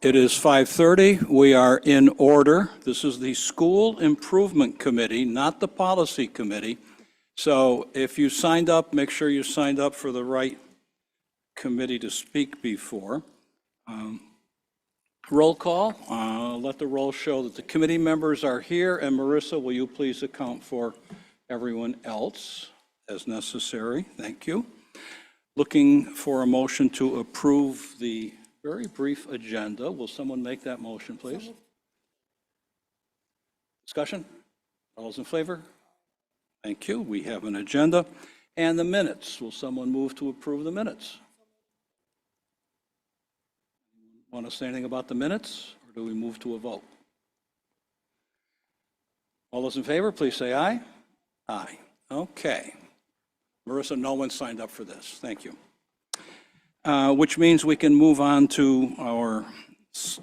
It is 5:30. We are in order. This is the School Improvement Committee, not the Policy Committee. So if you signed up, make sure you signed up for the right committee to speak before. Roll call. Let the roll show that the committee members are here. And Marissa, will you please account for everyone else as necessary? Thank you. Looking for a motion to approve the very brief agenda. Will someone make that motion, please? Discussion? All those in favor? Thank you. We have an agenda. And the minutes. Will someone move to approve the minutes? Want to say anything about the minutes, or do we move to a vote? All those in favor, please say aye. Aye. Okay. Marissa, no one signed up for this. Thank you. Which means we can move on to our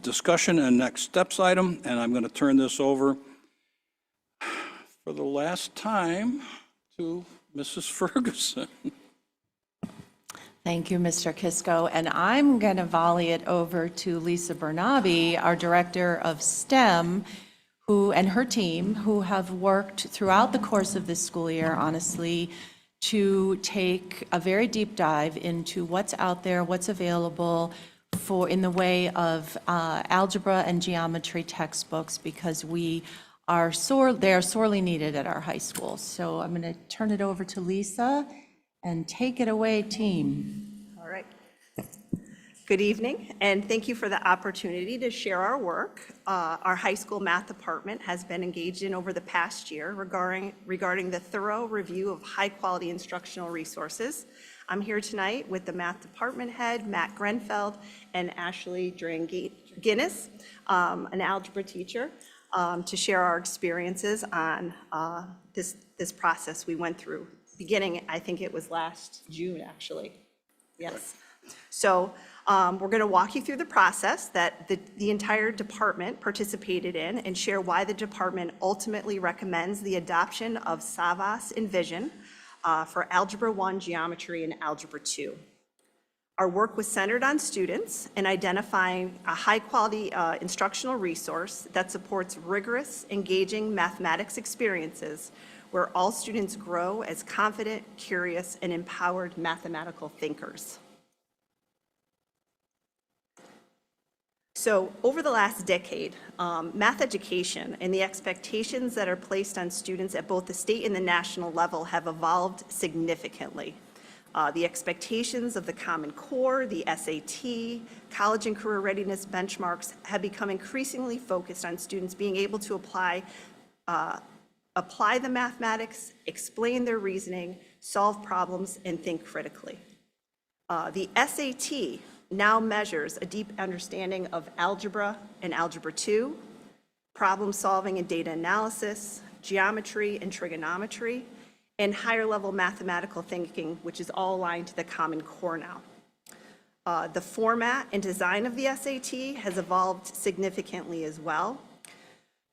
discussion and next steps item, and I'm going to turn this over for the last time to Mrs. Ferguson. Thank you, Mr. Kisko, and I'm going to volley it over to Lisa Bernabe, our Director of STEM, and her team, who have worked throughout the course of this school year, honestly, to take a very deep dive into what's out there, what's available in the way of algebra and geometry textbooks, because they are sorely needed at our high schools. So I'm going to turn it over to Lisa, and take it away, team. All right. Good evening, and thank you for the opportunity to share our work. Our high school math department has been engaged in over the past year regarding the thorough review of high-quality instructional resources. I'm here tonight with the math department head, Matt Grenfeld, and Ashley Guinness, an algebra teacher, to share our experiences on this process we went through, beginning, I think it was last June, actually. Yes. So we're going to walk you through the process that the entire department participated in and share why the department ultimately recommends the adoption of Savas Envision for Algebra 1 Geometry and Algebra 2. Our work was centered on students and identifying a high-quality instructional resource that supports rigorous, engaging mathematics experiences where all students grow as confident, curious, and empowered mathematical thinkers. So over the last decade, math education and the expectations that are placed on students at both the state and the national level have evolved significantly. The expectations of the Common Core, the SAT, college and career readiness benchmarks have become increasingly focused on students being able to apply the mathematics, explain their reasoning, solve problems, and think critically. The SAT now measures a deep understanding of algebra and algebra 2, problem solving and data analysis, geometry and trigonometry, and higher level mathematical thinking, which is all aligned to the Common Core now. The format and design of the SAT has evolved significantly as well.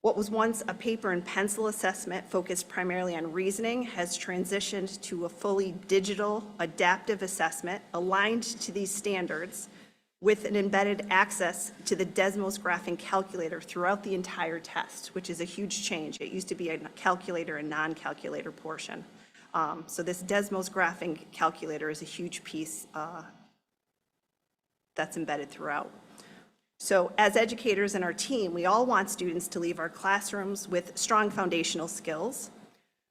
What was once a paper and pencil assessment focused primarily on reasoning has transitioned to a fully digital, adaptive assessment aligned to these standards with an embedded access to the Desmos graphing calculator throughout the entire test, which is a huge change. It used to be a calculator and non-calculator portion. So this Desmos graphing calculator is a huge piece that's embedded throughout. So as educators and our team, we all want students to leave our classrooms with strong foundational skills,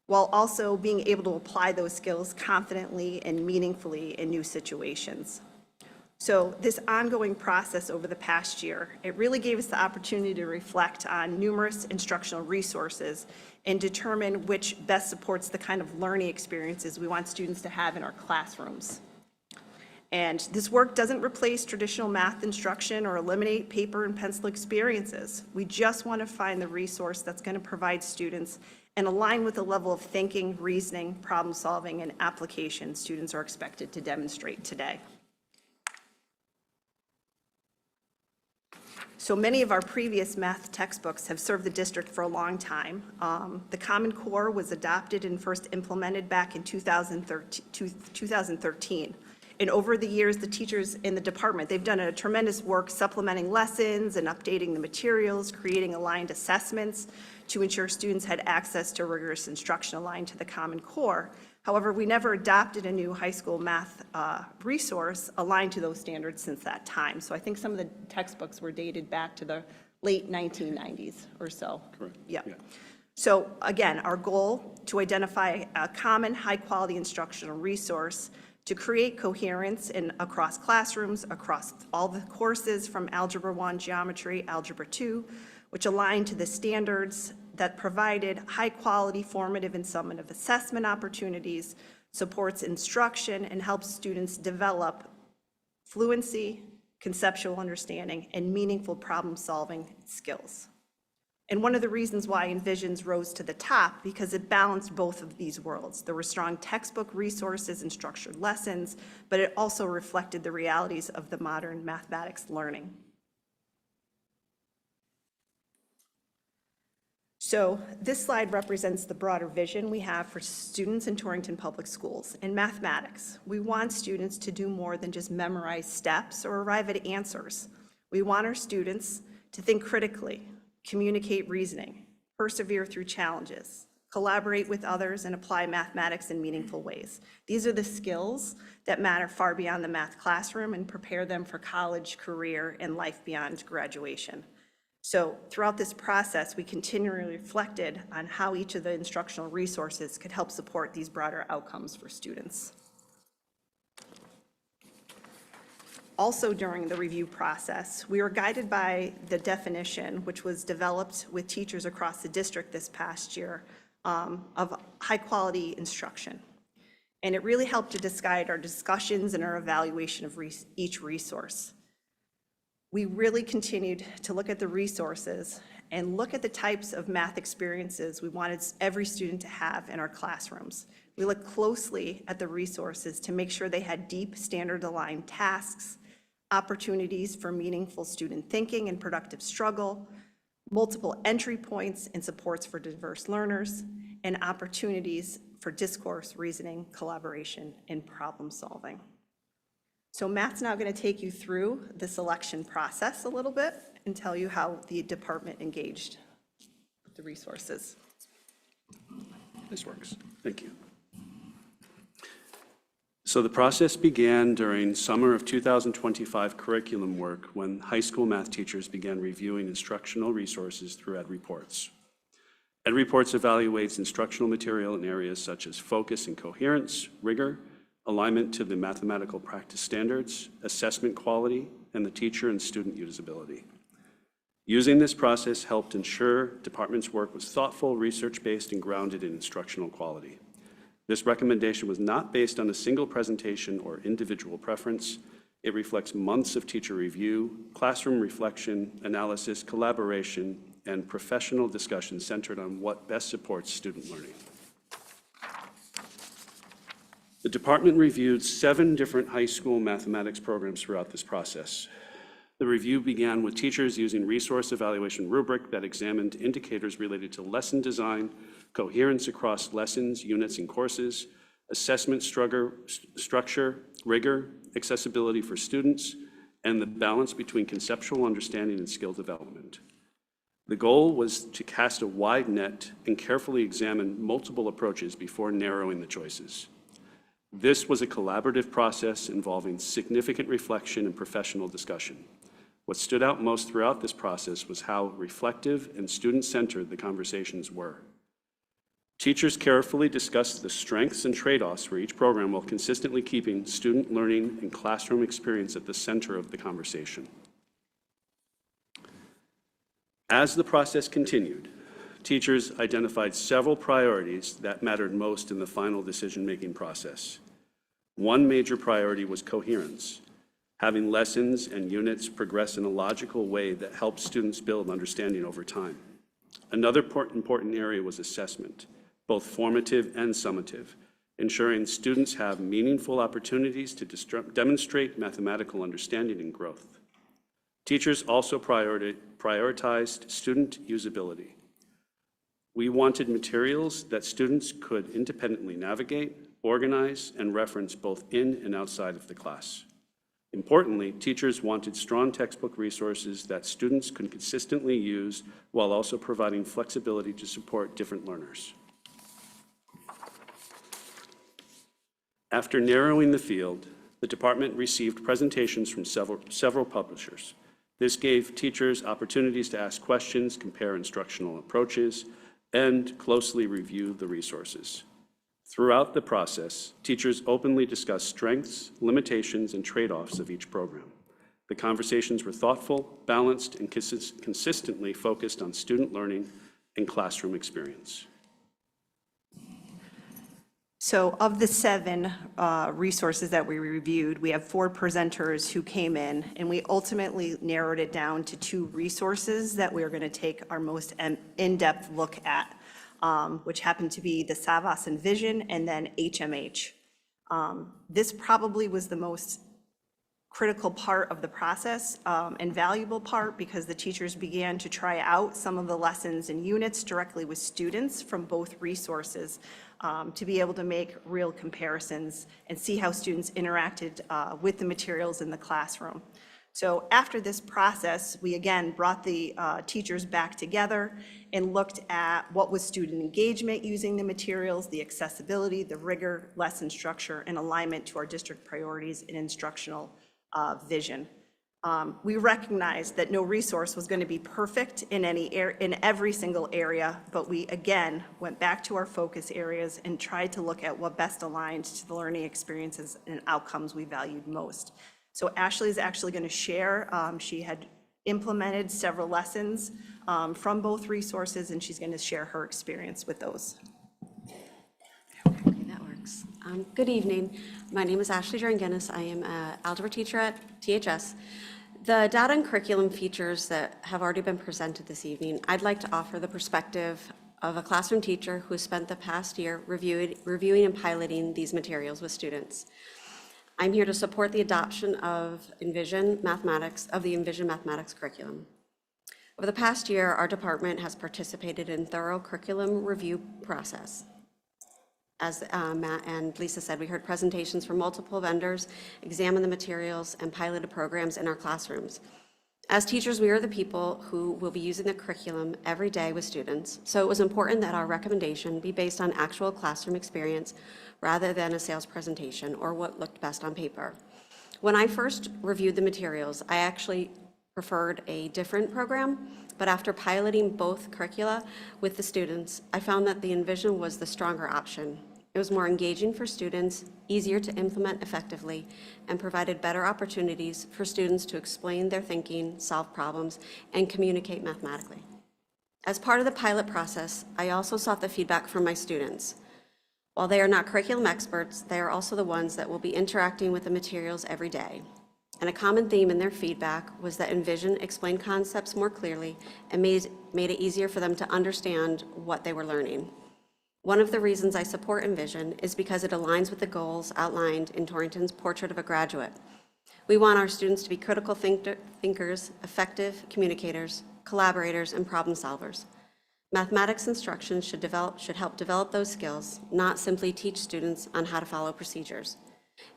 while also being able to apply those skills confidently and meaningfully in new situations. So this ongoing process over the past year, it really gave us the opportunity to reflect on numerous instructional resources and determine which best supports the kind of learning experiences we want students to have in our classrooms. And this work doesn't replace traditional math instruction or eliminate paper and pencil experiences. We just want to find the resource that's going to provide students and align with the level of thinking, reasoning, problem solving, and application students are expected to demonstrate today. So many of our previous math textbooks have served the district for a long time. The Common Core was adopted and first implemented back in 2013. And over the years, the teachers in the department, they've done a tremendous work supplementing lessons and updating the materials, creating aligned assessments to ensure students had access to rigorous instruction aligned to the Common Core. However, we never adopted a new high school math resource aligned to those standards since that time. So I think some of the textbooks were dated back to the late 1990s or so. Correct. Yep. Yeah. So again, our goal to identify a common high-quality instructional resource to create coherence across classrooms, across all the courses from Algebra 1, Geometry, Algebra 2, which align to the standards that provided high-quality formative and summative assessment opportunities, supports instruction, and helps students develop fluency, conceptual understanding, and meaningful problem-solving skills. And one of the reasons why Envisions rose to the top, because it balanced both of these worlds. There were strong textbook resources and structured lessons, but it also reflected the realities of the modern mathematics learning. So this slide represents the broader vision we have for students in Torrington Public Schools. In mathematics, we want students to do more than just memorize steps or arrive at answers. We want our students to think critically, communicate reasoning, persevere through challenges, collaborate with others, and apply mathematics in meaningful ways. These are the skills that matter far beyond the math classroom and prepare them for college, career, and life beyond graduation. So throughout this process, we continually reflected on how each of the instructional resources could help support these broader outcomes for students. Also during the review process, we were guided by the definition, which was developed with teachers across the district this past year, of high-quality instruction. And it really helped to guide our discussions and our evaluation of each resource. We really continued to look at the resources and look at the types of math experiences we wanted every student to have in our classrooms. We looked closely at the resources to make sure they had deep standard-aligned tasks, opportunities for meaningful student thinking and productive struggle, multiple entry points and supports for diverse learners, and opportunities for discourse, reasoning, collaboration, and problem solving. So Matt's now going to take you through the selection process a little bit and tell you how the department engaged with the resources. This works. Thank you. So the process began during summer of 2025 curriculum work when high school math teachers began reviewing instructional resources through Ed Reports. Ed Reports evaluates instructional material in areas such as focus and coherence, rigor, alignment to the mathematical practice standards, assessment quality, and the teacher and student usability. Using this process helped ensure department's work was thoughtful, research-based, and grounded in instructional quality. This recommendation was not based on a single presentation or individual preference. It reflects months of teacher review, classroom reflection, analysis, collaboration, and professional discussion centered on what best supports student learning. The department reviewed 7 different high school mathematics programs throughout this process. The review began with teachers using resource evaluation rubric that examined indicators related to lesson design, coherence across lessons, units, and courses, assessment structure, rigor, accessibility for students, and the balance between conceptual understanding and skill development. The goal was to cast a wide net and carefully examine multiple approaches before narrowing the choices. This was a collaborative process involving significant reflection and professional discussion. What stood out most throughout this process was how reflective and student-centered the conversations were. Teachers carefully discussed the strengths and trade-offs for each program while consistently keeping student learning and classroom experience at the center of the conversation. As the process continued, teachers identified several priorities that mattered most in the final decision-making process. One major priority was coherence, having lessons and units progress in a logical way that helps students build understanding over time. Another important area was assessment, both formative and summative, ensuring students have meaningful opportunities to demonstrate mathematical understanding and growth. Teachers also prioritized student usability. We wanted materials that students could independently navigate, organize, and reference both in and outside of the class. Importantly, teachers wanted strong textbook resources that students could consistently use while also providing flexibility to support different learners. After narrowing the field, the department received presentations from several publishers. This gave teachers opportunities to ask questions, compare instructional approaches, and closely review the resources. Throughout the process, teachers openly discussed strengths, limitations, and trade-offs of each program. The conversations were thoughtful, balanced, and consistently focused on student learning and classroom experience. So of the 7 resources that we reviewed, we have 4 presenters who came in, and we ultimately narrowed it down to 2 resources that we're going to take our most in-depth look at, which happened to be the Savas and Vision and then HMH. This probably was the most critical part of the process and valuable part, because the teachers began to try out some of the lessons and units directly with students from both resources to be able to make real comparisons and see how students interacted with the materials in the classroom. So after this process, we again brought the teachers back together and looked at what was student engagement using the materials, the accessibility, the rigor, lesson structure, and alignment to our district priorities and instructional vision. We recognized that no resource was going to be perfect in every single area, but we again went back to our focus areas and tried to look at what best aligned to the learning experiences and outcomes we valued most. So Ashley is actually going to share. She had implemented several lessons from both resources, and she's going to share her experience with those. Okay, that works. Good evening. My name is Ashley Durangenis. I am an algebra teacher at THS. The data and curriculum features that have already been presented this evening, I'd like to offer the perspective of a classroom teacher who spent the past year reviewing and piloting these materials with students. I'm here to support the adoption of the Envision Mathematics curriculum. Over the past year, our department has participated in thorough curriculum review process. As Matt and Lisa said, we heard presentations from multiple vendors, examined the materials, and piloted programs in our classrooms. As teachers, we are the people who will be using the curriculum every day with students, so it was important that our recommendation be based on actual classroom experience rather than a sales presentation or what looked best on paper. When I first reviewed the materials, I actually preferred a different program, but after piloting both curricula with the students, I found that the Envision was the stronger option. It was more engaging for students, easier to implement effectively, and provided better opportunities for students to explain their thinking, solve problems, and communicate mathematically. As part of the pilot process, I also sought the feedback from my students. While they are not curriculum experts, they are also the ones that will be interacting with the materials every day. And a common theme in their feedback was that Envision explained concepts more clearly and made it easier for them to understand what they were learning. One of the reasons I support Envision is because it aligns with the goals outlined in Torrington's Portrait of a Graduate. We want our students to be critical thinkers, effective communicators, collaborators, and problem solvers. Mathematics instruction should help develop those skills, not simply teach students on how to follow procedures.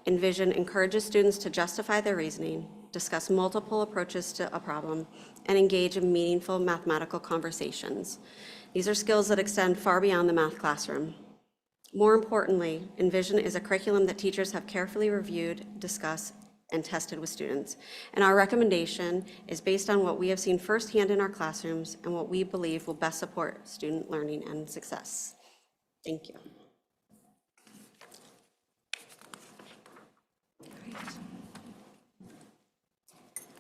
Envision encourages students to justify their reasoning, discuss multiple approaches to a problem, and engage in meaningful mathematical conversations. These are skills that extend far beyond the math classroom. More importantly, Envision is a curriculum that teachers have carefully reviewed, discussed, and tested with students. And our recommendation is based on what we have seen firsthand in our classrooms and what we believe will best support student learning and success. Thank you.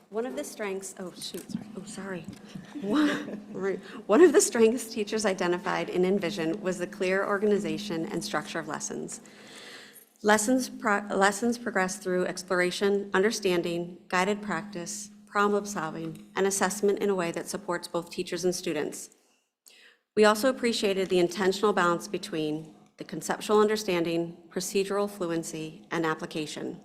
One of the strengths, One of the strengths teachers identified in Envision was the clear organization and structure of lessons. Lessons progress through exploration, understanding, guided practice, problem solving, and assessment in a way that supports both teachers and students. We also appreciated the intentional balance between the conceptual understanding, procedural fluency, and application.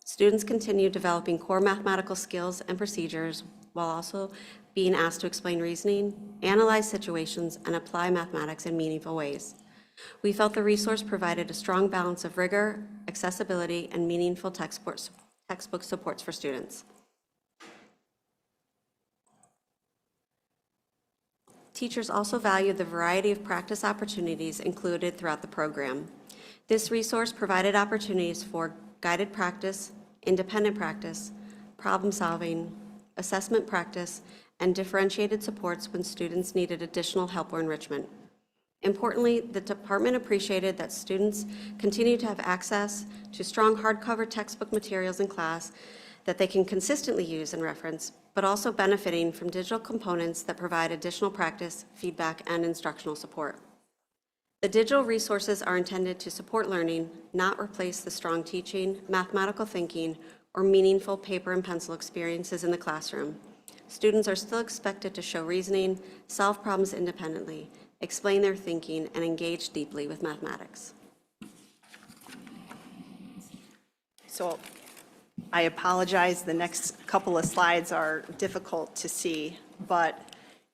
Students continue developing core mathematical skills and procedures while also being asked to explain reasoning, analyze situations, and apply mathematics in meaningful ways. We felt the resource provided a strong balance of rigor, accessibility, and meaningful textbook supports for students. Teachers also valued the variety of practice opportunities included throughout the program. This resource provided opportunities for guided practice, independent practice, problem solving, assessment practice, and differentiated supports when students needed additional help or enrichment. Importantly, the department appreciated that students continue to have access to strong hardcover textbook materials in class that they can consistently use and reference, but also benefiting from digital components that provide additional practice, feedback, and instructional support. The digital resources are intended to support learning, not replace the strong teaching, mathematical thinking, or meaningful paper and pencil experiences in the classroom. Students are still expected to show reasoning, solve problems independently, explain their thinking, and engage deeply with mathematics. So I apologize, the next couple of slides are difficult to see, but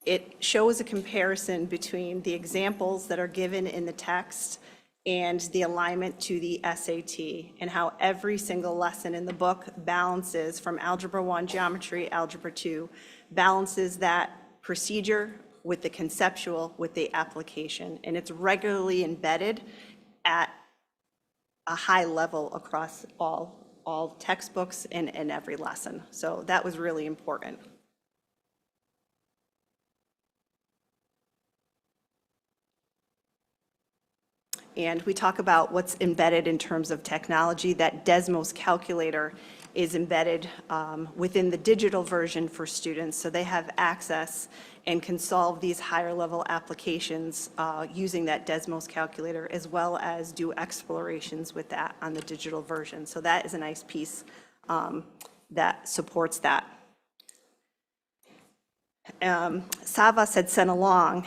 it shows a comparison between the examples that are given in the text and the alignment to the SAT, and how every single lesson in the book balances from Algebra 1 geometry, Algebra 2, balances that procedure with the conceptual, with the application, and it's regularly embedded at a high level across all textbooks and every lesson. So that was really important. And we talk about what's embedded in terms of technology. That Desmos calculator is embedded within the digital version for students, so they have access and can solve these higher level applications using that Desmos calculator, as well as do explorations with that on the digital version. So that is a nice piece that supports that. Savas had sent along,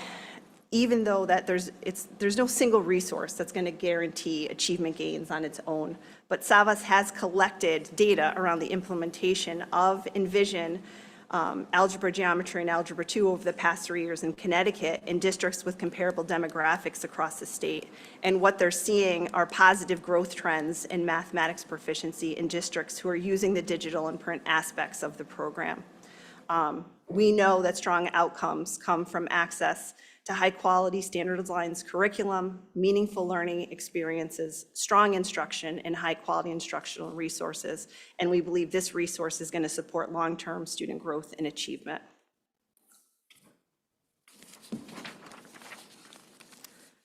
even though that there's no single resource that's going to guarantee achievement gains on its own, but Savas has collected data around the implementation of Envision, Algebra, Geometry, and Algebra 2 over the past 3 years in Connecticut in districts with comparable demographics across the state. And what they're seeing are positive growth trends in mathematics proficiency in districts who are using the digital and print aspects of the program. We know that strong outcomes come from access to high-quality standardized curriculum, meaningful learning experiences, strong instruction, and high-quality instructional resources. And we believe this resource is going to support long-term student growth and achievement.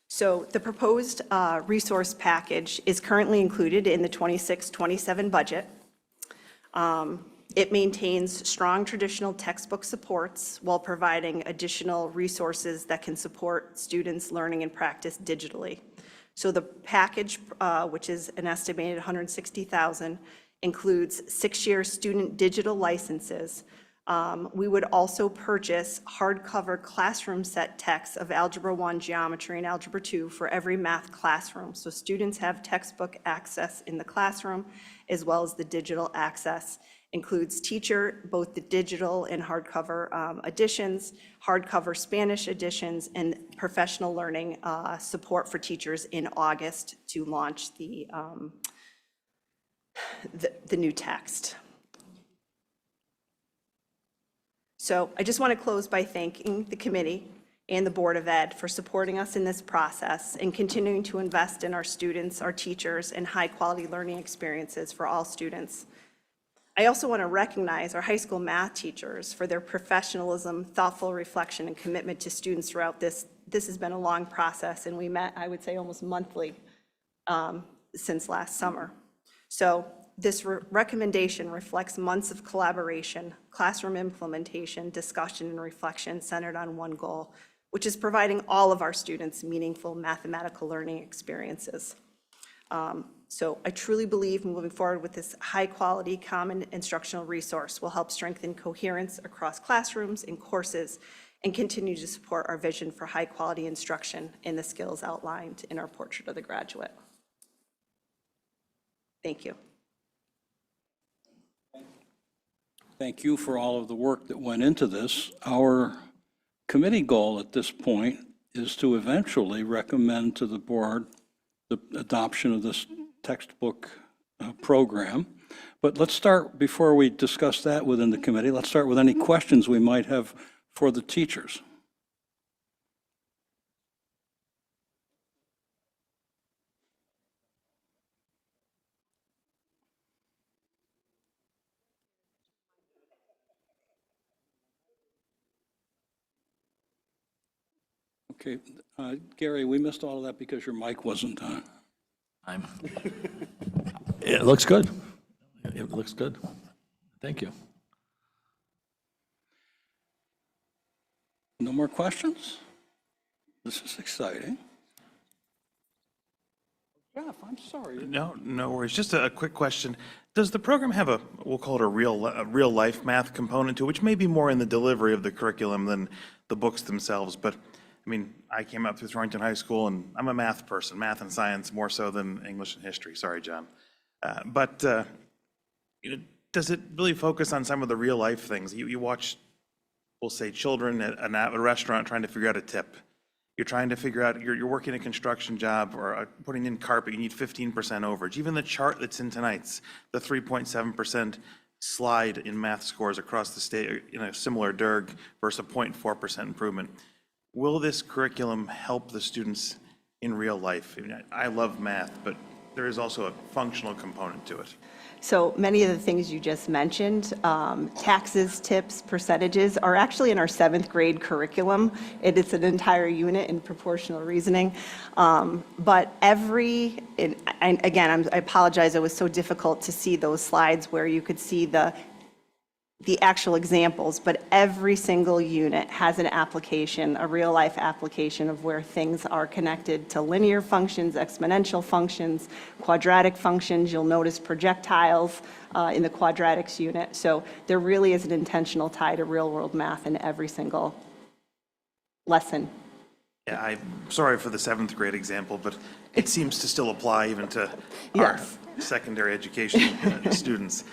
So the proposed resource package is currently included in the 26-27 budget. It maintains strong traditional textbook supports while providing additional resources that can support students' learning and practice digitally. So the package, which is an estimated $160,000, includes 6-year student digital licenses. We would also purchase hardcover classroom set texts of Algebra 1 geometry and Algebra 2 for every math classroom. So students have textbook access in the classroom as well as the digital access. Includes both the digital and hardcover editions, hardcover Spanish editions, and professional learning support for teachers in August to launch the new text. So I just want to close by thanking the committee and the Board of Ed for supporting us in this process and continuing to invest in our students, our teachers, and high-quality learning experiences for all students. I also want to recognize our high school math teachers for their professionalism, thoughtful reflection, and commitment to students throughout this. This has been a long process, and we met, I would say, almost monthly since last summer. So this recommendation reflects months of collaboration, classroom implementation, discussion, and reflection centered on one goal, which is providing all of our students meaningful mathematical learning experiences. So I truly believe moving forward with this high-quality common instructional resource will help strengthen coherence across classrooms and courses and continue to support our vision for high-quality instruction and the skills outlined in our portrait of the graduate. Thank you. Thank you for all of the work that went into this. Our committee goal at this point is to eventually recommend to the board the adoption of this textbook program. But let's start, before we discuss that within the committee, let's start with any questions we might have for the teachers. Okay, Gary, we missed all of that because your mic wasn't on. It looks good. It looks good. Thank you. No more questions? This is exciting. Jeff, I'm sorry. No worries. Just a quick question. Does the program have a, we'll call it a real life math component to it, which may be more in the delivery of the curriculum than the books themselves? But I mean, I came up through Torrington High School, and I'm a math person, math and science more so than English and history. Sorry, John. But does it really focus on some of the real life things? You watch, we'll say, children at a restaurant trying to figure out a tip. You're trying to figure out, you're working a construction job or putting in carpet, you need 15% overage. Even the chart that's in tonight's, the 3.7% slide in math scores across the state in a similar DERG versus a 0.4% improvement. Will this curriculum help the students in real life? I mean, I love math, but there is also a functional component to it. So many of the things you just mentioned, taxes, tips, percentages, are actually in our 7th grade curriculum. It is an entire unit in proportional reasoning. But I apologize, it was so difficult to see those slides where you could see the actual examples, but every single unit has an application, a real life application of where things are connected to linear functions, exponential functions, quadratic functions. You'll notice projectiles in the quadratics unit. So there really is an intentional tie to real world math in every single lesson. Yeah, I'm sorry for the 7th grade example, but it seems to still apply even to our Yes. secondary education students.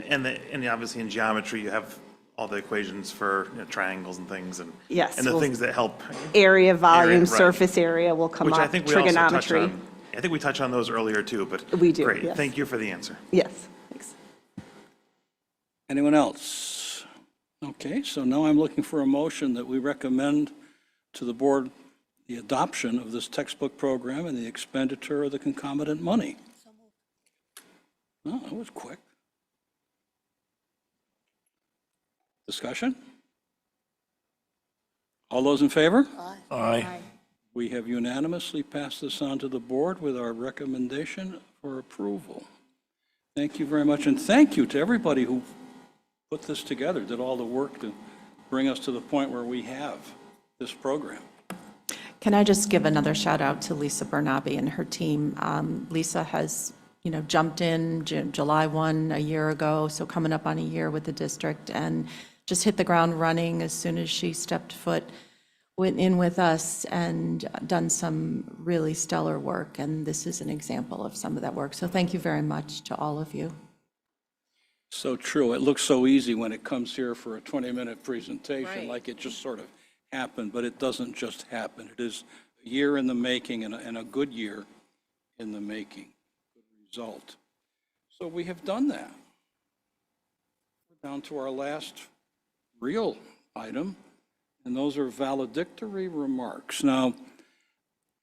And obviously in geometry, you have all the equations for triangles and things, and Yes, and the well, things that help. Area, volume, right. surface area will come Which I up, think we also touched trigonometry. on. I think we touched on those earlier too, but We do, great. yes. Thank you for the answer. Yes, thanks. Anyone else? Okay, so now I'm looking for a motion that we recommend to the board the adoption of this textbook program and the expenditure of the concomitant money. Oh, that was quick. Discussion? All those in favor? Aye. We have unanimously passed this on to the board with our recommendation for approval. Thank you very much, and thank you to everybody who put this together, did all the work to bring us to the point where we have this program. Can I just give another shout out to Lisa Bernabe and her team? Lisa has, jumped in July 1 a year ago, so coming up on a year with the district, and just hit the ground running as soon as she stepped foot in with us and done some really stellar work. And this is an example of some of that work. So thank you very much to all of you. So true. It looks so easy when it comes here for a 20-minute presentation, Right. like it just sort of happened, but it doesn't just happen. It is a year in the making and a good year in the making, good result. So we have done that. We're down to our last real item, and those are valedictory remarks. Now,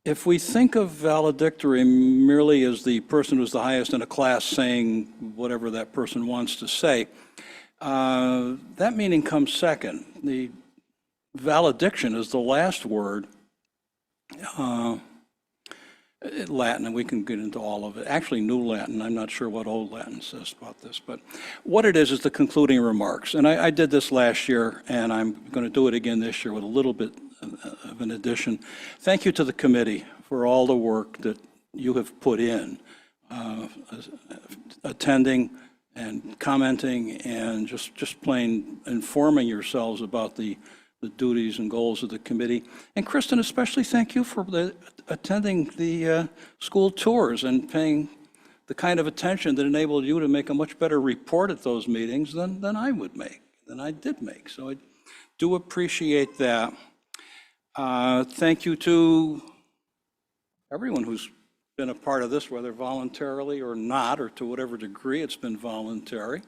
if we think of valedictory merely as the person who's the highest in a class saying whatever that person wants to say, that meaning comes second. The valediction is the last word, Latin, and we can get into all of it. Actually, New Latin. I'm not sure what Old Latin says about this, but what it is the concluding remarks. And I did this last year, and I'm going to do it again this year with a little bit of an addition. Thank you to the committee for all the work that you have put in, attending and commenting and just plain informing yourselves about the duties and goals of the committee. And Kristen, especially thank you for attending the school tours and paying the kind of attention that enabled you to make a much better report at those meetings than I did make. So I do appreciate that. Thank you to everyone who's been a part of this, whether voluntarily or not, or to whatever degree it's been voluntary.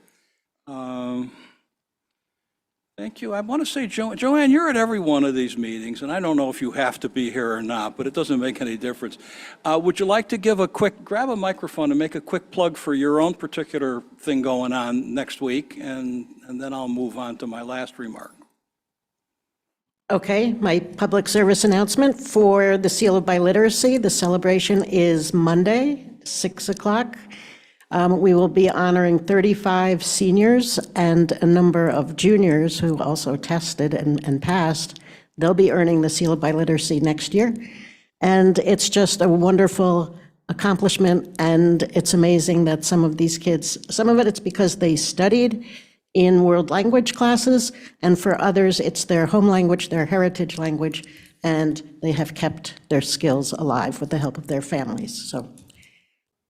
Thank you. I want to say, Joanne, you're at every one of these meetings, and I don't know if you have to be here or not, but it doesn't make any difference. Would you like to grab a microphone and make a quick plug for your own particular thing going on next week, and then I'll move on to my last remark. Okay, my public service announcement for the Seal of Biliteracy. The celebration is Monday, 6 o'clock. We will be honoring 35 seniors and a number of juniors who also tested and passed. They'll be earning the Seal of Biliteracy next year. And it's just a wonderful accomplishment, and it's amazing that some of these kids, some of it's because they studied in world language classes, and for others, it's their home language, their heritage language, and they have kept their skills alive with the help of their families. So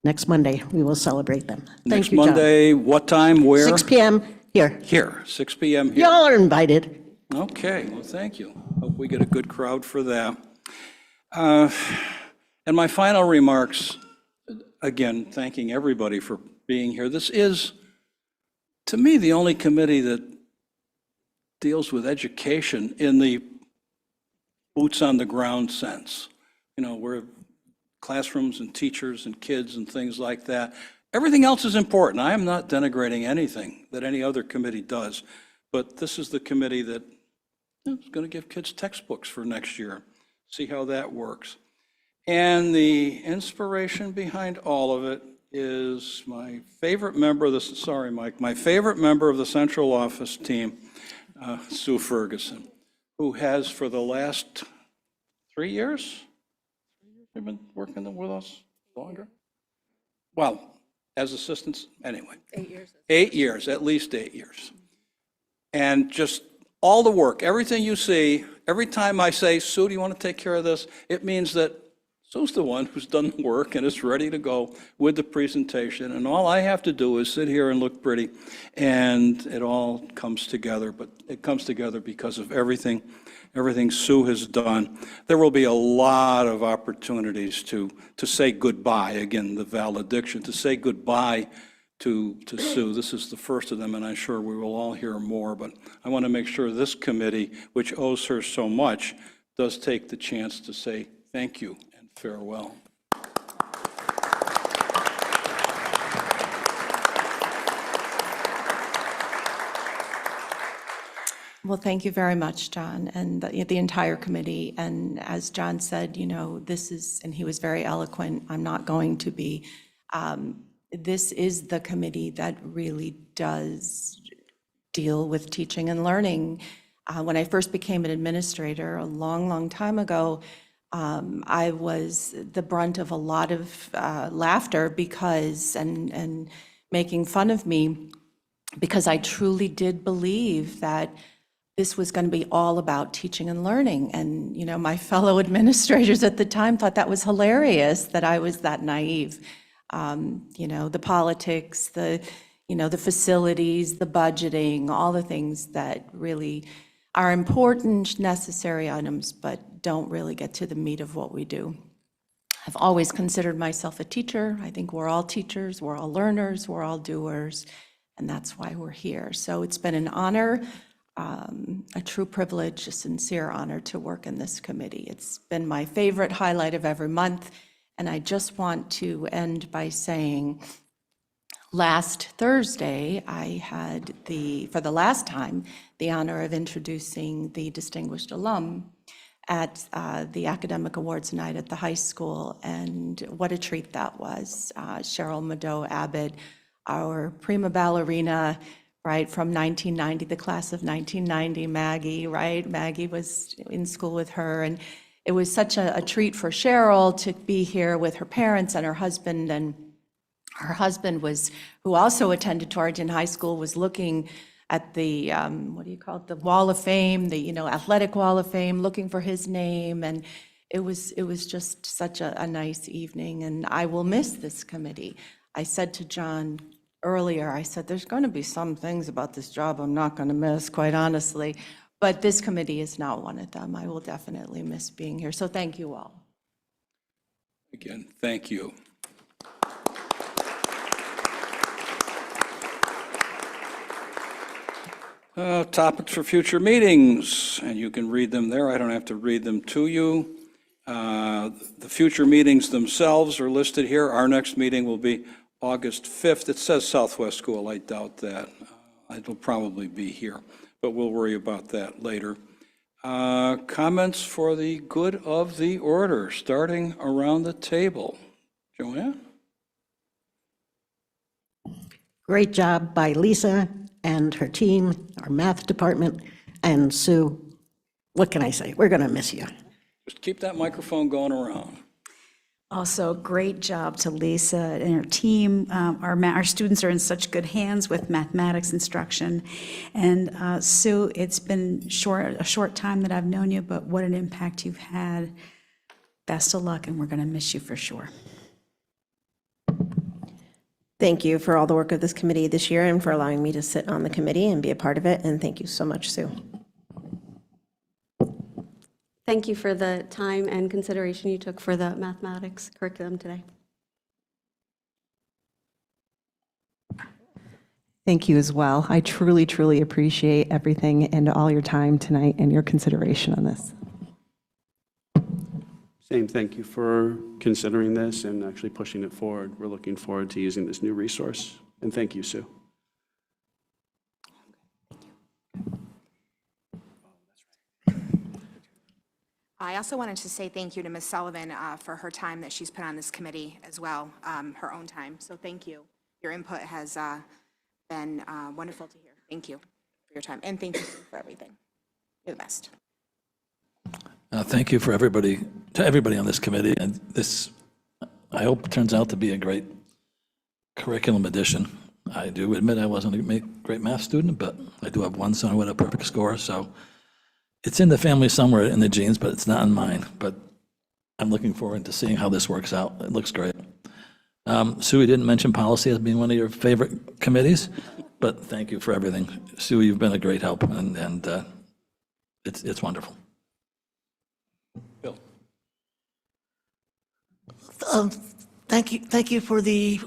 next Monday, we will celebrate them. Thank Next you, John. Monday, what time, where? 6 p.m. here. Here, 6 p.m. here. Y'all are invited. Okay, well, thank you. Hope we get a good crowd for that. And my final remarks, again, thanking everybody for being here. This is, to me, the only committee that deals with education in the boots on the ground sense. You know, we're classrooms and teachers and kids and things like that. Everything else is important. I am not denigrating anything that any other committee does, but this is the committee that is going to give kids textbooks for next year, see how that works. And the inspiration behind all of it is my favorite member of the, sorry, Mike, my favorite member of the central office team, Sue Ferguson, who has for the last 3 years, you've been working with us longer? Well, as assistants, anyway. 8 years. 8 years, at least 8 years. And just all the work, everything you see, every time I say, Sue, do you want to take care of this? It means that Sue's the one who's done the work and is ready to go with the presentation. And all I have to do is sit here and look pretty, and it all comes together. But it comes together because of everything Sue has done. There will be a lot of opportunities to say goodbye, again, the valediction, to say goodbye to Sue. This is the first of them, and I'm sure we will all hear more, but I want to make sure this committee, which owes her so much, does take the chance to say thank you and farewell. Well, thank you very much, John, and the entire committee. And as John said, you know, this is, and he was very eloquent, I'm not going to be, this is the committee that really does deal with teaching and learning. When I first became an administrator a long, long time ago, I was the brunt of a lot of laughter because, and making fun of me, because I truly did believe that this was going to be all about teaching and learning. And, you know, my fellow administrators at the time thought that was hilarious, that I was that naive. You know, the politics, the facilities, the budgeting, all the things that really are important, necessary items, but don't really get to the meat of what we do. I've always considered myself a teacher. I think we're all teachers, we're all learners, we're all doers, and that's why we're here. So it's been an honor, a true privilege, a sincere honor to work in this committee. It's been my favorite highlight of every month, and I just want to end by saying, last Thursday, I had for the last time, the honor of introducing the distinguished alum at the Academic Awards Night at the high school, and what a treat that was. Cheryl Mado Abbott, our prima ballerina, right, from 1990, the class of 1990, Maggie, right? Maggie was in school with her, and it was such a treat for Cheryl to be here with her parents and her husband, and her husband was, who also attended Torrington High School, was looking at the, what do you call it, the Wall of Fame, the, you know, athletic Wall of Fame, looking for his name, and it was just such a nice evening, and I will miss this committee. I said to John earlier, I said, there's going to be some things about this job I'm not going to miss, quite honestly, But this committee is not one of them. I will definitely miss being here. So thank you all. Again, thank you. Topics for future meetings, and you can read them there. I don't have to read them to you. The future meetings themselves are listed here. Our next meeting will be August 5th. It says Southwest School. I doubt that. It'll probably be here, but we'll worry about that later. Comments for the good of the order, starting around the table. Joanne? Great job by Lisa and her team, our math department, and Sue. What can I say? We're going to miss you. Just keep that microphone going around. Also, great job to Lisa and her team. Our students are in such good hands with mathematics instruction. And Sue, it's been a short time that I've known you, but what an impact you've had. Best of luck, and we're going to miss you for sure. Thank you for all the work of this committee this year and for allowing me to sit on the committee and be a part of it. And thank you so much, Sue. Thank you for the time and consideration you took for the mathematics curriculum today. Thank you as well. I truly, truly appreciate everything and all your time tonight and your consideration on this. Same, thank you for considering this and actually pushing it forward. We're looking forward to using this new resource. And thank you, Sue. I also wanted to say thank you to Ms. Sullivan for her time that she's put on this committee as well, her own time. So thank you. Your input has been wonderful to hear. Thank you for your time. And thank you for everything. You're the best. Thank you for everybody, to everybody on this committee. And this, I hope, turns out to be a great curriculum addition. I do admit I wasn't a great math student, but I do have one son who had a perfect score. So it's in the family somewhere in the genes, but it's not in mine. But I'm looking forward to seeing how this works out. It looks great. Sue, you didn't mention policy as being one of your favorite committees, but thank you for everything. Sue, you've been a great help, and it's wonderful. Bill? Thank you for the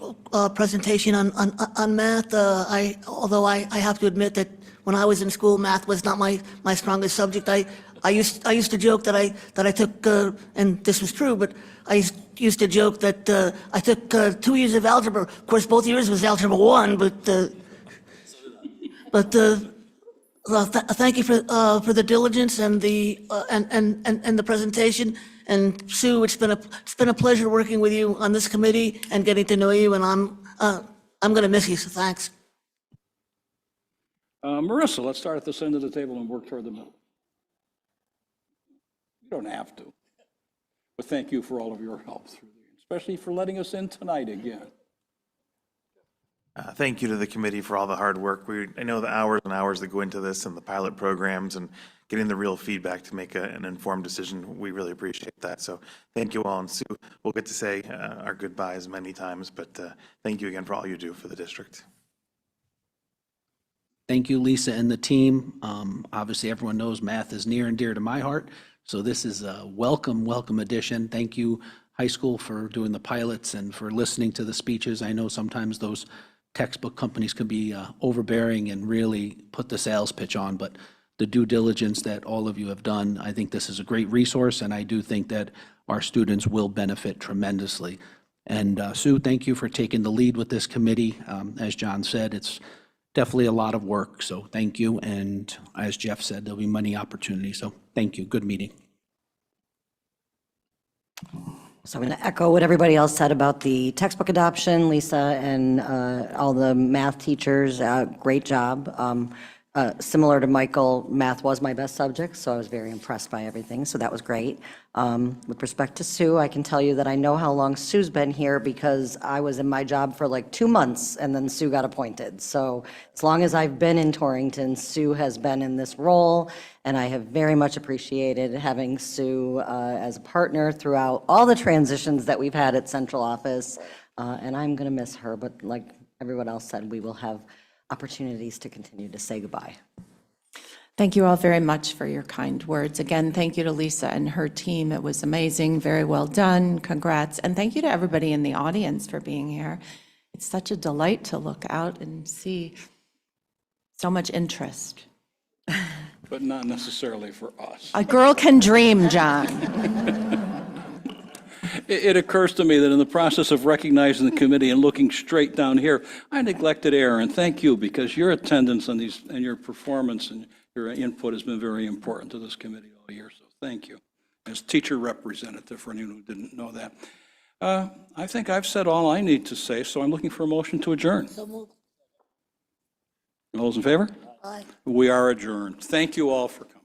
presentation on math. Although I have to admit that when I was in school, math was not my strongest subject. I used to joke that I took, and this was true, but I used to joke that I took 2 years of algebra. Of course, both years was algebra 1, thank you for the diligence and the presentation. And Sue, it's been a pleasure working with you on this committee and getting to know you. And I'm going to miss you. So thanks. Marissa, let's start at this end of the table and work toward the middle. You don't have to. But thank you for all of your help through the year, especially for letting us in tonight again. Thank you to the committee for all the hard work. I know the hours and hours that go into this and the pilot programs and getting the real feedback to make an informed decision. We really appreciate that. So thank you all. And Sue, we'll get to say our goodbyes many times, but thank you again for all you do for the district. Thank you, Lisa and the team. Obviously, everyone knows math is near and dear to my heart. So this is a welcome addition. Thank you, high school, for doing the pilots and for listening to the speeches. I know sometimes those textbook companies can be overbearing and really put the sales pitch on, but the due diligence that all of you have done, I think this is a great resource, and I do think that our students will benefit tremendously. And Sue, thank you for taking the lead with this committee. As John said, it's definitely a lot of work, so thank you. And as Jeff said, there'll be many opportunities, so thank you. Good meeting. So I'm going to echo what everybody else said about the textbook adoption. Lisa and all the math teachers, great job. Similar to Michael, math was my best subject, so I was very impressed by everything, so that was great. With respect to Sue, I can tell you that I know how long Sue's been here because I was in my job for like 2 months and then Sue got appointed. So as long as I've been in Torrington, Sue has been in this role, and I have very much appreciated having Sue as a partner throughout all the transitions that we've had at central office. And I'm going to miss her, but like everyone else said, we will have opportunities to continue to say goodbye. Thank you all very much for your kind words. Again, thank you to Lisa and her team. It was amazing, very well done. Congrats. And thank you to everybody in the audience for being here. It's such a delight to look out and see so much interest. But not necessarily for us. A girl can dream, John. It occurs to me that in the process of recognizing the committee and looking straight down here, I neglected Aaron. Thank you, because your attendance on these and your performance and your input has been very important to this committee all year, so thank you. As teacher representative, for anyone who didn't know that. I think I've said all I need to say, so I'm looking for a motion to adjourn. So moved. All those in favor? Aye. We are adjourned. Thank you all for coming.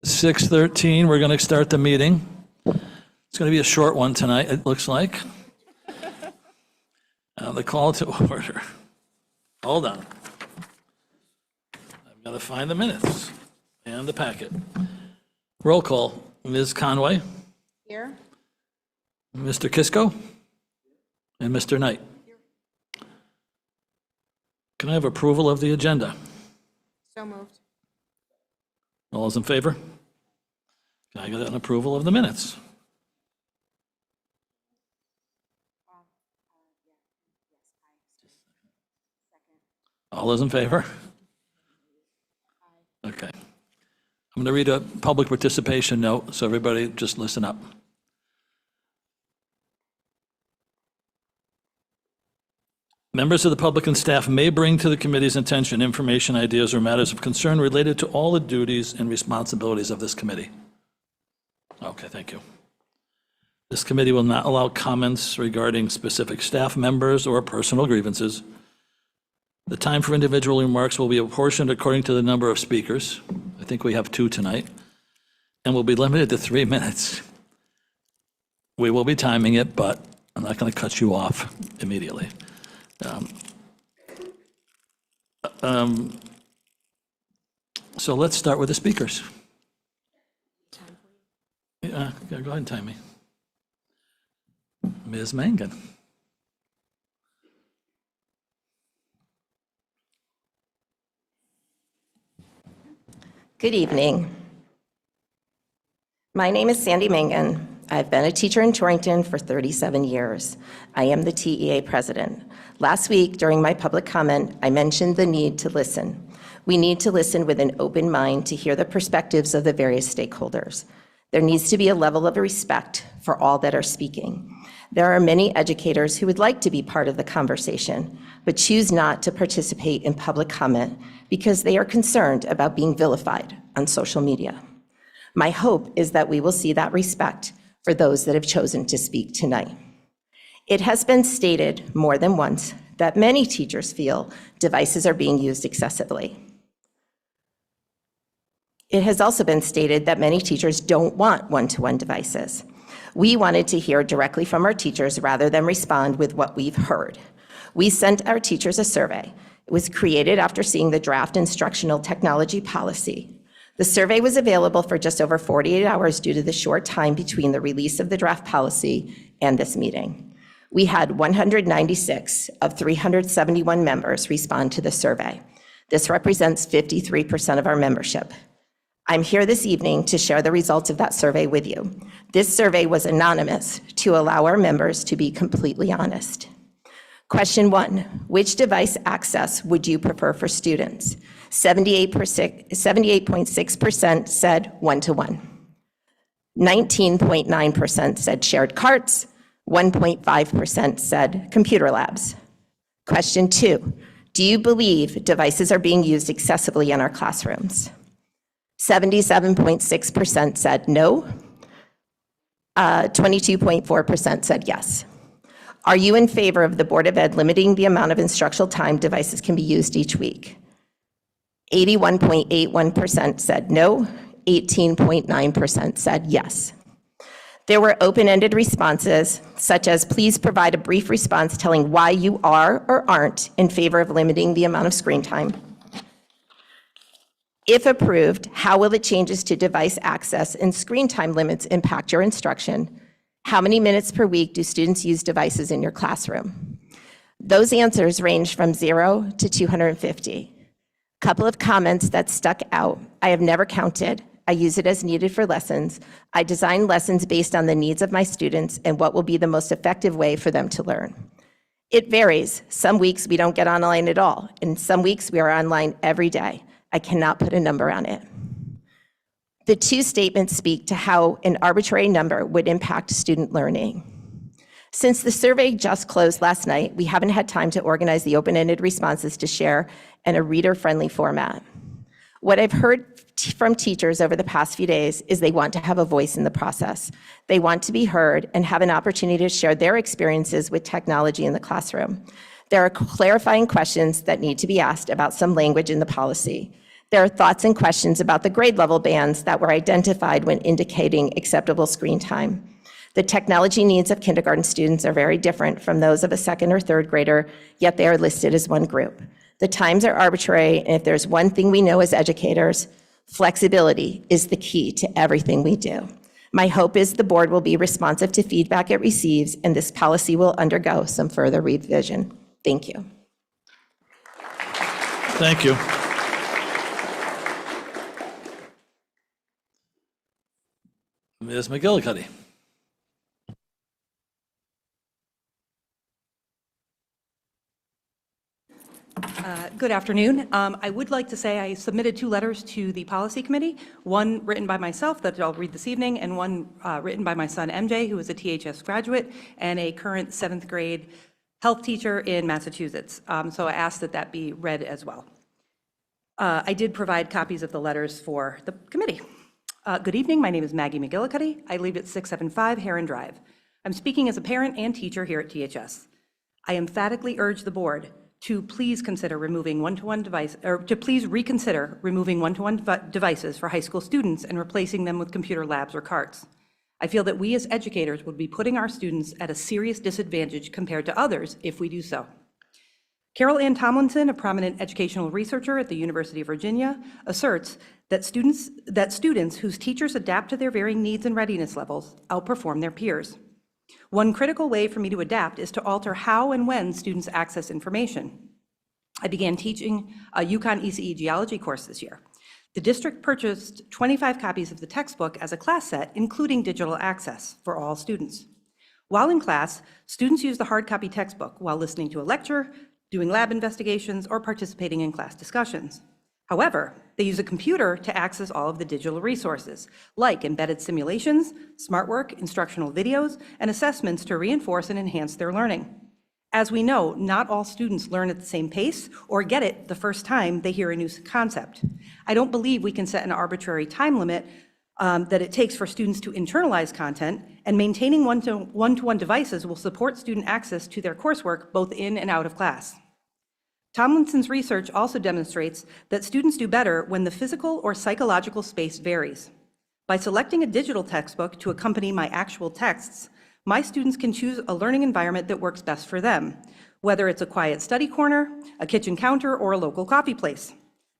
6:13, we're going to start the meeting. It's going to be a short one tonight, it looks like. The call to order. Hold on. I've got to find the minutes and the packet. Roll call. Ms. Conway? Here. Mr. Kisco? And Mr. Knight? Can I have approval of the agenda? So moved. All those in favor? Can I get an approval of the minutes? All those in favor? Okay. I'm going to read a public participation note, so everybody just listen up. Members of the public and staff may bring to the committee's attention information, ideas, or matters of concern related to all the duties and responsibilities of this committee. Okay, thank you. This committee will not allow comments regarding specific staff members or personal grievances. The time for individual remarks will be apportioned according to the number of speakers. I think we have 2 tonight, and will be limited to 3 minutes. We will be timing it, but I'm not going to cut you off immediately. So let's start with the speakers. Yeah, go ahead and time me. Ms. Mangan. Good evening. My name is Sandy Mangan. I've been a teacher in Torrington for 37 years. I am the TEA president. Last week, during my public comment, I mentioned the need to listen. We need to listen with an open mind to hear the perspectives of the various stakeholders. There needs to be a level of respect for all that are speaking. There are many educators who would like to be part of the conversation, but choose not to participate in public comment because they are concerned about being vilified on social media. My hope is that we will see that respect for those that have chosen to speak tonight. It has been stated more than once that many teachers feel devices are being used excessively. It has also been stated that many teachers don't want one-to-one devices. We wanted to hear directly from our teachers rather than respond with what we've heard. We sent our teachers a survey. It was created after seeing the draft instructional technology policy. The survey was available for just over 48 hours due to the short time between the release of the draft policy and this meeting. We had 196 of 371 members respond to the survey. This represents 53% of our membership. I'm here this evening to share the results of that survey with you. This survey was anonymous to allow our members to be completely honest. Question 1, which device access would you prefer for students? 78.6% said one-to-one. 19.9% said shared carts. 1.5% said computer labs. Question 2, do you believe devices are being used excessively in our classrooms? 77.6% said no. 22.4% said yes. Are you in favor of the Board of Ed limiting the amount of instructional time devices can be used each week? 81.81% said no. 18.9% said yes. There were open-ended responses, such as please provide a brief response telling why you are or aren't in favor of limiting the amount of screen time. If approved, how will the changes to device access and screen time limits impact your instruction? How many minutes per week do students use devices in your classroom? Those answers range from 0 to 250. A couple of comments that stuck out. I have never counted. I use it as needed for lessons. I design lessons based on the needs of my students and what will be the most effective way for them to learn. It varies. Some weeks we don't get online at all, and some weeks we are online every day. I cannot put a number on it. The 2 statements speak to how an arbitrary number would impact student learning. Since the survey just closed last night, we haven't had time to organize the open-ended responses to share in a reader-friendly format. What I've heard from teachers over the past few days is they want to have a voice in the process. They want to be heard and have an opportunity to share their experiences with technology in the classroom. There are clarifying questions that need to be asked about some language in the policy. There are thoughts and questions about the grade level bands that were identified when indicating acceptable screen time. The technology needs of kindergarten students are very different from those of a second or third grader, yet they are listed as one group. The times are arbitrary, and if there's one thing we know as educators, flexibility is the key to everything we do. My hope is the board will be responsive to feedback it receives, and this policy will undergo some further revision. Thank you. Thank you. Ms. McGillicuddy. Good afternoon. I would like to say I submitted 2 letters to the policy committee, one written by myself that I'll read this evening, and one written by my son MJ, who is a THS graduate and a current 7th grade health teacher in Massachusetts. So I asked that that be read as well. I did provide copies of the letters for the committee. Good evening. My name is Maggie McGillicuddy. I live at 675 Heron Drive. I'm speaking as a parent and teacher here at THS. I emphatically urge the board to please consider removing one-to-one device, or to please reconsider removing one-to-one devices for high school students and replacing them with computer labs or carts. I feel that we as educators would be putting our students at a serious disadvantage compared to others if we do so. Carol Ann Tomlinson, a prominent educational researcher at the University of Virginia, asserts that students whose teachers adapt to their varying needs and readiness levels outperform their peers. One critical way for me to adapt is to alter how and when students access information. I began teaching a UConn ECE geology course this year. The district purchased 25 copies of the textbook as a class set, including digital access for all students. While in class, students use the hard copy textbook while listening to a lecture, doing lab investigations, or participating in class discussions. However, they use a computer to access all of the digital resources, like embedded simulations, smart work, instructional videos, and assessments to reinforce and enhance their learning. As we know, not all students learn at the same pace or get it the first time they hear a new concept. I don't believe we can set an arbitrary time limit that it takes for students to internalize content, and maintaining one-to-one devices will support student access to their coursework both in and out of class. Tomlinson's research also demonstrates that students do better when the physical or psychological space varies. By selecting a digital textbook to accompany my actual texts, my students can choose a learning environment that works best for them, whether it's a quiet study corner, a kitchen counter, or a local coffee place.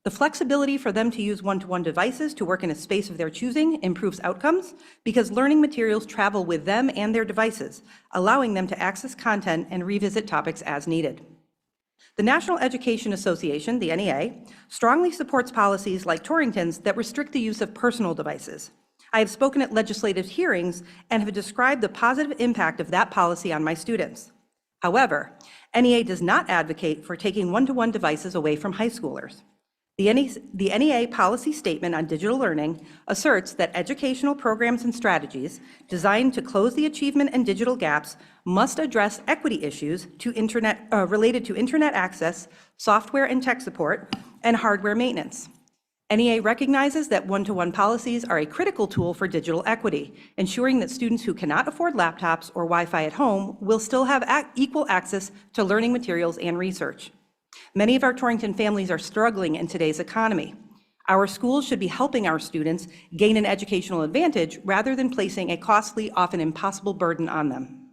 The flexibility for them to use one-to-one devices to work in a space of their choosing improves outcomes because learning materials travel with them and their devices, allowing them to access content and revisit topics as needed. The National Education Association, the NEA, strongly supports policies like Torrington's that restrict the use of personal devices. I have spoken at legislative hearings and have described the positive impact of that policy on my students. However, NEA does not advocate for taking one-to-one devices away from high schoolers. The NEA policy statement on digital learning asserts that educational programs and strategies designed to close the achievement and digital gaps must address equity issues related to internet access, software and tech support, and hardware maintenance. NEA recognizes that one-to-one policies are a critical tool for digital equity, ensuring that students who cannot afford laptops or Wi-Fi at home will still have equal access to learning materials and research. Many of our Torrington families are struggling in today's economy. Our schools should be helping our students gain an educational advantage rather than placing a costly, often impossible burden on them.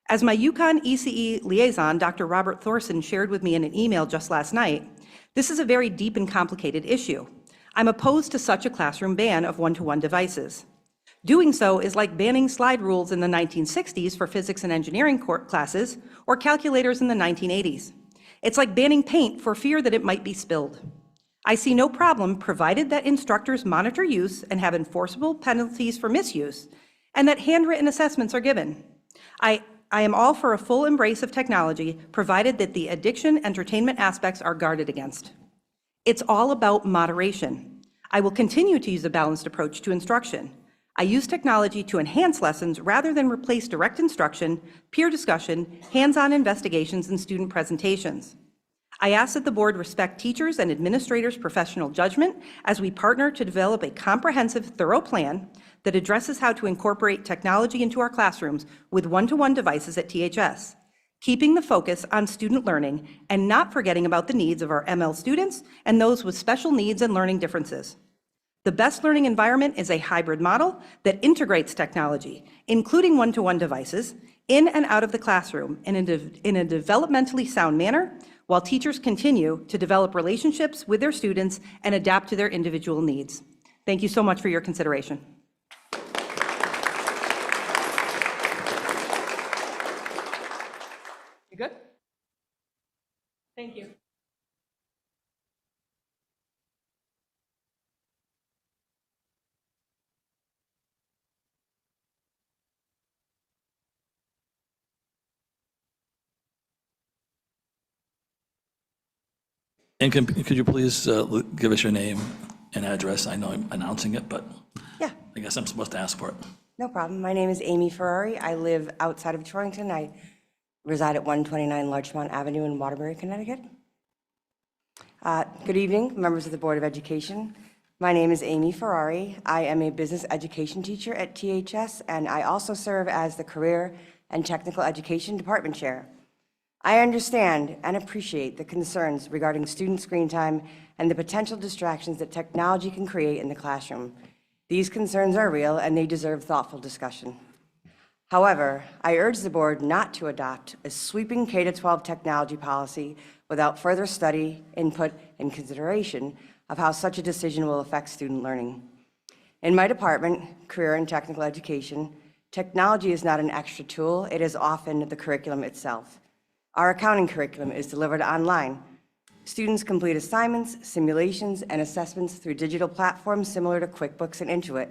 As my UConn ECE liaison, Dr. Robert Thorson, shared with me in an email just last night, this is a very deep and complicated issue. I'm opposed to such a classroom ban of one-to-one devices. Doing so is like banning slide rules in the 1960s for physics and engineering classes or calculators in the 1980s. It's like banning paint for fear that it might be spilled. I see no problem provided that instructors monitor use and have enforceable penalties for misuse, and that handwritten assessments are given. I am all for a full embrace of technology, provided that the addiction entertainment aspects are guarded against. It's all about moderation. I will continue to use a balanced approach to instruction. I use technology to enhance lessons rather than replace direct instruction, peer discussion, hands-on investigations, and student presentations. I ask that the board respect teachers' and administrators' professional judgment as we partner to develop a comprehensive, thorough plan that addresses how to incorporate technology into our classrooms with one-to-one devices at THS. keeping the focus on student learning and not forgetting about the needs of our ML students and those with special needs and learning differences. The best learning environment is a hybrid model that integrates technology, including one-to-one devices, in and out of the classroom in a developmentally sound manner, while teachers continue to develop relationships with their students and adapt to their individual needs. Thank you so much for your consideration. You good? Thank you. And could you please give us your name and address? I know I'm announcing it, but Yeah. I guess I'm supposed to ask for it. No problem. My name is Amy Ferrari. I live outside of Torrington. I reside at 129 Larchmont Avenue in Waterbury, Connecticut. Good evening, members of the Board of Education. My name is Amy Ferrari. I am a business education teacher at THS, and I also serve as the Career and Technical Education Department Chair. I understand and appreciate the concerns regarding student screen time and the potential distractions that technology can create in the classroom. These concerns are real and they deserve thoughtful discussion. However, I urge the board not to adopt a sweeping K-12 technology policy without further study, input, and consideration of how such a decision will affect student learning. In my department, Career and Technical Education, technology is not an extra tool, it is often the curriculum itself. Our accounting curriculum is delivered online. Students complete assignments, simulations, and assessments through digital platforms similar to QuickBooks and Intuit.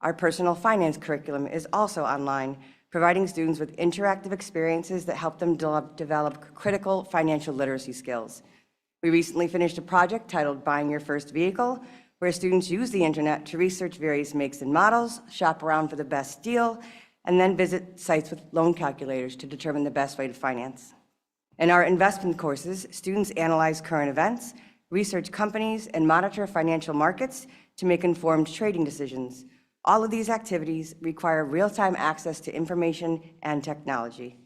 Our personal finance curriculum is also online, providing students with interactive experiences that help them develop critical financial literacy skills. We recently finished a project titled Buying Your First Vehicle, where students use the internet to research various makes and models, shop around for the best deal, and then visit sites with loan calculators to determine the best way to finance. In our investment courses, students analyze current events, research companies, and monitor financial markets to make informed trading decisions. All of these activities require real-time access to information and technology.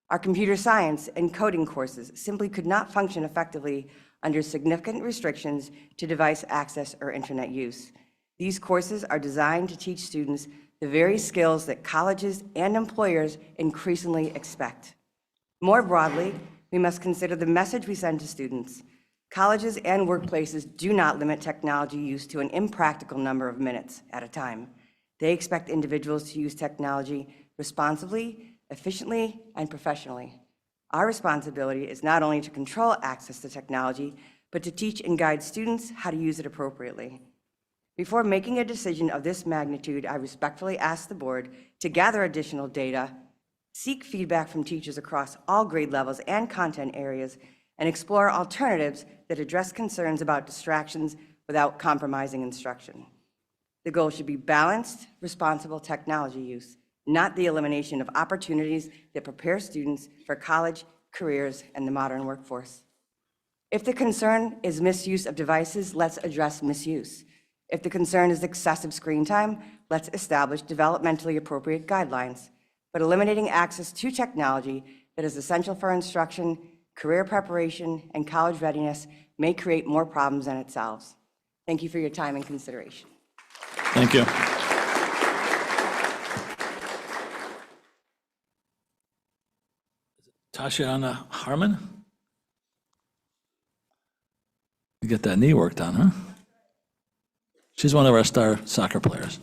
Our computer science and coding courses simply could not function effectively under significant restrictions to device access or internet use. These courses are designed to teach students the very skills that colleges and employers increasingly expect. More broadly, we must consider the message we send to students. Colleges and workplaces do not limit technology use to an impractical number of minutes at a time. They expect individuals to use technology responsibly, efficiently, and professionally. Our responsibility is not only to control access to technology, but to teach and guide students how to use it appropriately. Before making a decision of this magnitude, I respectfully ask the board to gather additional data, seek feedback from teachers across all grade levels and content areas, and explore alternatives that address concerns about distractions without compromising instruction. The goal should be balanced, responsible technology use, not the elimination of opportunities that prepare students for college, careers, and the modern workforce. If the concern is misuse of devices, let's address misuse. If the concern is excessive screen time, let's establish developmentally appropriate guidelines. But eliminating access to technology that is essential for instruction, career preparation, and college readiness may create more problems than it solves. Thank you for your time and consideration. Thank you. Tashiana Harmon? You get that knee worked on, huh? She's one of our star soccer players.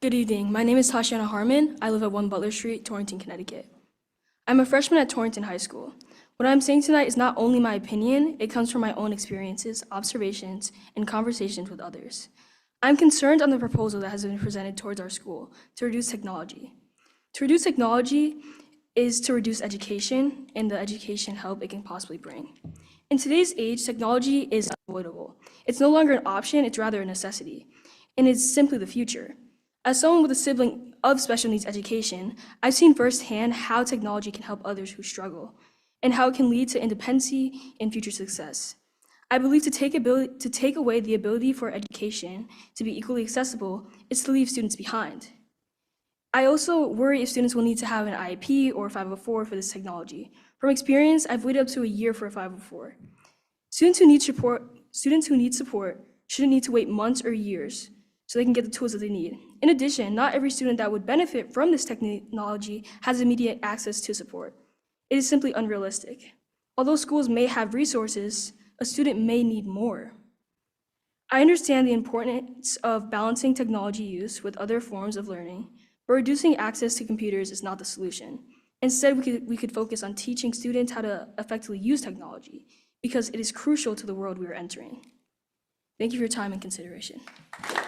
Good evening. My name is Tashiana Harmon. I live at 1 Butler Street, Torrington, Connecticut. I'm a freshman at Torrington High School. What I'm saying tonight is not only my opinion, it comes from my own experiences, observations, and conversations with others. I'm concerned on the proposal that has been presented towards our school to reduce technology. To reduce technology is to reduce education and the education help it can possibly bring. In today's age, technology is unavoidable. It's no longer an option, it's rather a necessity, and it's simply the future. As someone with a sibling of special needs education, I've seen firsthand how technology can help others who struggle, and how it can lead to independency and future success. I believe to take away the ability for education to be equally accessible is to leave students behind. I also worry if students will need to have an IEP or 504 for this technology. From experience, I've waited up to a year for a 504. Students who need support shouldn't need to wait months or years so they can get the tools that they need. In addition, not every student that would benefit from this technology has immediate access to support. It is simply unrealistic. Although schools may have resources, a student may need more. I understand the importance of balancing technology use with other forms of learning, but reducing access to computers is not the solution. Instead, we could focus on teaching students how to effectively use technology because it is crucial to the world we are entering. Thank you for your time and consideration. She's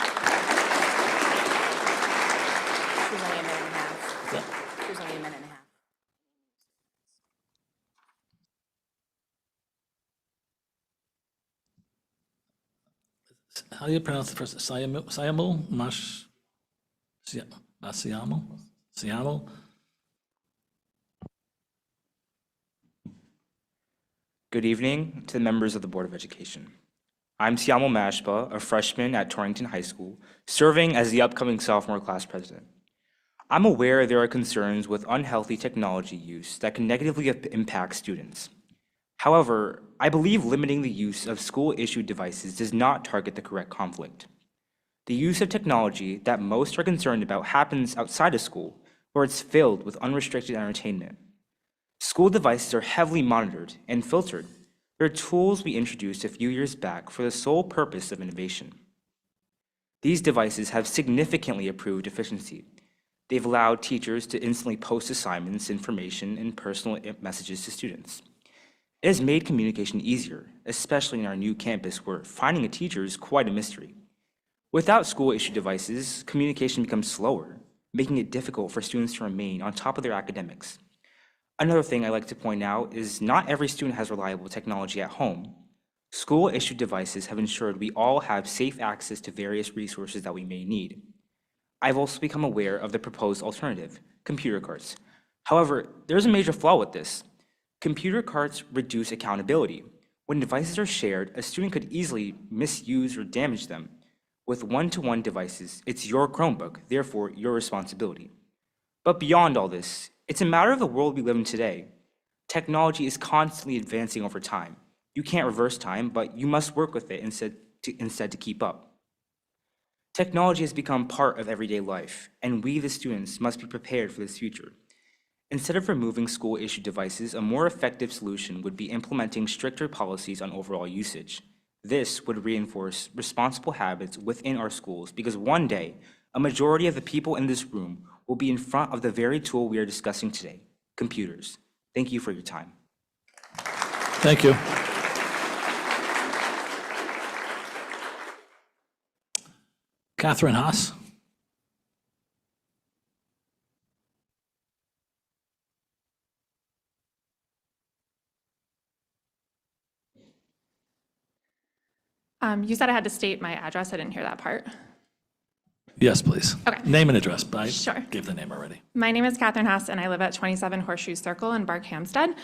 only a minute and a half. She's only a minute and a half. How do you pronounce the first? Siamul? Siamul? Good evening to the members of the Board of Education. I'm Siamul Mashba, a freshman at Torrington High School, serving as the upcoming sophomore class president. I'm aware there are concerns with unhealthy technology use that can negatively impact students. However, I believe limiting the use of school-issued devices does not target the correct conflict. The use of technology that most are concerned about happens outside of school, where it's filled with unrestricted entertainment. School devices are heavily monitored and filtered. They're tools we introduced a few years back for the sole purpose of innovation. These devices have significantly improved efficiency. They've allowed teachers to instantly post assignments, information, and personal messages to students. It has made communication easier, especially in our new campus where finding a teacher is quite a mystery. Without school-issued devices, communication becomes slower, making it difficult for students to remain on top of their academics. Another thing I'd like to point out is not every student has reliable technology at home. School-issued devices have ensured we all have safe access to various resources that we may need. I've also become aware of the proposed alternative, computer carts. However, there's a major flaw with this. Computer carts reduce accountability. When devices are shared, a student could easily misuse or damage them. With one-to-one devices, it's your Chromebook, therefore your responsibility. But beyond all this, it's a matter of the world we live in today. Technology is constantly advancing over time. You can't reverse time, but you must work with it instead to keep up. Technology has become part of everyday life, and we, the students, must be prepared for this future. Instead of removing school-issued devices, a more effective solution would be implementing stricter policies on overall usage. This would reinforce responsible habits within our schools because one day, a majority of the people in this room will be in front of the very tool we are discussing today, computers. Thank you for your time. Thank you. Catherine Haas. You said I had to state my address. I didn't hear that part. Yes, please. Okay. Name and address, but I Sure. gave the name already. My name is Catherine Haas, and I live at 27 Horseshoe Circle in Barkhamsted.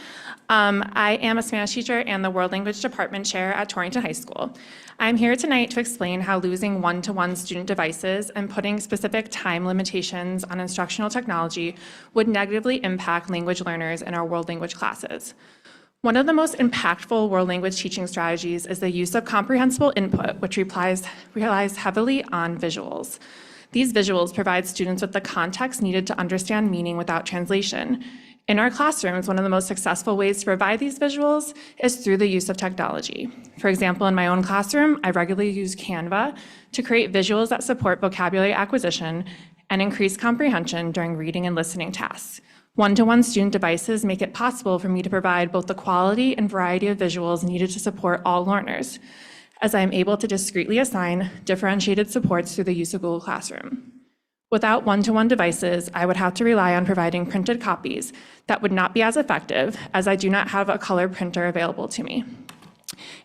I am a Spanish teacher and the World Language Department Chair at Torrington High School. I'm here tonight to explain how losing one-to-one student devices and putting specific time limitations on instructional technology would negatively impact language learners in our world language classes. One of the most impactful world language teaching strategies is the use of comprehensible input, which relies heavily on visuals. These visuals provide students with the context needed to understand meaning without translation. In our classrooms, one of the most successful ways to provide these visuals is through the use of technology. For example, in my own classroom, I regularly use Canva to create visuals that support vocabulary acquisition and increase comprehension during reading and listening tasks. One-to-one student devices make it possible for me to provide both the quality and variety of visuals needed to support all learners, as I am able to discreetly assign differentiated supports through the use of Google Classroom. Without one-to-one devices, I would have to rely on providing printed copies that would not be as effective, as I do not have a color printer available to me.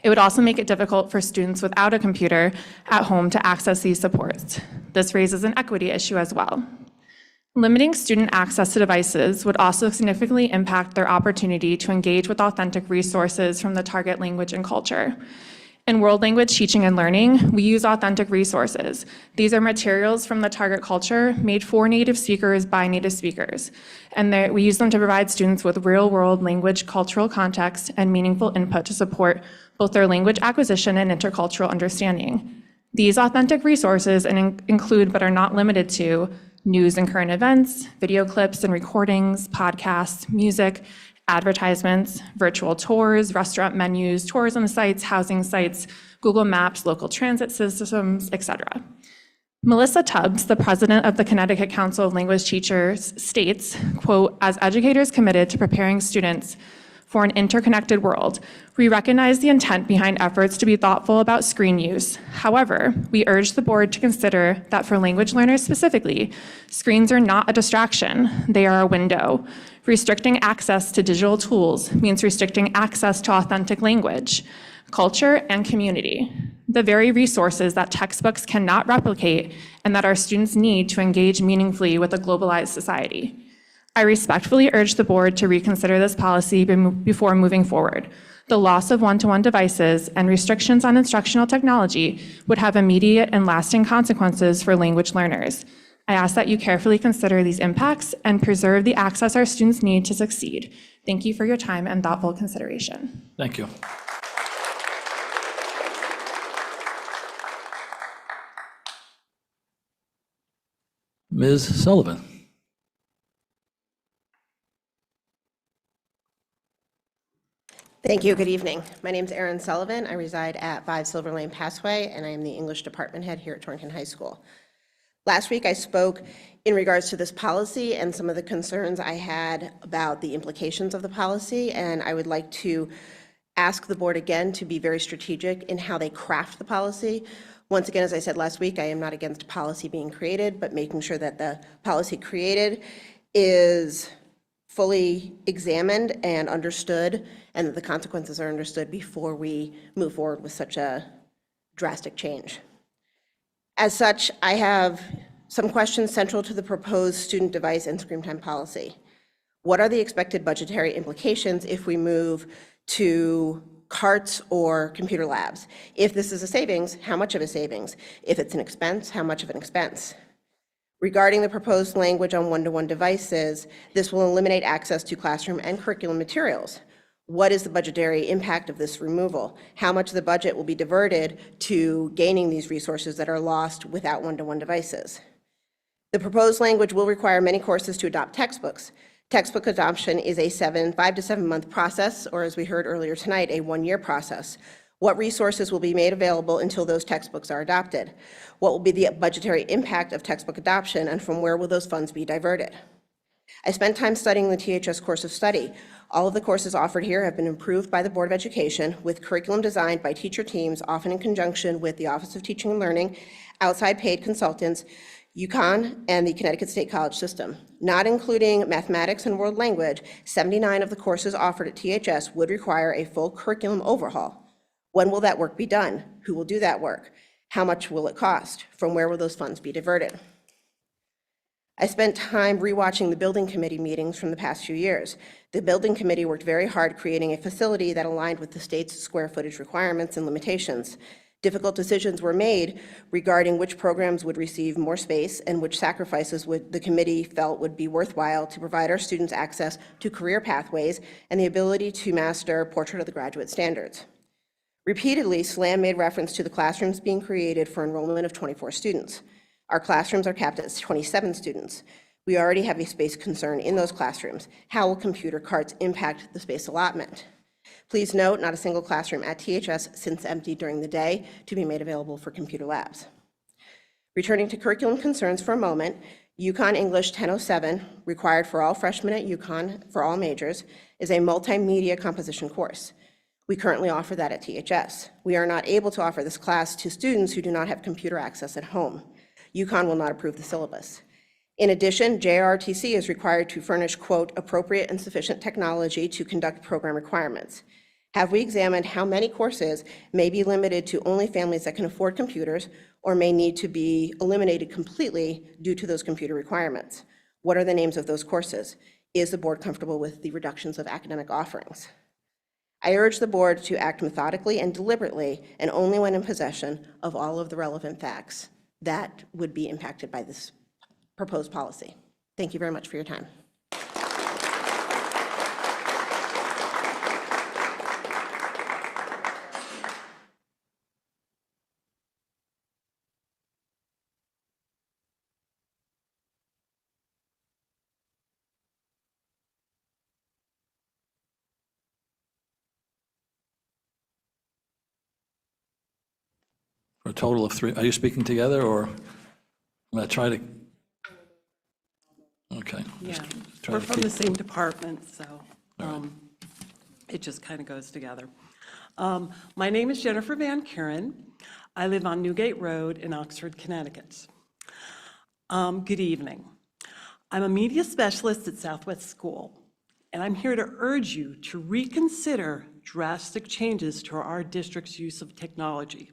It would also make it difficult for students without a computer at home to access these supports. This raises an equity issue as well. Limiting student access to devices would also significantly impact their opportunity to engage with authentic resources from the target language and culture. In world language teaching and learning, we use authentic resources. These are materials from the target culture made for native speakers by native speakers. And we use them to provide students with real-world language, cultural context, and meaningful input to support both their language acquisition and intercultural understanding. These authentic resources include, but are not limited to, news and current events, video clips and recordings, podcasts, music, advertisements, virtual tours, restaurant menus, tourism sites, housing sites, Google Maps, local transit systems, etc. Melissa Tubbs, the president of the Connecticut Council of Language Teachers, states, quote, "As educators committed to preparing students for an interconnected world, we recognize the intent behind efforts to be thoughtful about screen use. However, we urge the board to consider that for language learners specifically, screens are not a distraction, they are a window. Restricting access to digital tools means restricting access to authentic language, culture, and community, the very resources that textbooks cannot replicate and that our students need to engage meaningfully with a globalized society. I respectfully urge the board to reconsider this policy before moving forward. The loss of one-to-one devices and restrictions on instructional technology would have immediate and lasting consequences for language learners. I ask that you carefully consider these impacts and preserve the access our students need to succeed. Thank you for your time and thoughtful consideration." Thank you. Ms. Sullivan. Thank you. Good evening. My name is Erin Sullivan. I reside at 5 Silver Lane Passway, and I am the English department head here at Torrington High School. Last week, I spoke in regards to this policy and some of the concerns I had about the implications of the policy, and I would like to ask the board again to be very strategic in how they craft the policy. Once again, as I said last week, I am not against policy being created, but making sure that the policy created is fully examined and understood, and that the consequences are understood before we move forward with such a drastic change. As such, I have some questions central to the proposed student device and screen time policy. What are the expected budgetary implications if we move to carts or computer labs? If this is a savings, how much of a savings? If it's an expense, how much of an expense? Regarding the proposed language on one-to-one devices, this will eliminate access to classroom and curriculum materials. What is the budgetary impact of this removal? How much of the budget will be diverted to gaining these resources that are lost without one-to-one devices? The proposed language will require many courses to adopt textbooks. Textbook adoption is a 5 to 7 month process, or as we heard earlier tonight, a 1-year process. What resources will be made available until those textbooks are adopted? What will be the budgetary impact of textbook adoption, and from where will those funds be diverted? I spent time studying the THS course of study. All of the courses offered here have been improved by the Board of Education with curriculum designed by teacher teams, often in conjunction with the Office of Teaching and Learning, outside paid consultants, UConn, and the Connecticut State College System. Not including mathematics and world language, 79 of the courses offered at THS would require a full curriculum overhaul. When will that work be done? Who will do that work? How much will it cost? From where will those funds be diverted? I spent time rewatching the building committee meetings from the past few years. The building committee worked very hard creating a facility that aligned with the state's square footage requirements and limitations. Difficult decisions were made regarding which programs would receive more space and which sacrifices the committee felt would be worthwhile to provide our students access to career pathways and the ability to master Portrait of the Graduate standards. Repeatedly, SLAM made reference to the classrooms being created for enrollment of 24 students. Our classrooms are capped at 27 students. We already have a space concern in those classrooms. How will computer carts impact the space allotment? Please note, not a single classroom at THS sits empty during the day to be made available for computer labs. Returning to curriculum concerns for a moment, UConn English 1007, required for all freshmen at UConn for all majors, is a multimedia composition course. We currently offer that at THS. We are not able to offer this class to students who do not have computer access at home. UConn will not approve the syllabus. In addition, JRTC is required to furnish, quote, appropriate and sufficient technology to conduct program requirements. Have we examined how many courses may be limited to only families that can afford computers or may need to be eliminated completely due to those computer requirements? What are the names of those courses? Is the board comfortable with the reductions of academic offerings? I urge the board to act methodically and deliberately, and only when in possession of all of the relevant facts that would be impacted by this proposed policy. Thank you very much for your time. For a total of 3, are you speaking together, or I'm going to try to, okay. Yeah, try we're to from keep- the same department, so it just kind of goes together. My name is Jennifer Van Kuren. I live on Newgate Road in Oxford, Connecticut. Good evening. I'm a media specialist at Southwest School, and I'm here to urge you to reconsider drastic changes to our district's use of technology.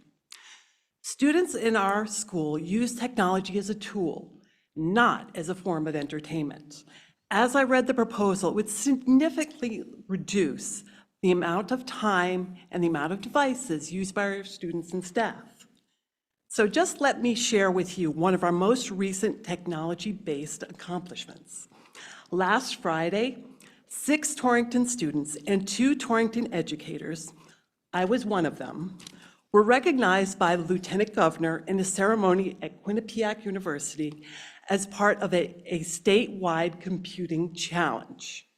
Students in our school use technology as a tool, not as a form of entertainment. As I read the proposal, it would significantly reduce the amount of time and the amount of devices used by our students and staff. So just let me share with you one of our most recent technology-based accomplishments. Last Friday, 6 Torrington students and 2 Torrington educators, I was one of them, were recognized by the Lieutenant Governor in a ceremony at Quinnipiac University as part of a statewide computing challenge.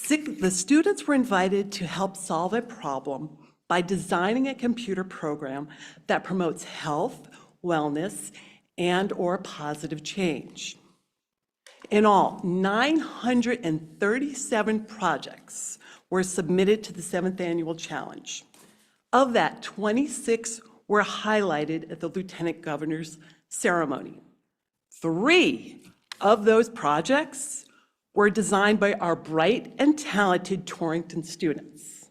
The students were invited to help solve a problem by designing a computer program that promotes health, wellness, and/or positive change. In all, 937 projects were submitted to the 7th Annual Challenge. Of that, 26 were highlighted at the Lieutenant Governor's ceremony. 3 of those projects were designed by our bright and talented Torrington students.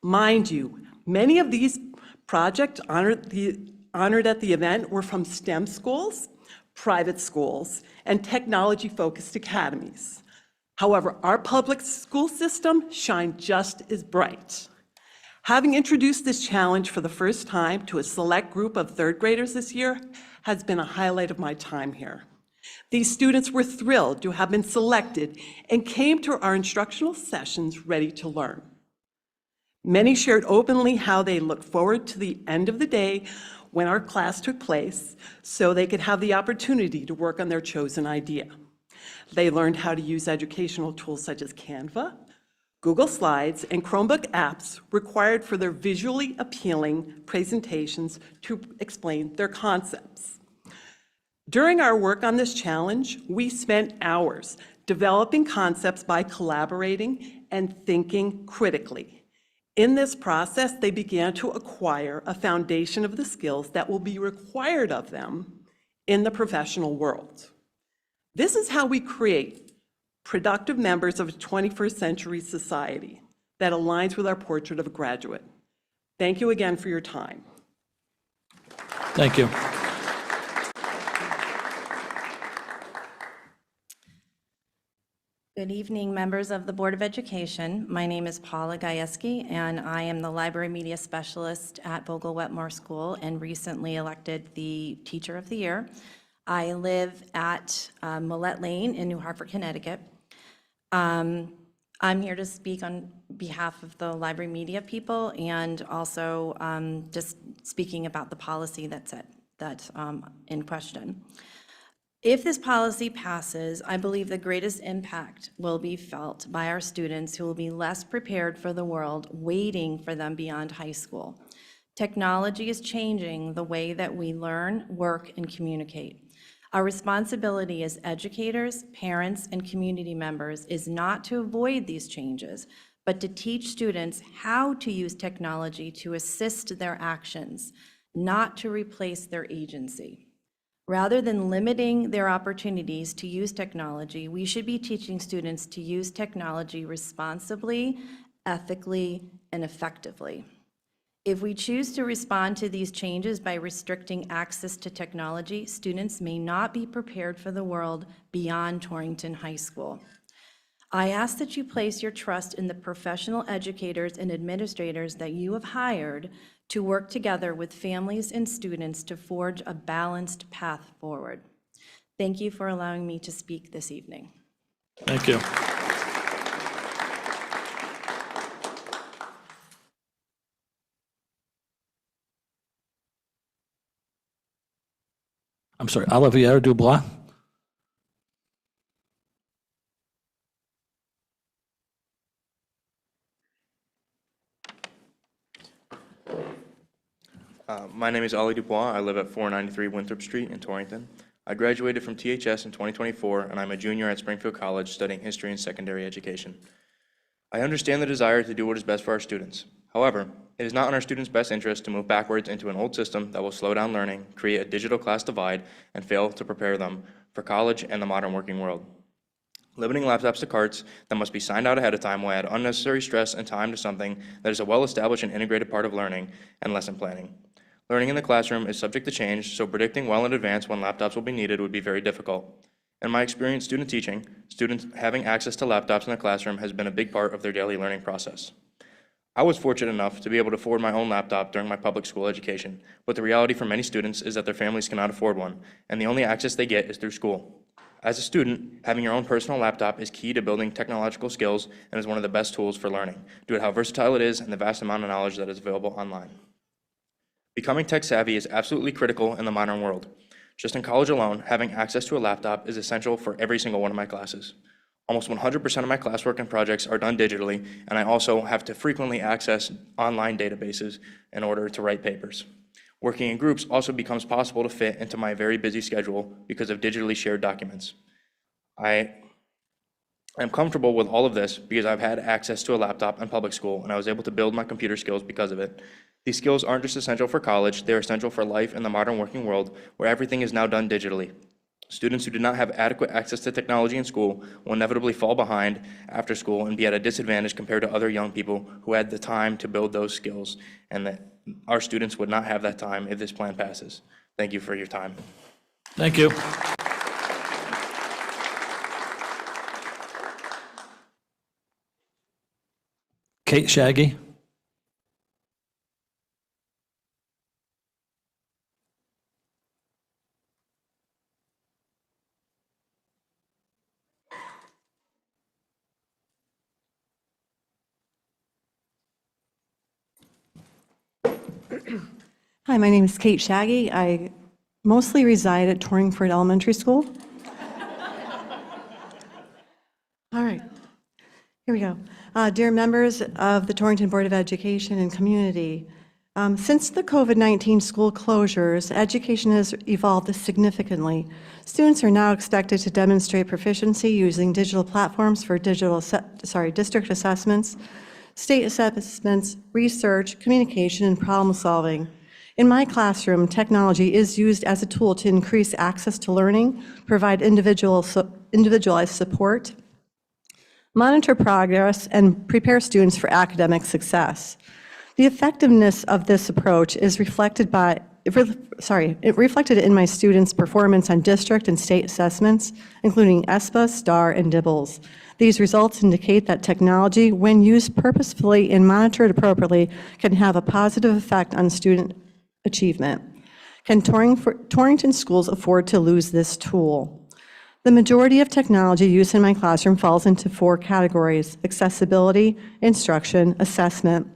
Mind you, many of these projects honored at the event were from STEM schools, private schools, and technology-focused academies. However, our public school system shined just as bright. Having introduced this challenge for the first time to a select group of 3rd graders this year has been a highlight of my time here. These students were thrilled to have been selected and came to our instructional sessions ready to learn. Many shared openly how they looked forward to the end of the day when our class took place so they could have the opportunity to work on their chosen idea. They learned how to use educational tools such as Canva, Google Slides, and Chromebook apps required for their visually appealing presentations to explain their concepts. During our work on this challenge, we spent hours developing concepts by collaborating and thinking critically. In this process, they began to acquire a foundation of the skills that will be required of them in the professional world. This is how we create productive members of a 21st century society that aligns with our portrait of a graduate. Thank you again for your time. Thank you. Good evening, members of the Board of Education. My name is Paula Gajewski, and I am the Library Media Specialist at Vogel Wetmore School and recently elected the Teacher of the Year. I live at Millette Lane in New Hartford, Connecticut. I'm here to speak on behalf of the library media people and also just speaking about the policy that's in question. If this policy passes, I believe the greatest impact will be felt by our students who will be less prepared for the world waiting for them beyond high school. Technology is changing the way that we learn, work, and communicate. Our responsibility as educators, parents, and community members is not to avoid these changes, but to teach students how to use technology to assist their actions, not to replace their agency. Rather than limiting their opportunities to use technology, we should be teaching students to use technology responsibly, ethically, and effectively. If we choose to respond to these changes by restricting access to technology, students may not be prepared for the world beyond Torrington High School. I ask that you place your trust in the professional educators and administrators that you have hired to work together with families and students to forge a balanced path forward. Thank you for allowing me to speak this evening. Thank you. I'm sorry, Olivier Dubois? My name is Ollie Dubois. I live at 493 Winthrop Street in Torrington. I graduated from THS in 2024, and I'm a junior at Springfield College studying history and secondary education. I understand the desire to do what is best for our students. However, it is not in our students' best interest to move backwards into an old system that will slow down learning, create a digital class divide, and fail to prepare them for college and the modern working world. Limiting laptops to carts that must be signed out ahead of time will add unnecessary stress and time to something that is a well-established and integrated part of learning and lesson planning. Learning in the classroom is subject to change, so predicting well in advance when laptops will be needed would be very difficult. In my experience student teaching, students having access to laptops in the classroom has been a big part of their daily learning process. I was fortunate enough to be able to afford my own laptop during my public school education, but the reality for many students is that their families cannot afford one, and the only access they get is through school. As a student, having your own personal laptop is key to building technological skills and is one of the best tools for learning, due to how versatile it is and the vast amount of knowledge that is available online. Becoming tech savvy is absolutely critical in the modern world. Just in college alone, having access to a laptop is essential for every single one of my classes. Almost 100% of my classwork and projects are done digitally, and I also have to frequently access online databases in order to write papers. Working in groups also becomes possible to fit into my very busy schedule because of digitally shared documents. I am comfortable with all of this because I've had access to a laptop in public school, and I was able to build my computer skills because of it. These skills aren't just essential for college, they're essential for life in the modern working world where everything is now done digitally. Students who do not have adequate access to technology in school will inevitably fall behind after school and be at a disadvantage compared to other young people who had the time to build those skills, and that our students would not have that time if this plan passes. Thank you for your time. Thank you. Kate Shaggy? Hi, my name is Kate Shaggy. I mostly reside at Torrington Elementary School. All right, here we go. Dear members of the Torrington Board of Education and community, since the COVID-19 school closures, education has evolved significantly. Students are now expected to demonstrate proficiency using digital platforms for district assessments, state assessments, research, communication, and problem solving. In my classroom, technology is used as a tool to increase access to learning, provide individualized support, monitor progress, and prepare students for academic success. The effectiveness of this approach is reflected in my students' performance on district and state assessments, including ESPA, STAR, and DIBELS. These results indicate that technology, when used purposefully and monitored appropriately, can have a positive effect on student achievement. Can Torrington schools afford to lose this tool? The majority of technology used in my classroom falls into 4 categories: accessibility, instruction, assessment,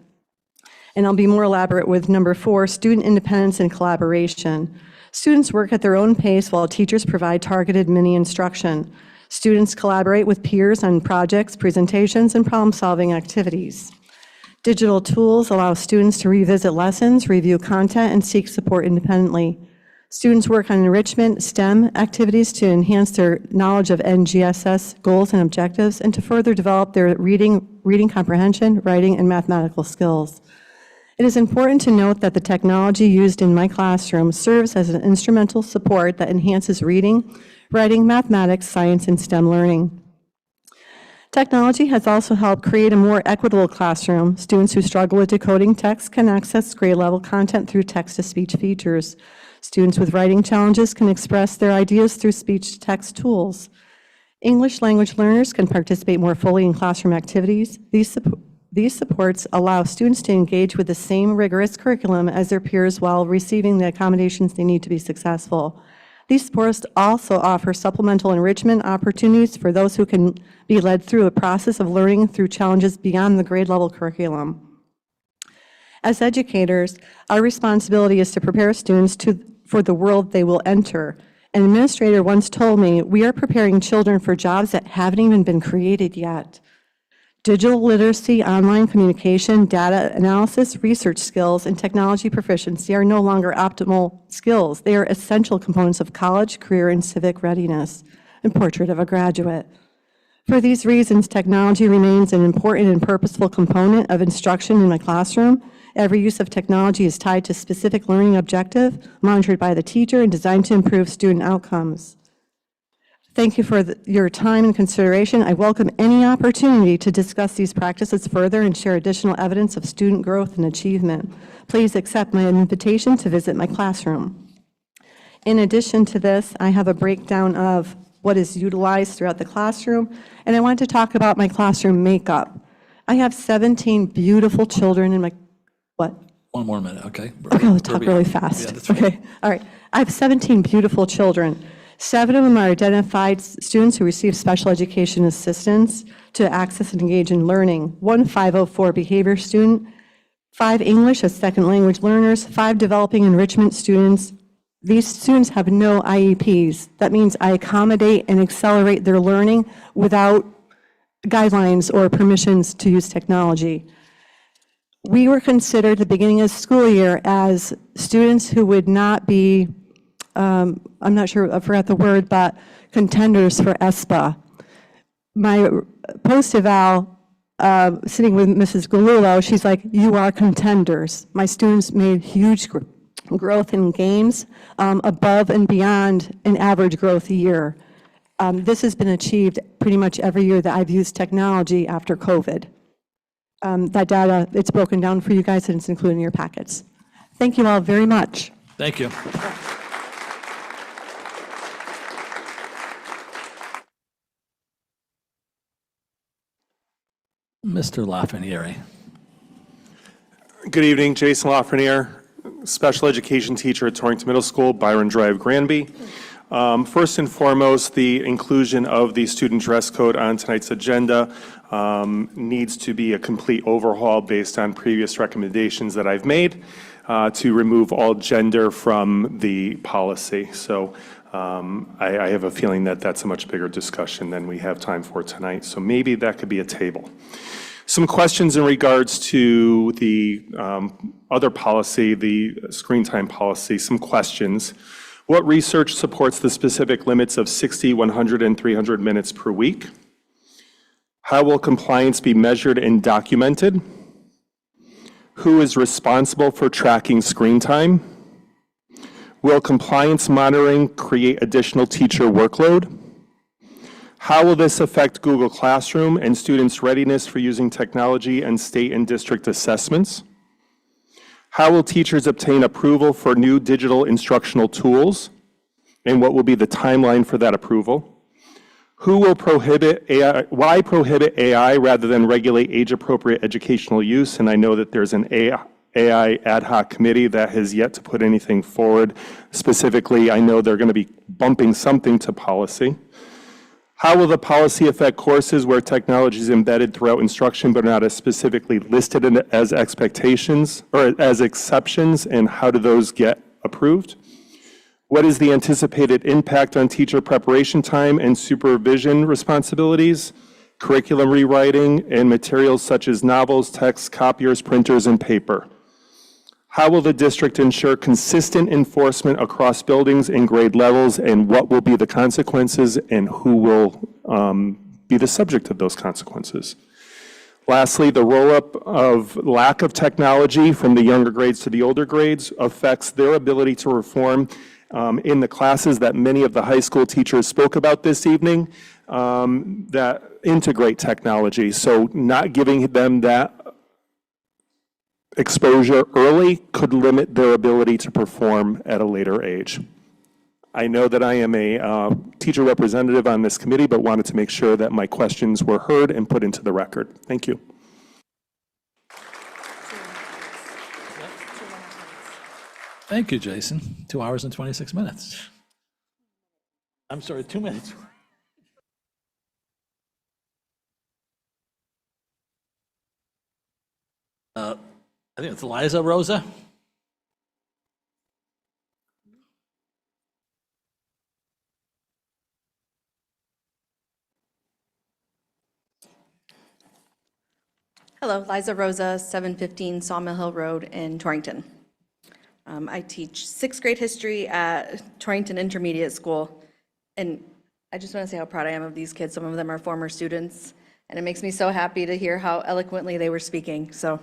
and I'll be more elaborate with number 4, student independence and collaboration. Students work at their own pace while teachers provide targeted mini instruction. Students collaborate with peers on projects, presentations, and problem-solving activities. Digital tools allow students to revisit lessons, review content, and seek support independently. Students work on enrichment, STEM activities to enhance their knowledge of NGSS goals and objectives, and to further develop their reading comprehension, writing, and mathematical skills. It is important to note that the technology used in my classroom serves as an instrumental support that enhances reading, writing, mathematics, science, and STEM learning. Technology has also helped create a more equitable classroom. Students who struggle with decoding text can access grade-level content through text-to-speech features. Students with writing challenges can express their ideas through speech-to-text tools. English language learners can participate more fully in classroom activities. These supports allow students to engage with the same rigorous curriculum as their peers while receiving the accommodations they need to be successful. These supports also offer supplemental enrichment opportunities for those who can be led through a process of learning through challenges beyond the grade level curriculum. As educators, our responsibility is to prepare students for the world they will enter. An administrator once told me, we are preparing children for jobs that haven't even been created yet. Digital literacy, online communication, data analysis, research skills, and technology proficiency are no longer optimal skills. They are essential components of college, career, and civic readiness, and portrait of a graduate. For these reasons, technology remains an important and purposeful component of instruction in my classroom. Every use of technology is tied to specific learning objective, monitored by the teacher, and designed to improve student outcomes. Thank you for your time and consideration. I welcome any opportunity to discuss these practices further and share additional evidence of student growth and achievement. Please accept my invitation to visit my classroom. In addition to this, I have a breakdown of what is utilized throughout the classroom, and I want to talk about my classroom makeup. I have 17 beautiful children in my, what? One more minute, okay? Okay, I'll talk really fast. Yeah, that's right. Okay, all right. I have 17 beautiful children. 7 of them are identified students who receive special education assistance to access and engage in learning. 1 504 behavior student, 5 English as second language learners, 5 developing enrichment students. These students have no IEPs. That means I accommodate and accelerate their learning without guidelines or permissions to use technology. We were considered at the beginning of the school year as students who would not be, I'm not sure, I forgot the word, but contenders for ESPA. My post-eval, sitting with Mrs. Galullo, she's like, you are contenders. My students made huge growth in games, above and beyond an average growth a year. This has been achieved pretty much every year that I've used technology after COVID. That data, it's broken down for you guys and it's included in your packets. Thank you all very much. Thank you. Mr. Lafreniere. Good evening, Jason Lafreniere, special education teacher at Torrington Middle School, Byron Drive, Granby. First and foremost, the inclusion of the student dress code on tonight's agenda needs to be a complete overhaul based on previous recommendations that I've made to remove all gender from the policy. So I have a feeling that that's a much bigger discussion than we have time for tonight. So maybe that could be a table. Some questions in regards to the other policy, the screen time policy, some questions. What research supports the specific limits of 60, 100, and 300 minutes per week? How will compliance be measured and documented? Who is responsible for tracking screen time? Will compliance monitoring create additional teacher workload? How will this affect Google Classroom and students' readiness for using technology and state and district assessments? How will teachers obtain approval for new digital instructional tools? And what will be the timeline for that approval? Who will prohibit AI? Why prohibit AI rather than regulate age-appropriate educational use? And I know that there's an AI ad hoc committee that has yet to put anything forward. Specifically, I know they're going to be bumping something to policy. How will the policy affect courses where technology is embedded throughout instruction but not as specifically listed as expectations or as exceptions, and how do those get approved? What is the anticipated impact on teacher preparation time and supervision responsibilities, curriculum rewriting, and materials such as novels, texts, copiers, printers, and paper? How will the district ensure consistent enforcement across buildings and grade levels, and what will be the consequences, and who will be the subject of those consequences? Lastly, the roll-up of lack of technology from the younger grades to the older grades affects their ability to perform in the classes that many of the high school teachers spoke about this evening that integrate technology. So not giving them that exposure early could limit their ability to perform at a later age. I know that I am a teacher representative on this committee, but wanted to make sure that my questions were heard and put into the record. Thank you. Thank you, Jason. 2 hours and 26 minutes. I'm sorry, 2 minutes. I think it's Liza Rosa. Hello, Liza Rosa, 715 Sawmill Hill Road in Torrington. I teach 6th grade history at Torrington Intermediate School, and I just want to say how proud I am of these kids. Some of them are former students, and it makes me so happy to hear how eloquently they were speaking. So,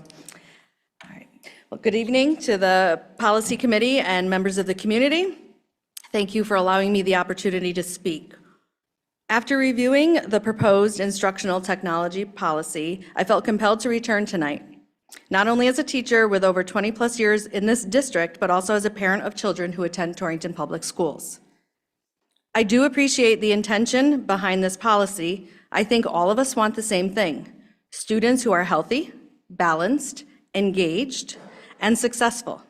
all right. Well, good evening to the Policy Committee and members of the community. Thank you for allowing me the opportunity to speak. After reviewing the proposed instructional technology policy, I felt compelled to return tonight, not only as a teacher with over 20+ years in this district, but also as a parent of children who attend Torrington Public Schools. I do appreciate the intention behind this policy. I think all of us want the same thing: students who are healthy, balanced, engaged, and successful.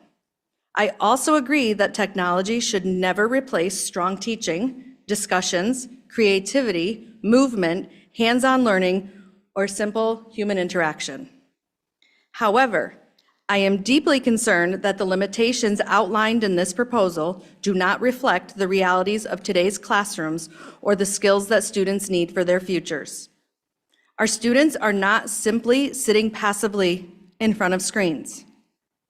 I also agree that technology should never replace strong teaching, discussions, creativity, movement, hands-on learning, or simple human interaction. However, I am deeply concerned that the limitations outlined in this proposal do not reflect the realities of today's classrooms or the skills that students need for their futures. Our students are not simply sitting passively in front of screens.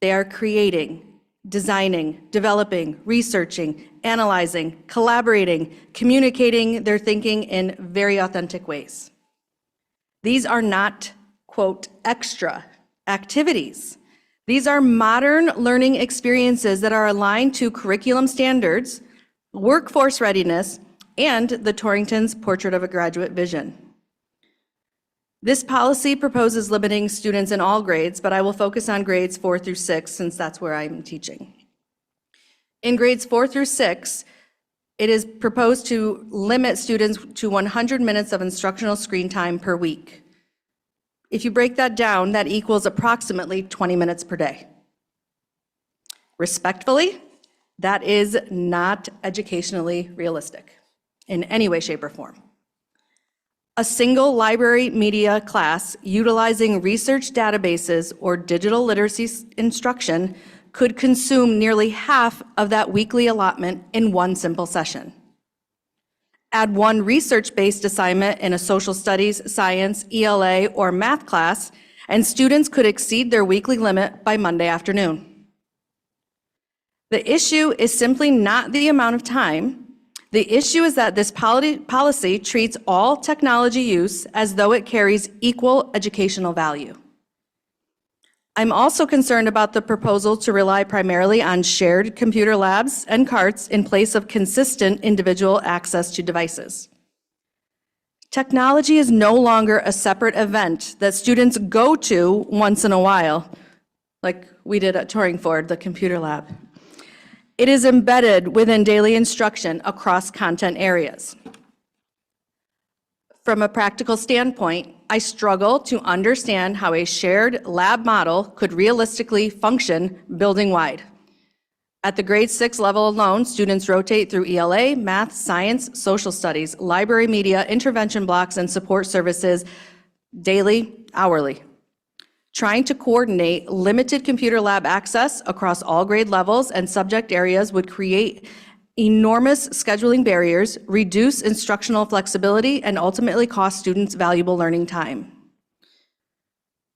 They are creating, designing, developing, researching, analyzing, collaborating, communicating their thinking in very authentic ways. These are not, quote, extra activities. These are modern learning experiences that are aligned to curriculum standards, workforce readiness, and the Torrington's Portrait of a Graduate vision. This policy proposes limiting students in all grades, but I will focus on grades 4 through 6 since that's where I'm teaching. In grades 4 through 6, it is proposed to limit students to 100 minutes of instructional screen time per week. If you break that down, that equals approximately 20 minutes per day. Respectfully, that is not educationally realistic in any way, shape, or form. A single library media class utilizing research databases or digital literacy instruction could consume nearly half of that weekly allotment in one simple session. Add one research-based assignment in a social studies, science, ELA, or math class, and students could exceed their weekly limit by Monday afternoon. The issue is simply not the amount of time. The issue is that this policy treats all technology use as though it carries equal educational value. I'm also concerned about the proposal to rely primarily on shared computer labs and carts in place of consistent individual access to devices. Technology is no longer a separate event that students go to once in a while, like we did at Torringford, the computer lab. It is embedded within daily instruction across content areas. From a practical standpoint, I struggle to understand how a shared lab model could realistically function building-wide. At the grade 6 level alone, students rotate through ELA, math, science, social studies, library media, intervention blocks, and support services daily, hourly. Trying to coordinate limited computer lab access across all grade levels and subject areas would create enormous scheduling barriers, reduce instructional flexibility, and ultimately cost students valuable learning time.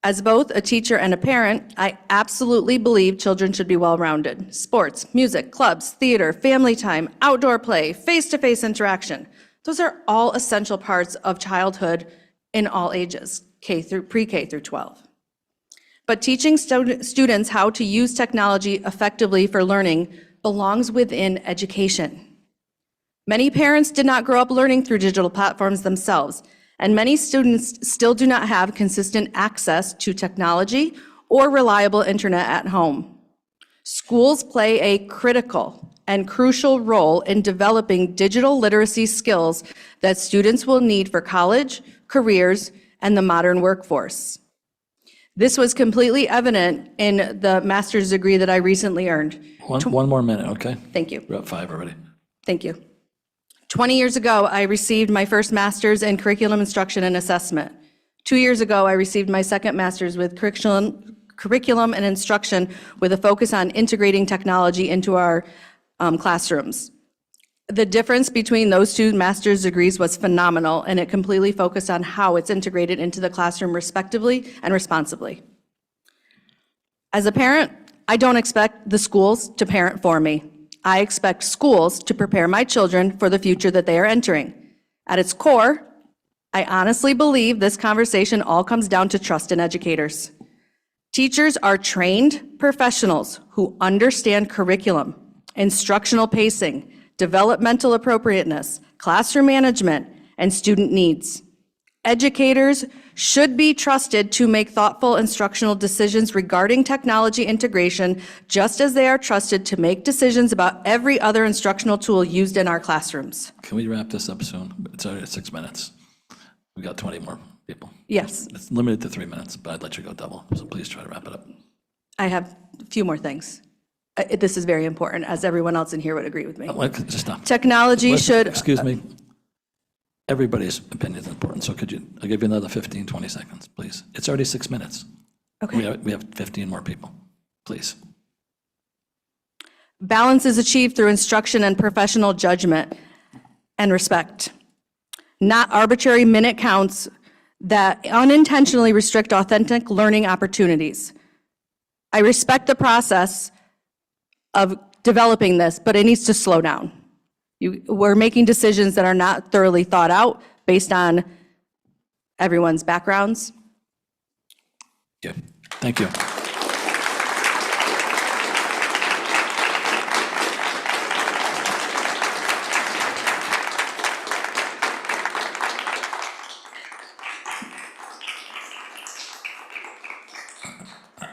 As both a teacher and a parent, I absolutely believe children should be well-rounded. Sports, music, clubs, theater, family time, outdoor play, face-to-face interaction. Those are all essential parts of childhood in all ages, pre-K through 12. But teaching students how to use technology effectively for learning belongs within education. Many parents did not grow up learning through digital platforms themselves, and many students still do not have consistent access to technology or reliable internet at home. Schools play a critical and crucial role in developing digital literacy skills that students will need for college, careers, and the modern workforce. This was completely evident in the master's degree that I recently earned. One more minute, okay? Thank you. We're at 5 already. Thank you. 20 years ago, I received my first master's in curriculum instruction and assessment. 2 years ago, I received my second master's with curriculum and instruction with a focus on integrating technology into our classrooms. The difference between those two master's degrees was phenomenal, and it completely focused on how it's integrated into the classroom respectively and responsibly. As a parent, I don't expect the schools to parent for me. I expect schools to prepare my children for the future that they are entering. At its core, I honestly believe this conversation all comes down to trust in educators. Teachers are trained professionals who understand curriculum, instructional pacing, developmental appropriateness, classroom management, and student needs. Educators should be trusted to make thoughtful instructional decisions regarding technology integration, just as they are trusted to make decisions about every other instructional tool used in our classrooms. Can we wrap this up soon? It's already at 6 minutes. We got 20 more people. Yes, It's limited to 3 minutes, but I'd let you go double, so please try to wrap it up. I have a few more things. This is very important, as everyone else in here would agree with me. Just stop. Technology should. Excuse me. Everybody's opinion is important, so I'll give you another 15, 20 seconds, please. It's already 6 minutes. Okay. We have 15 more people, please. Balance is achieved through instruction and professional judgment and respect, not arbitrary minute counts that unintentionally restrict authentic learning opportunities. I respect the process of developing this, but it needs to slow down. We're making decisions that are not thoroughly thought out based on everyone's backgrounds. Yeah, thank you.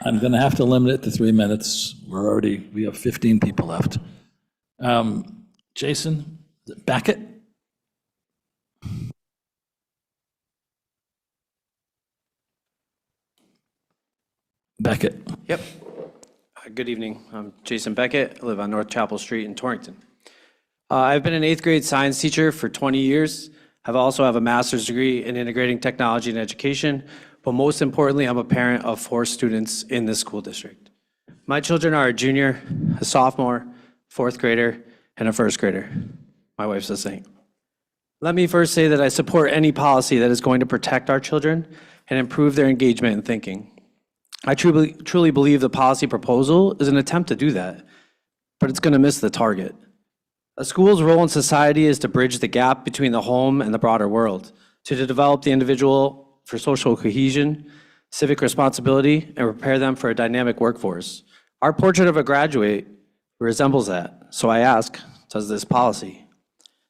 I'm going to have to limit it to 3 minutes. We have 15 people left. Jason Beckett? Beckett. Yep. Good evening. I'm Jason Beckett. I live on North Chapel Street in Torrington. I've been an 8th grade science teacher for 20 years. I also have a master's degree in integrating technology and education, but most importantly, I'm a parent of 4 students in this school district. My children are a junior, a sophomore, 4th grader, and a 1st grader. My wife's a saint. Let me first say that I support any policy that is going to protect our children and improve their engagement and thinking. I truly believe the policy proposal is an attempt to do that, but it's going to miss the target. A school's role in society is to bridge the gap between the home and the broader world, to develop the individual for social cohesion, civic responsibility, and prepare them for a dynamic workforce. Our portrait of a graduate resembles that, so I ask, does this policy?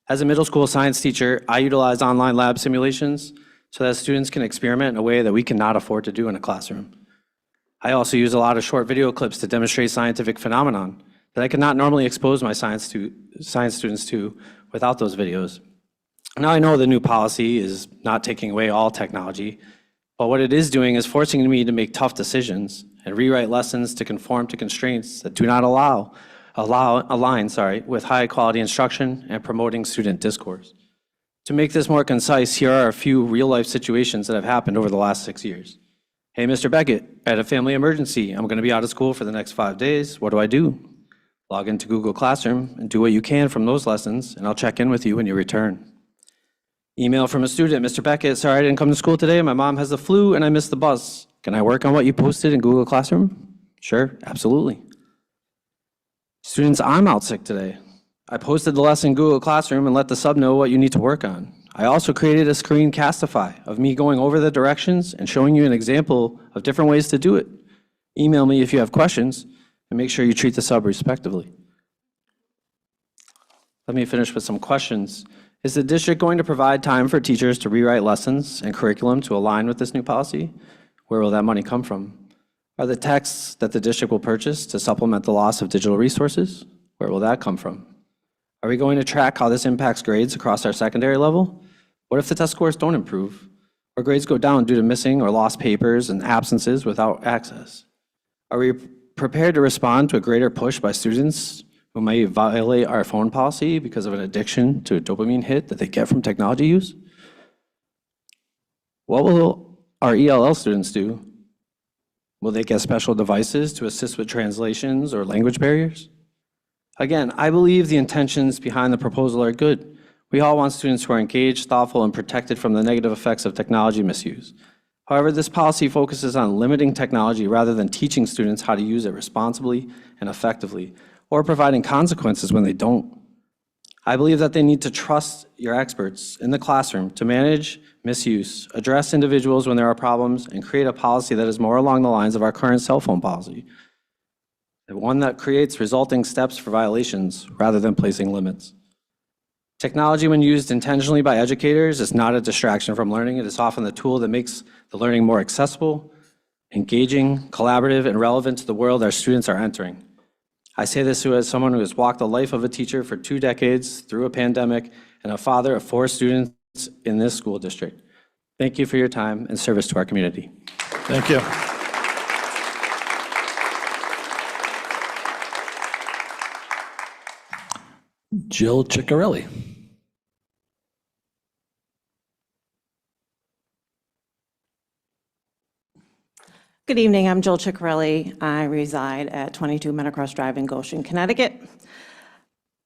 As a middle school science teacher, I utilize online lab simulations so that students can experiment in a way that we cannot afford to do in a classroom. I also use a lot of short video clips to demonstrate scientific phenomenon that I could not normally expose my science students to without those videos. Now I know the new policy is not taking away all technology, but what it is doing is forcing me to make tough decisions and rewrite lessons to conform to constraints that do not align with high quality instruction and promoting student discourse. To make this more concise, here are a few real life situations that have happened over the last 6 years. Hey, Mr. Beckett, I had a family emergency. I'm going to be out of school for the next 5 days. What do? Log into Google Classroom and do what you can from those lessons, and I'll check in with you when you return. Email from a student, Mr. Beckett, sorry I didn't come to school today. My mom has the flu and I missed the bus. Can I work on what you posted in Google Classroom? Sure, absolutely. Students, I'm out sick today. I posted the lesson in Google Classroom and let the sub know what you need to work on. I also created a screencastify of me going over the directions and showing you an example of different ways to do it. Email me if you have questions and make sure you treat the sub respectively. Let me finish with some questions. Is the district going to provide time for teachers to rewrite lessons and curriculum to align with this new policy? Where will that money come from? Are the texts that the district will purchase to supplement the loss of digital resources? Where will that come from? Are we going to track how this impacts grades across our secondary level? What if the test scores don't improve, or grades go down due to missing or lost papers and absences without access? Are we prepared to respond to a greater push by students who may violate our phone policy because of an addiction to a dopamine hit that they get from technology use? What will our ELL students do? Will they get special devices to assist with translations or language barriers? Again, I believe the intentions behind the proposal are good. We all want students who are engaged, thoughtful, and protected from the negative effects of technology misuse. However, this policy focuses on limiting technology rather than teaching students how to use it responsibly and effectively, or providing consequences when they don't. I believe that they need to trust your experts in the classroom to manage misuse, address individuals when there are problems, and create a policy that is more along the lines of our current cell phone policy, one that creates resulting steps for violations rather than placing limits. Technology, when used intentionally by educators, is not a distraction from learning. It is often the tool that makes the learning more accessible, engaging, collaborative, and relevant to the world our students are entering. I say this as someone who has walked the life of a teacher for 2 decades through a pandemic and a father of 4 students in this school district. Thank you for your time and service to our community. Thank you. Jill Ciccarelli. Good evening, I'm Jill Ciccarelli. I reside at 22 Meadowcross Drive in Goshen, Connecticut.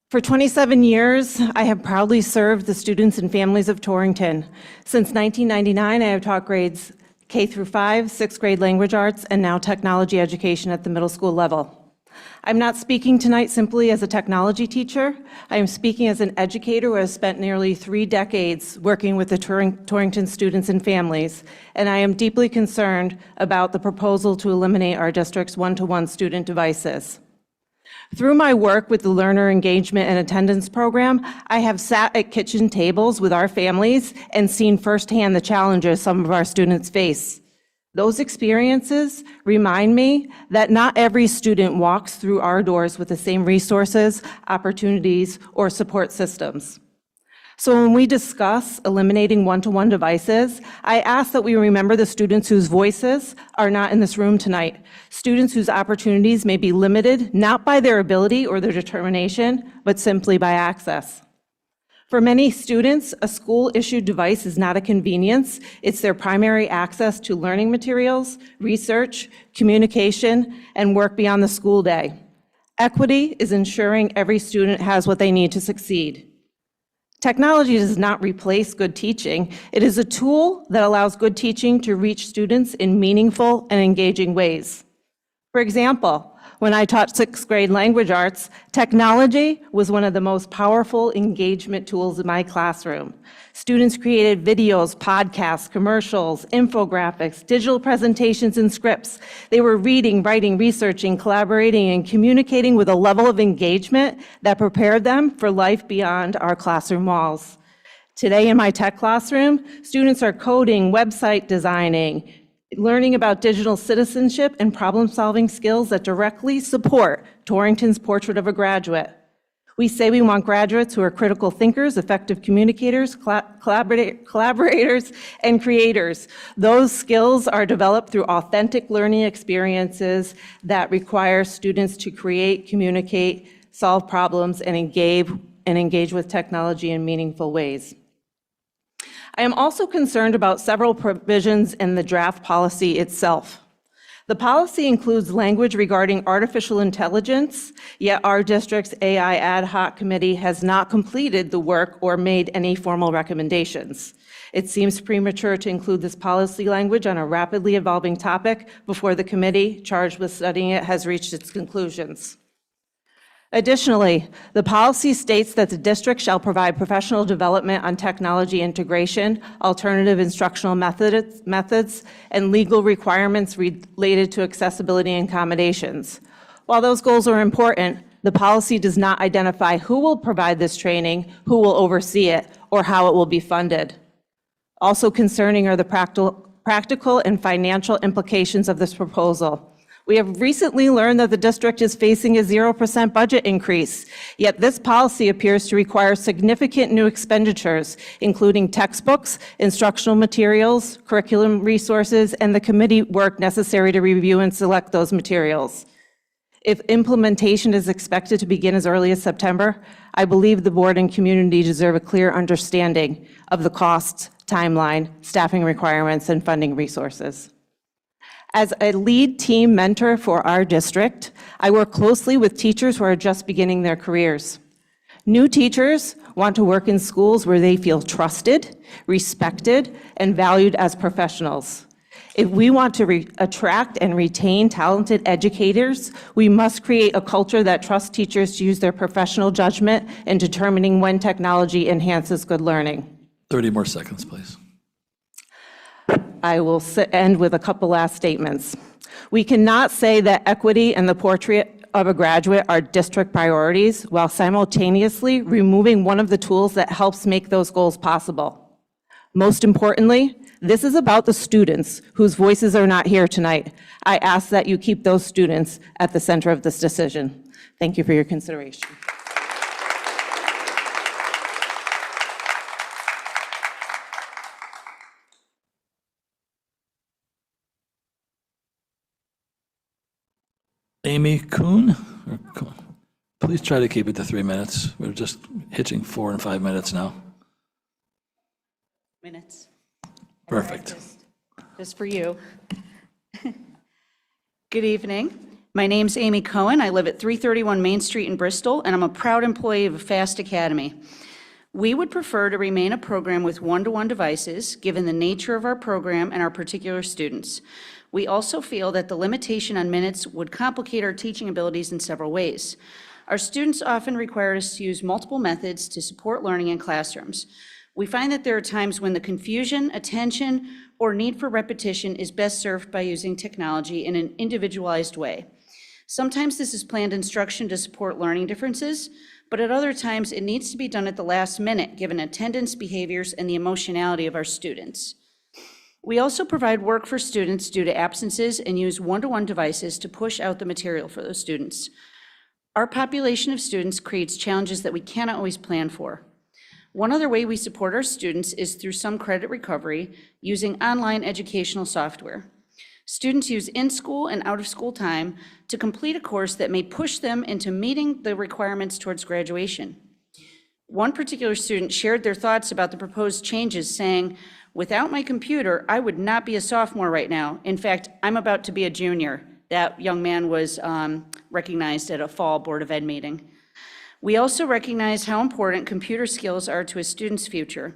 For 27 years, I have proudly served the students and families of Torrington. Since 1999, I have taught grades K through 5, 6th grade language arts, and now technology education at the middle school level. I'm not speaking tonight simply as a technology teacher. I am speaking as an educator who has spent nearly 3 decades working with the Torrington students and families, and I am deeply concerned about the proposal to eliminate our district's one-to-one student devices. Through my work with the Learner Engagement and Attendance Program, I have sat at kitchen tables with our families and seen firsthand the challenges some of our students face. Those experiences remind me that not every student walks through our doors with the same resources, opportunities, or support systems. So when we discuss eliminating one-to-one devices, I ask that we remember the students whose voices are not in this room tonight, students whose opportunities may be limited not by their ability or their determination, but simply by access. For many students, a school-issued device is not a convenience. It's their primary access to learning materials, research, communication, and work beyond the school day. Equity is ensuring every student has what they need to succeed. Technology does not replace good teaching. It is a tool that allows good teaching to reach students in meaningful and engaging ways. For example, when I taught 6th grade language arts, technology was one of the most powerful engagement tools in my classroom. Students created videos, podcasts, commercials, infographics, digital presentations, and scripts. They were reading, writing, researching, collaborating, and communicating with a level of engagement that prepared them for life beyond our classroom walls. Today in my tech classroom, students are coding, website designing, learning about digital citizenship and problem-solving skills that directly support Torrington's portrait of a graduate. We say we want graduates who are critical thinkers, effective communicators, collaborators, and creators. Those skills are developed through authentic learning experiences that require students to create, communicate, solve problems, and engage with technology in meaningful ways. I am also concerned about several provisions in the draft policy itself. The policy includes language regarding artificial intelligence, yet our district's AI ad hoc committee has not completed the work or made any formal recommendations. It seems premature to include this policy language on a rapidly evolving topic before the committee charged with studying it has reached its conclusions. Additionally, the policy states that the district shall provide professional development on technology integration, alternative instructional methods, and legal requirements related to accessibility and accommodations. While those goals are important, the policy does not identify who will provide this training, who will oversee it, or how it will be funded. Also concerning are the practical and financial implications of this proposal. We have recently learned that the district is facing a 0% budget increase, yet this policy appears to require significant new expenditures, including textbooks, instructional materials, curriculum resources, and the committee work necessary to review and select those materials. If implementation is expected to begin as early as September, I believe the board and community deserve a clear understanding of the costs, timeline, staffing requirements, and funding resources. As a lead team mentor for our district, I work closely with teachers who are just beginning their careers. New teachers want to work in schools where they feel trusted, respected, and valued as professionals. If we want to attract and retain talented educators, we must create a culture that trusts teachers to use their professional judgment in determining when technology enhances good learning. 30 more seconds, please. I will end with a couple last statements. We cannot say that equity and the portrait of a graduate are district priorities while simultaneously removing one of the tools that helps make those goals possible. Most importantly, this is about the students whose voices are not here tonight. I ask that you keep those students at the center of this decision. Thank you for your consideration. Amy Kuhn, please try to keep it to 3 minutes. We're just hitching 4 and 5 minutes now. Minutes. Perfect. Just for you. Good evening. My name's Amy Cohen. I live at 331 Main Street in Bristol, and I'm a proud employee of FAST Academy. We would prefer to remain a program with one-to-one devices, given the nature of our program and our particular students. We also feel that the limitation on minutes would complicate our teaching abilities in several ways. Our students often require us to use multiple methods to support learning in classrooms. We find that there are times when the confusion, attention, or need for repetition is best served by using technology in an individualized way. Sometimes this is planned instruction to support learning differences, but at other times it needs to be done at the last minute, given attendance, behaviors, and the emotionality of our students. We also provide work for students due to absences and use one-to-one devices to push out the material for those students. Our population of students creates challenges that we cannot always plan for. One other way we support our students is through some credit recovery using online educational software. Students use in-school and out-of-school time to complete a course that may push them into meeting the requirements towards graduation. One particular student shared their thoughts about the proposed changes, saying, "Without my computer, I would not be a sophomore right now. In fact, I'm about to be a junior." That young man was recognized at a fall Board of Ed meeting. We also recognize how important computer skills are to a student's future.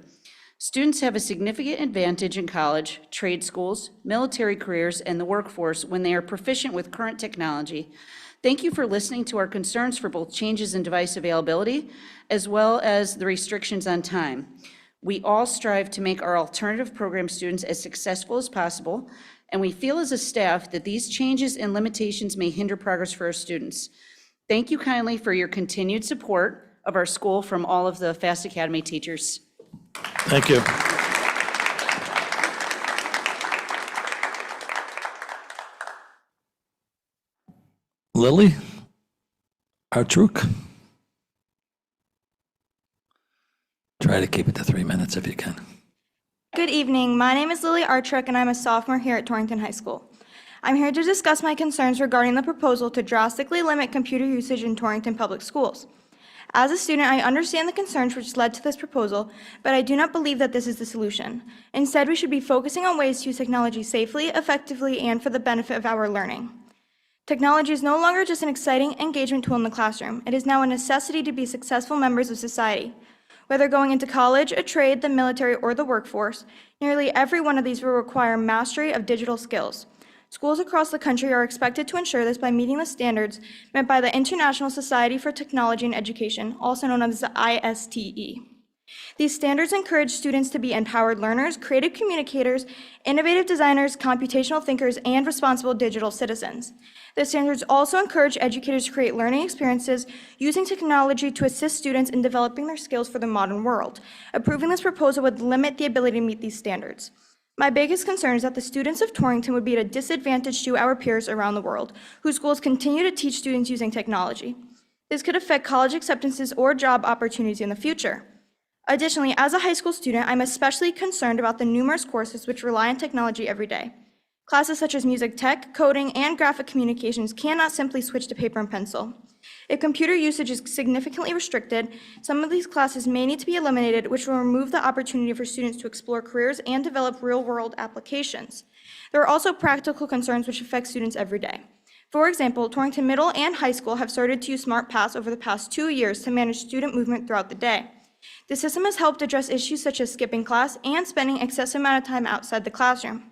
Students have a significant advantage in college, trade schools, military careers, and the workforce when they are proficient with current technology. Thank you for listening to our concerns for both changes in device availability as well as the restrictions on time. We all strive to make our alternative program students as successful as possible, and we feel as a staff that these changes and limitations may hinder progress for our students. Thank you kindly for your continued support of our school from all of the FAST Academy teachers. Thank you. Lily Artruk. Try to keep it to 3 minutes if you can. Good evening. My name is Lily Artruk, and I'm a sophomore here at Torrington High School. I'm here to discuss my concerns regarding the proposal to drastically limit computer usage in Torrington Public Schools. As a student, I understand the concerns which led to this proposal, but I do not believe that this is the solution. Instead, we should be focusing on ways to use technology safely, effectively, and for the benefit of our learning. Technology is no longer just an exciting engagement tool in the classroom. It is now a necessity to be successful members of society. Whether going into college, a trade, the military, or the workforce, nearly every one of these will require mastery of digital skills. Schools across the country are expected to ensure this by meeting the standards met by the International Society for Technology and Education, also known as the ISTE. These standards encourage students to be empowered learners, creative communicators, innovative designers, computational thinkers, and responsible digital citizens. The standards also encourage educators to create learning experiences using technology to assist students in developing their skills for the modern world. Approving this proposal would limit the ability to meet these standards. My biggest concern is that the students of Torrington would be at a disadvantage to our peers around the world, whose schools continue to teach students using technology. This could affect college acceptances or job opportunities in the future. Additionally, as a high school student, I'm especially concerned about the numerous courses which rely on technology every day. Classes such as music tech, coding, and graphic communications cannot simply switch to paper and pencil. If computer usage is significantly restricted, some of these classes may need to be eliminated, which will remove the opportunity for students to explore careers and develop real-world applications. There are also practical concerns which affect students every day. For example, Torrington Middle and High School have started to use SmartPass over the past 2 years to manage student movement throughout the day. The system has helped address issues such as skipping class and spending excessive amount of time outside the classroom.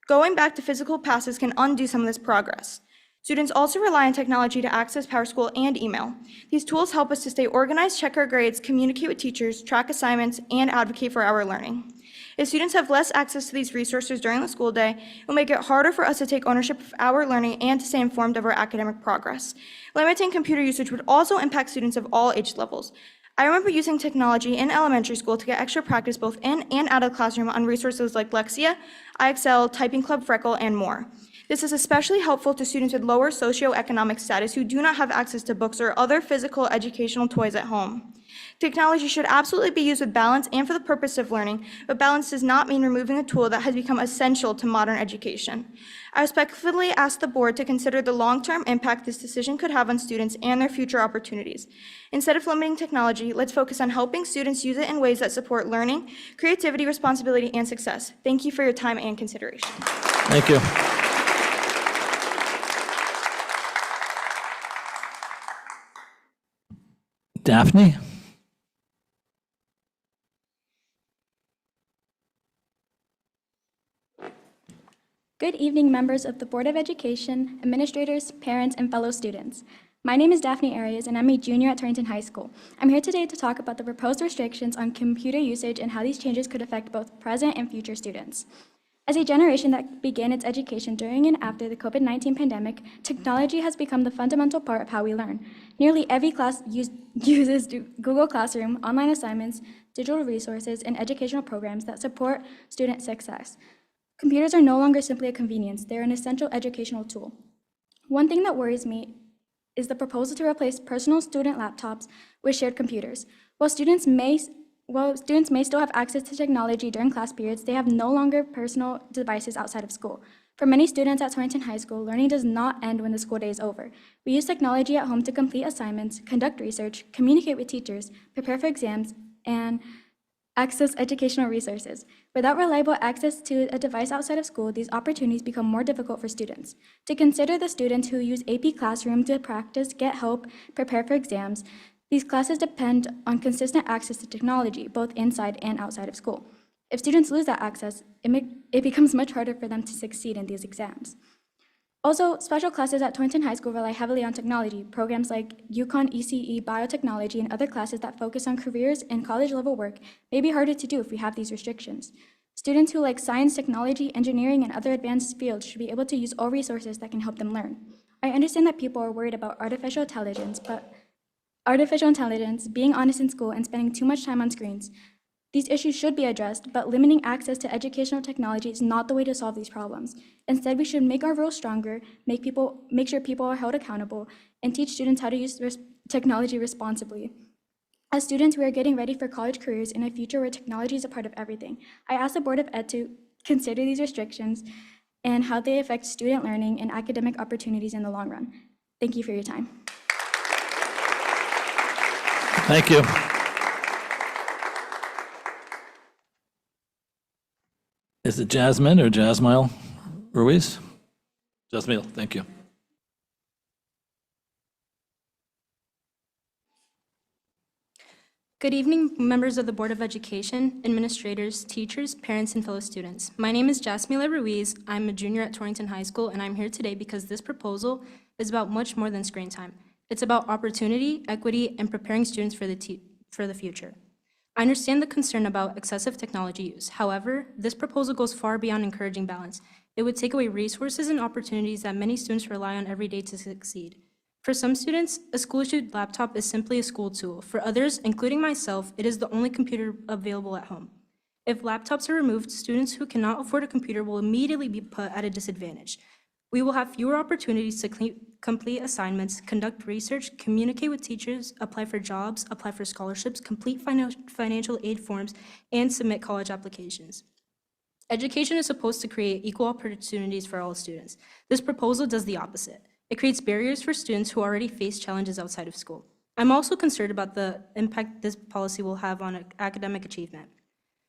Going back to physical passes can undo some of this progress. Students also rely on technology to access PowerSchool and email. These tools help us to stay organized, check our grades, communicate with teachers, track assignments, and advocate for our learning. If students have less access to these resources during the school day, it will make it harder for us to take ownership of our learning and to stay informed of our academic progress. Limiting computer usage would also impact students of all age levels. I remember using technology in elementary school to get extra practice both in and out of the classroom on resources like Lexia, IXL, Typing Club Freckle, and more. This is especially helpful to students with lower socioeconomic status who do not have access to books or other physical educational toys at home. Technology should absolutely be used with balance and for the purpose of learning, but balance does not mean removing a tool that has become essential to modern education. I respectfully ask the board to consider the long-term impact this decision could have on students and their future opportunities. Instead of limiting technology, let's focus on helping students use it in ways that support learning, creativity, responsibility, and success. Thank you for your time and consideration. Thank you. Daphne? Good evening, members of the Board of Education, administrators, parents, and fellow students. My name is Daphne Arias, and I'm a junior at Torrington High School. I'm here today to talk about the proposed restrictions on computer usage and how these changes could affect both present and future students. As a generation that began its education during and after the COVID-19 pandemic, technology has become the fundamental part of how we learn. Nearly every class uses Google Classroom, online assignments, digital resources, and educational programs that support student success. Computers are no longer simply a convenience, they're an essential educational tool. One thing that worries me is the proposal to replace personal student laptops with shared computers. While students may still have access to technology during class periods, they have no longer personal devices outside of school. For many students at Torrington High School, learning does not end when the school day is over. We use technology at home to complete assignments, conduct research, communicate with teachers, prepare for exams, and access educational resources. Without reliable access to a device outside of school, these opportunities become more difficult for students. To consider the students who use AP Classroom to practice, get help, prepare for exams, these classes depend on consistent access to technology, both inside and outside of school. If students lose that access, it becomes much harder for them to succeed in these exams. Also, special classes at Torrington High School rely heavily on technology. Programs like UConn ECE, biotechnology, and other classes that focus on careers and college-level work may be harder to do if we have these restrictions. Students who like science, technology, engineering, and other advanced fields should be able to use all resources that can help them learn. I understand that people are worried about artificial intelligence, but artificial intelligence, being honest in school, and spending too much time on screens. These issues should be addressed, but limiting access to educational technology is not the way to solve these problems. Instead, we should make our rules stronger, make sure people are held accountable, and teach students how to use technology responsibly. As students, we are getting ready for college careers in a future where technology is a part of everything. I ask the Board of Ed to consider these restrictions and how they affect student learning and academic opportunities in the long run. Thank you for your time. Thank you. Is it Jasmine or Jasmile Ruiz? Jasmine, thank you. Good evening, members of the Board of Education, administrators, teachers, parents, and fellow students. My name is Jasmila Ruiz. I'm a junior at Torrington High School, and I'm here today because this proposal is about much more than screen time. It's about opportunity, equity, and preparing students for the future. I understand the concern about excessive technology use. However, this proposal goes far beyond encouraging balance. It would take away resources and opportunities that many students rely on every day to succeed. For some students, a school-issued laptop is simply a school tool. For others, including myself, it is the only computer available at home. If laptops are removed, students who cannot afford a computer will immediately be put at a disadvantage. We will have fewer opportunities to complete assignments, conduct research, communicate with teachers, apply for jobs, apply for scholarships, complete financial aid forms, and submit college applications. Education is supposed to create equal opportunities for all students. This proposal does the opposite. It creates barriers for students who already face challenges outside of school. I'm also concerned about the impact this policy will have on academic achievement.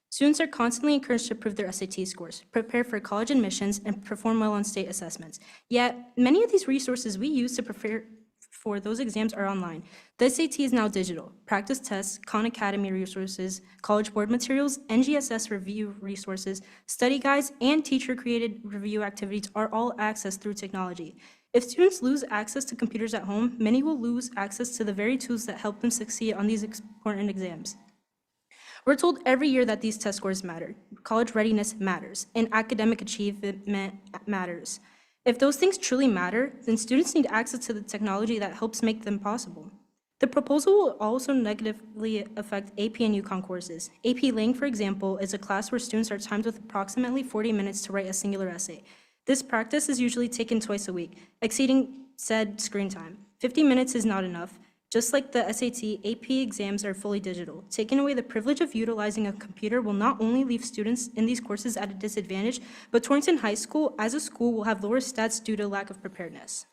Students are constantly encouraged to improve their SAT scores, prepare for college admissions, and perform well on state assessments. Yet, many of these resources we use to prepare for those exams are online. The SAT is now digital. Practice tests, Khan Academy resources, College Board materials, NGSS review resources, study guides, and teacher-created review activities are all accessed through technology. If students lose access to computers at home, many will lose access to the very tools that help them succeed on these important exams. We're told every year that these test scores matter, college readiness matters, and academic achievement matters. If those things truly matter, then students need access to the technology that helps make them possible. The proposal will also negatively affect AP and UConn courses. AP Lang, for example, is a class where students are timed with approximately 40 minutes to write a singular essay. This practice is usually taken twice a week, exceeding said screen time. 50 minutes is not enough. Just like the SAT, AP exams are fully digital. Taking away the privilege of utilizing a computer will not only leave students in these courses at a disadvantage, but Torrington High School as a school will have lower stats due to lack of preparedness.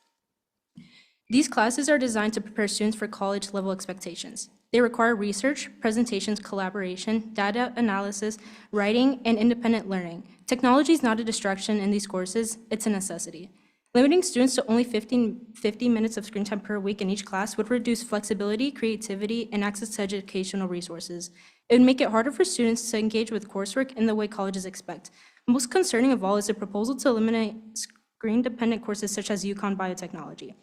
These classes are designed to prepare students for college-level expectations. They require research, presentations, collaboration, data analysis, writing, and independent learning. Technology is not a distraction in these courses, it's a necessity. Limiting students to only 50 minutes of screen time per week in each class would reduce flexibility, creativity, and access to educational resources. It would make it harder for students to engage with coursework in the way colleges expect. Most concerning of all is the proposal to eliminate screen-dependent courses such as UConn Biotechnology.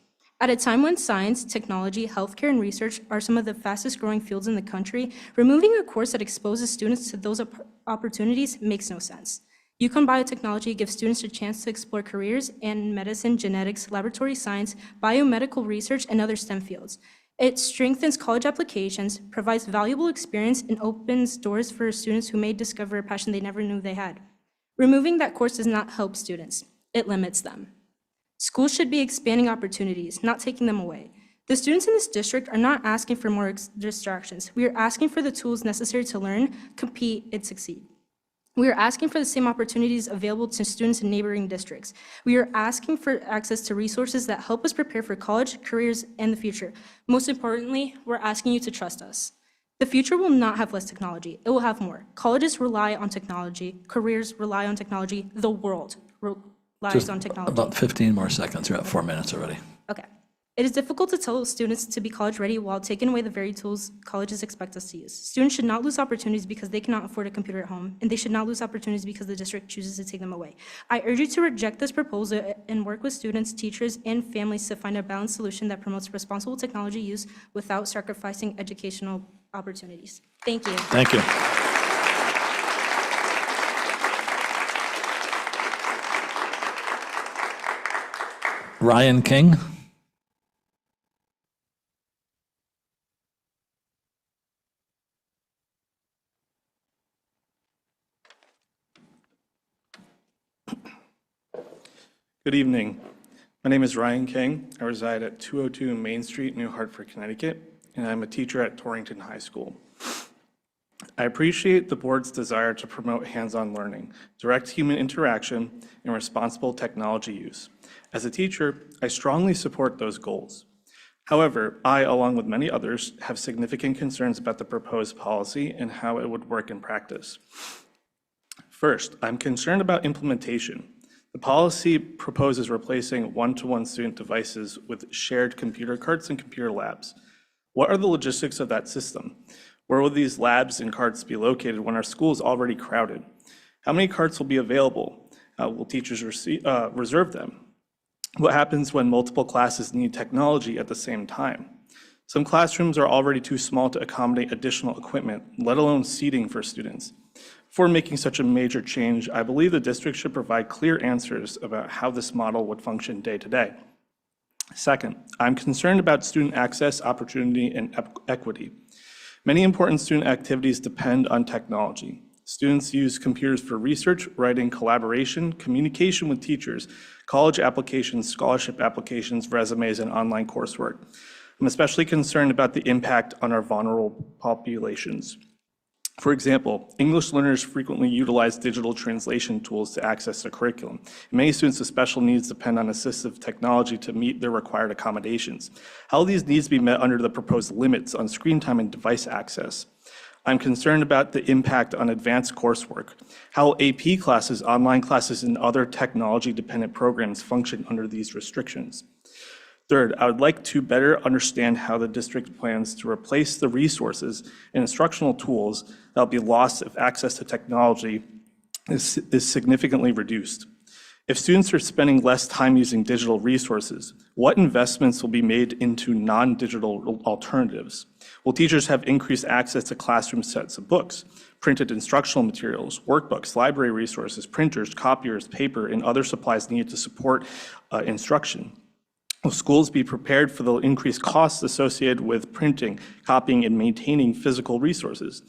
At a time when science, technology, healthcare, and research are some of the fastest-growing fields in the country, removing a course that exposes students to those opportunities makes no sense. UConn Biotechnology gives students a chance to explore careers in medicine, genetics, laboratory science, biomedical research, and other STEM fields. It strengthens college applications, provides valuable experience, and opens doors for students who may discover a passion they never knew they had. Removing that course does not help students. It limits them. Schools should be expanding opportunities, not taking them away. The students in this district are not asking for more distractions. We are asking for the tools necessary to learn, compete, and succeed. We are asking for the same opportunities available to students in neighboring districts. We are asking for access to resources that help us prepare for college, careers, and the future. Most importantly, we're asking you to trust us. The future will not have less technology. It will have more. Colleges rely on technology. Careers rely on technology. The world relies on technology. About 15 more seconds. You're at 4 minutes already. Okay. It is difficult to tell students to be college ready while taking away the very tools colleges expect us to use. Students should not lose opportunities because they cannot afford a computer at home, and they should not lose opportunities because the district chooses to take them away. I urge you to reject this proposal and work with students, teachers, and families to find a balanced solution that promotes responsible technology use without sacrificing educational opportunities. Thank you. Thank you. Ryan King. Good evening. My name is Ryan King. I reside at 202 Main Street, New Hartford, Connecticut, and I'm a teacher at Torrington High School. I appreciate the board's desire to promote hands-on learning, direct human interaction, and responsible technology use. As a teacher, I strongly support those goals. However, I, along with many others, have significant concerns about the proposed policy and how it would work in practice. First, I'm concerned about implementation. The policy proposes replacing one-to-one student devices with shared computer carts and computer labs. What are the logistics of that system? Where will these labs and carts be located when our school is already crowded? How many carts will be available? Will teachers reserve them? What happens when multiple classes need technology at the same time? Some classrooms are already too small to accommodate additional equipment, let alone seating for students. Before making such a major change, I believe the district should provide clear answers about how this model would function day to day. Second, I'm concerned about student access, opportunity, and equity. Many important student activities depend on technology. Students use computers for research, writing, collaboration, communication with teachers, college applications, scholarship applications, resumes, and online coursework. I'm especially concerned about the impact on our vulnerable populations. For example, English learners frequently utilize digital translation tools to access the curriculum. Many students with special needs depend on assistive technology to meet their required accommodations. How will these needs be met under the proposed limits on screen time and device access? I'm concerned about the impact on advanced coursework. How will AP classes, online classes, and other technology-dependent programs function under these restrictions? Third, I would like to better understand how the district plans to replace the resources and instructional tools that will be lost if access to technology is significantly reduced. If students are spending less time using digital resources, what investments will be made into non-digital alternatives? Will teachers have increased access to classroom sets of books, printed instructional materials, workbooks, library resources, printers, copiers, paper, and other supplies needed to support instruction? Will schools be prepared for the increased costs associated with printing, copying, and maintaining physical resources?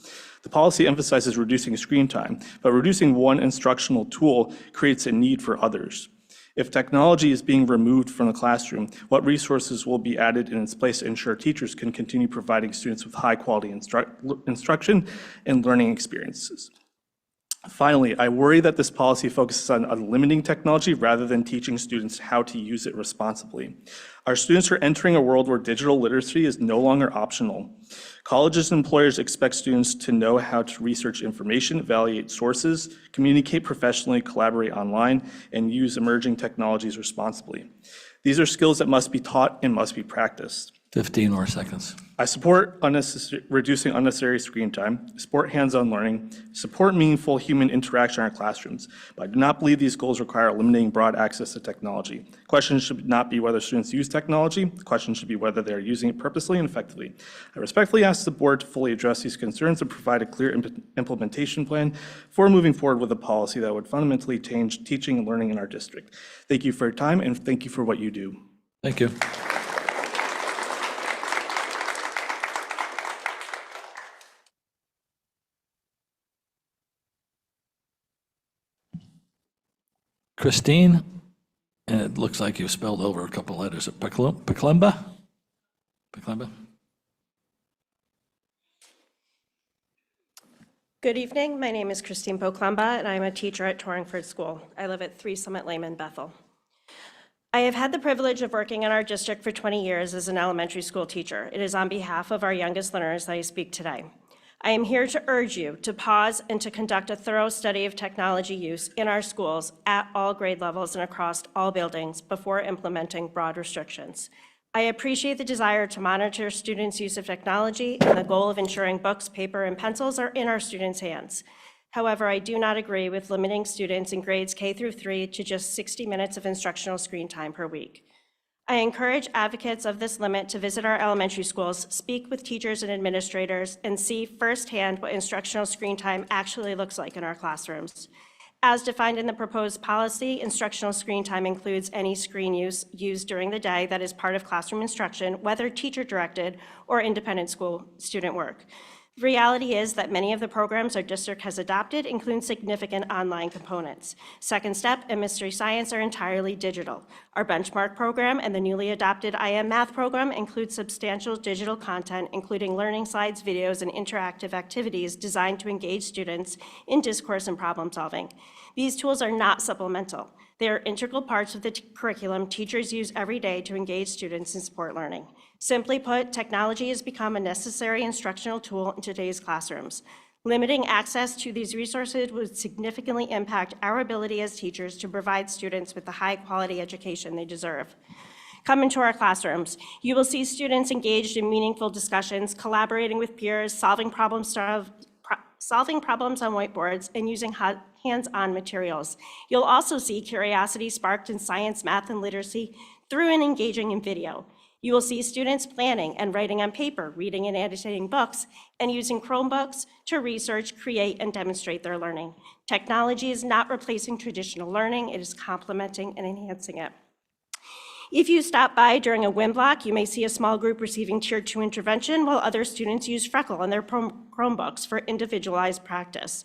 The policy emphasizes reducing screen time, but reducing one instructional tool creates a need for others. If technology is being removed from the classroom, what resources will be added in its place to ensure teachers can continue providing students with high-quality instruction and learning experiences? Finally, I worry that this policy focuses on limiting technology rather than teaching students how to use it responsibly. Our students are entering a world where digital literacy is no longer optional. Colleges and employers expect students to know how to research information, evaluate sources, communicate professionally, collaborate online, and use emerging technologies responsibly. These are skills that must be taught and must be practiced. 15 more seconds. I support reducing unnecessary screen time, support hands-on learning, support meaningful human interaction in our classrooms, but I do not believe these goals require eliminating broad access to technology. The question should not be whether students use technology, the question should be whether they are using it purposely and effectively. I respectfully ask the board to fully address these concerns and provide a clear implementation plan for moving forward with a policy that would fundamentally change teaching and learning in our district. Thank you for your time and thank you for what you do. Thank you. Christine, and it looks like you spelled over a couple letters. Peklemba? Peklemba? Good evening. My name is Christine Poklemba, and I'm a teacher at Torrington School. I live at 3 Summit Lane in Bethel. I have had the privilege of working in our district for 20 years as an elementary school teacher. It is on behalf of our youngest learners that I speak today. I am here to urge you to pause and to conduct a thorough study of technology use in our schools at all grade levels and across all buildings before implementing broad restrictions. I appreciate the desire to monitor students' use of technology and the goal of ensuring books, paper, and pencils are in our students' hands. However, I do not agree with limiting students in grades K through 3 to just 60 minutes of instructional screen time per week. I encourage advocates of this limit to visit our elementary schools, speak with teachers and administrators, and see firsthand what instructional screen time actually looks like in our classrooms. As defined in the proposed policy, instructional screen time includes any screen use used during the day that is part of classroom instruction, whether teacher-directed or independent school student work. The reality is that many of the programs our district has adopted include significant online components. Second Step and Mystery Science are entirely digital. Our benchmark program and the newly adopted IM Math program include substantial digital content, including learning slides, videos, and interactive activities designed to engage students in discourse and problem solving. These tools are not supplemental. They are integral parts of the curriculum teachers use every day to engage students and support learning. Simply put, technology has become a necessary instructional tool in today's classrooms. Limiting access to these resources would significantly impact our ability as teachers to provide students with the high-quality education they deserve. Come into our classrooms. You will see students engaged in meaningful discussions, collaborating with peers, solving problems on whiteboards, and using hands-on materials. You'll also see curiosity sparked in science, math, and literacy through an engaging in video. You will see students planning and writing on paper, reading and annotating books, and using Chromebooks to research, create, and demonstrate their learning. Technology is not replacing traditional learning, it is complementing and enhancing it. If you stop by during a WIM block, you may see a small group receiving Tier 2 intervention while other students use Freckle on their Chromebooks for individualized practice.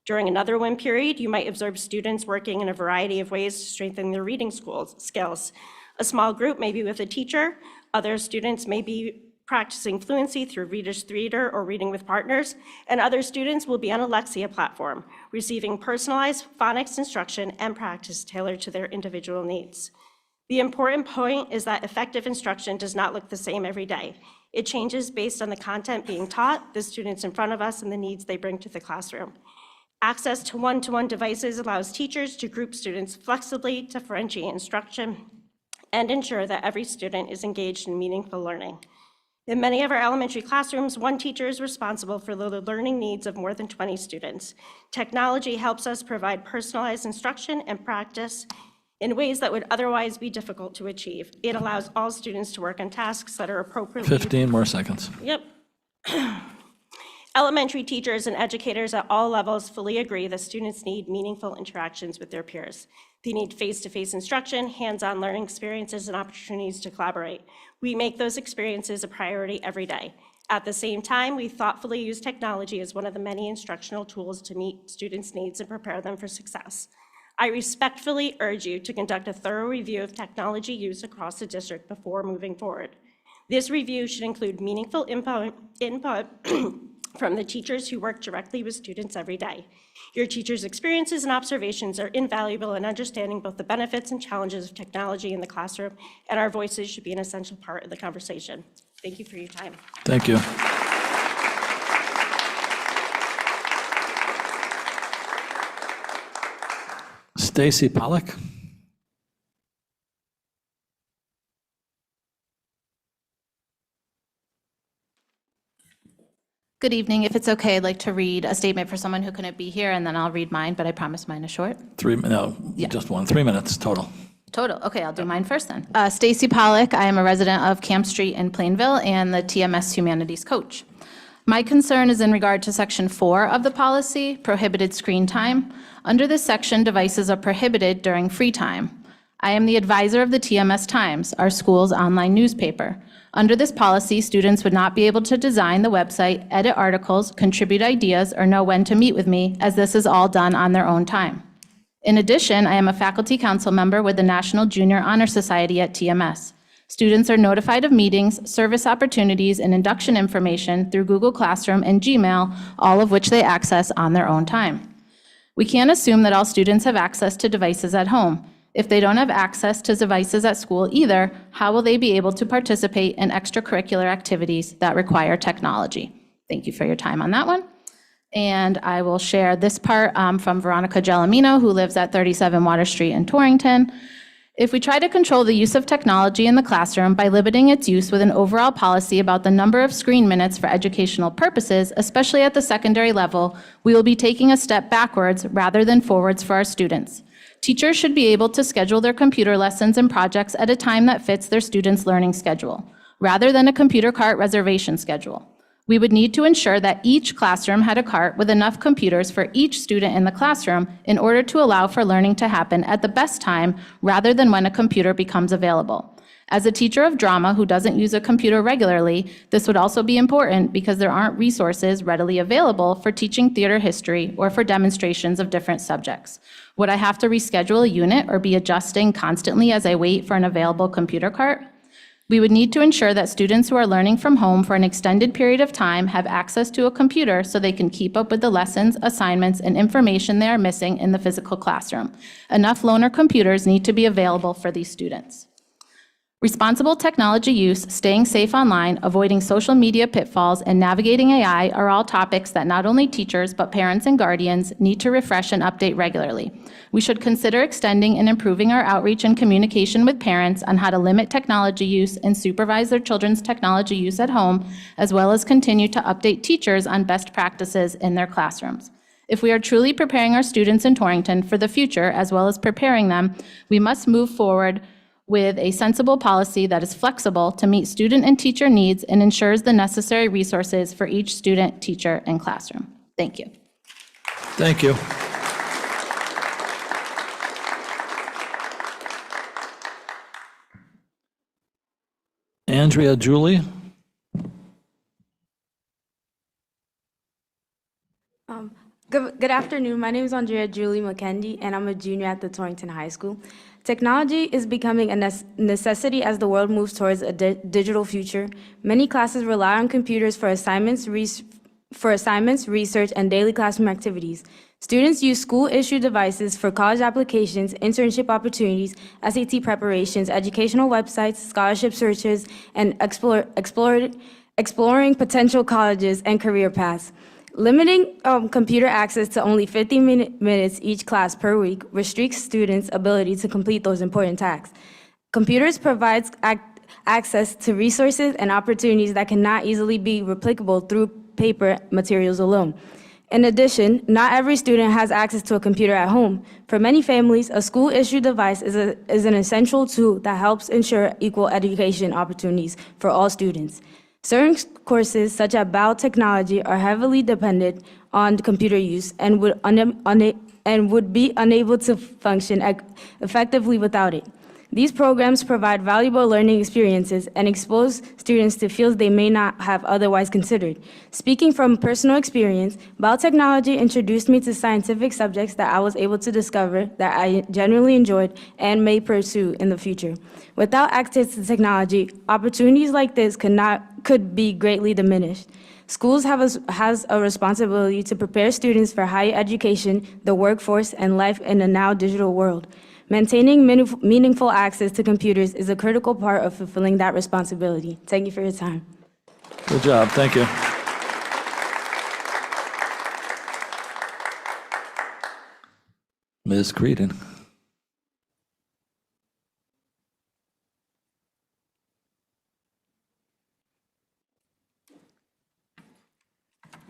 During another WIM period, you might observe students working in a variety of ways to strengthen their reading skills. A small group may be with a teacher. Other students may be practicing fluency through Reader's Theater or reading with partners, and other students will be on a Lexia platform, receiving personalized phonics instruction and practice tailored to their individual needs. The important point is that effective instruction does not look the same every day. It changes based on the content being taught, the students in front of us, and the needs they bring to the classroom. Access to one-to-one devices allows teachers to group students flexibly, differentiate instruction, and ensure that every student is engaged in meaningful learning. In many of our elementary classrooms, one teacher is responsible for the learning needs of more than 20 students. Technology helps us provide personalized instruction and practice in ways that would otherwise be difficult to achieve. It allows all students to work on tasks that are appropriately. 15 more seconds. Yep. Elementary teachers and educators at all levels fully agree that students need meaningful interactions with their peers. They need face-to-face instruction, hands-on learning experiences, and opportunities to collaborate. We make those experiences a priority every day. At the same time, we thoughtfully use technology as one of the many instructional tools to meet students' needs and prepare them for success. I respectfully urge you to conduct a thorough review of technology use across the district before moving forward. This review should include meaningful input from the teachers who work directly with students every day. Your teachers' experiences and observations are invaluable in understanding both the benefits and challenges of technology in the classroom, and our voices should be an essential part of the conversation. Thank you for your time. Thank you. Stacy Pollock. Good evening. If it's okay, I'd like to read a statement for someone who couldn't be here, and then I'll read mine, but I promise mine is short. Just one, 3 minutes total. Total. Okay, I'll do mine first then. Stacy Pollock. I am a resident of Camp Street in Plainville and the TMS Humanities coach. My concern is in regard to Section 4 of the policy, prohibited screen time. Under this section, devices are prohibited during free time. I am the advisor of the TMS Times, our school's online newspaper. Under this policy, students would not be able to design the website, edit articles, contribute ideas, or know when to meet with me, as this is all done on their own time. In addition, I am a faculty council member with the National Junior Honor Society at TMS. Students are notified of meetings, service opportunities, and induction information through Google Classroom and Gmail, all of which they access on their own time. We can't assume that all students have access to devices at home. If they don't have access to devices at school either, how will they be able to participate in extracurricular activities that require technology? Thank you for your time on that one. And I will share this part from Veronica Gelomino, who lives at 37 Water Street in Torrington. If we try to control the use of technology in the classroom by limiting its use with an overall policy about the number of screen minutes for educational purposes, especially at the secondary level, we will be taking a step backwards rather than forwards for our students. Teachers should be able to schedule their computer lessons and projects at a time that fits their students' learning schedule, rather than a computer cart reservation schedule. We would need to ensure that each classroom had a cart with enough computers for each student in the classroom in order to allow for learning to happen at the best time, rather than when a computer becomes available. As a teacher of drama who doesn't use a computer regularly, this would also be important because there aren't resources readily available for teaching theater history or for demonstrations of different subjects. Would I have to reschedule a unit or be adjusting constantly as I wait for an available computer cart? We would need to ensure that students who are learning from home for an extended period of time have access to a computer so they can keep up with the lessons, assignments, and information they are missing in the physical classroom. Enough loaner computers need to be available for these students. Responsible technology use, staying safe online, avoiding social media pitfalls, and navigating AI are all topics that not only teachers, but parents and guardians need to refresh and update regularly. We should consider extending and improving our outreach and communication with parents on how to limit technology use and supervise their children's technology use at home, as well as continue to update teachers on best practices in their classrooms. If we are truly preparing our students in Torrington for the future, as well as preparing them, we must move forward with a sensible policy that is flexible to meet student and teacher needs and ensures the necessary resources for each student, teacher, and classroom. Thank you. Thank you. Andrea Julie. Good afternoon. My name is Andrea Julie McKendy, and I'm a junior at the Torrington High School. Technology is becoming a necessity as the world moves towards a digital future. Many classes rely on computers for assignments, research, and daily classroom activities. Students use school-issued devices for college applications, internship opportunities, SAT preparations, educational websites, scholarship searches, and exploring potential colleges and career paths. Limiting computer access to only 50 minutes each class per week restricts students' ability to complete those important tasks. Computers provide access to resources and opportunities that cannot easily be replicable through paper materials alone. In addition, not every student has access to a computer at home. For many families, a school-issued device is an essential tool that helps ensure equal education opportunities for all students. Certain courses, such as biotechnology, are heavily dependent on computer use and would be unable to function effectively without it. These programs provide valuable learning experiences and expose students to fields they may not have otherwise considered. Speaking from personal experience, biotechnology introduced me to scientific subjects that I was able to discover that I genuinely enjoyed and may pursue in the future. Without access to technology, opportunities like this could be greatly diminished. Schools has a responsibility to prepare students for higher education, the workforce, and life in a now digital world. Maintaining meaningful access to computers is a critical part of fulfilling that responsibility. Thank you for your time. Good job, thank you. Ms. Creedon.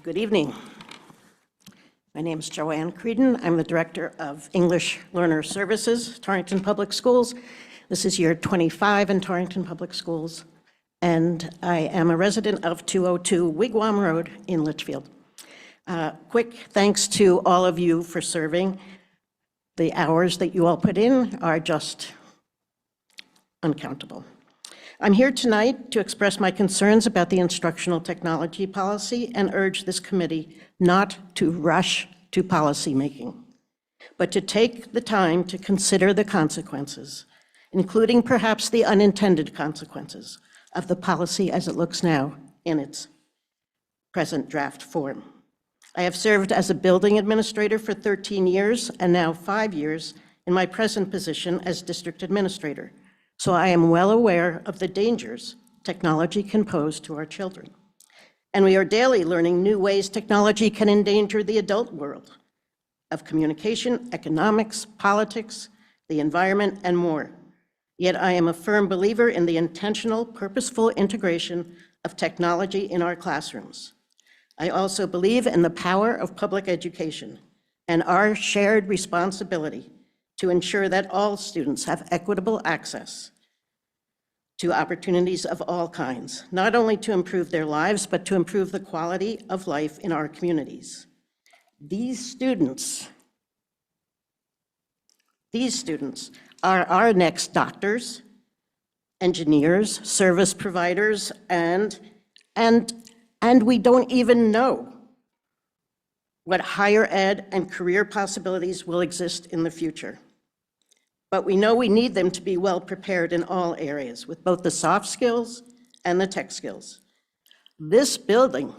Good evening. My name is Joanne Creedon. I'm the Director of English Learner Services, Torrington Public Schools. This is year 25 in Torrington Public Schools, and I am a resident of 202 Wigwam Road in Litchfield. Quick thanks to all of you for serving. The hours that you all put in are just uncountable. I'm here tonight to express my concerns about the instructional technology policy and urge this committee not to rush to policymaking, but to take the time to consider the consequences, including perhaps the unintended consequences of the policy as it looks now in its present draft form. I have served as a building administrator for 13 years and now 5 years in my present position as district administrator. So I am well aware of the dangers technology can pose to our children. And we are daily learning new ways technology can endanger the adult world of communication, economics, politics, the environment, and more. Yet I am a firm believer in the intentional, purposeful integration of technology in our classrooms. I also believe in the power of public education and our shared responsibility to ensure that all students have equitable access to opportunities of all kinds, not only to improve their lives, but to improve the quality of life in our communities. These students are our next doctors, engineers, service providers, and we don't even know what higher ed and career possibilities will exist in the future. But we know we need them to be well prepared in all areas with both the soft skills and the tech skills. This building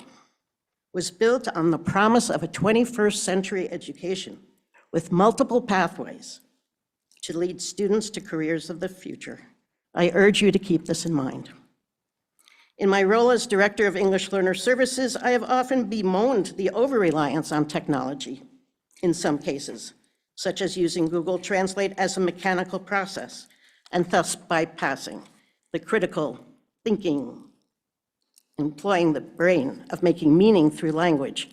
was built on the promise of a 21st century education with multiple pathways to lead students to careers of the future. I urge you to keep this in mind. In my role as Director of English Learner Services, I have often bemoaned the over-reliance on technology in some cases, such as using Google Translate as a mechanical process and thus bypassing the critical thinking, employing the brain of making meaning through language.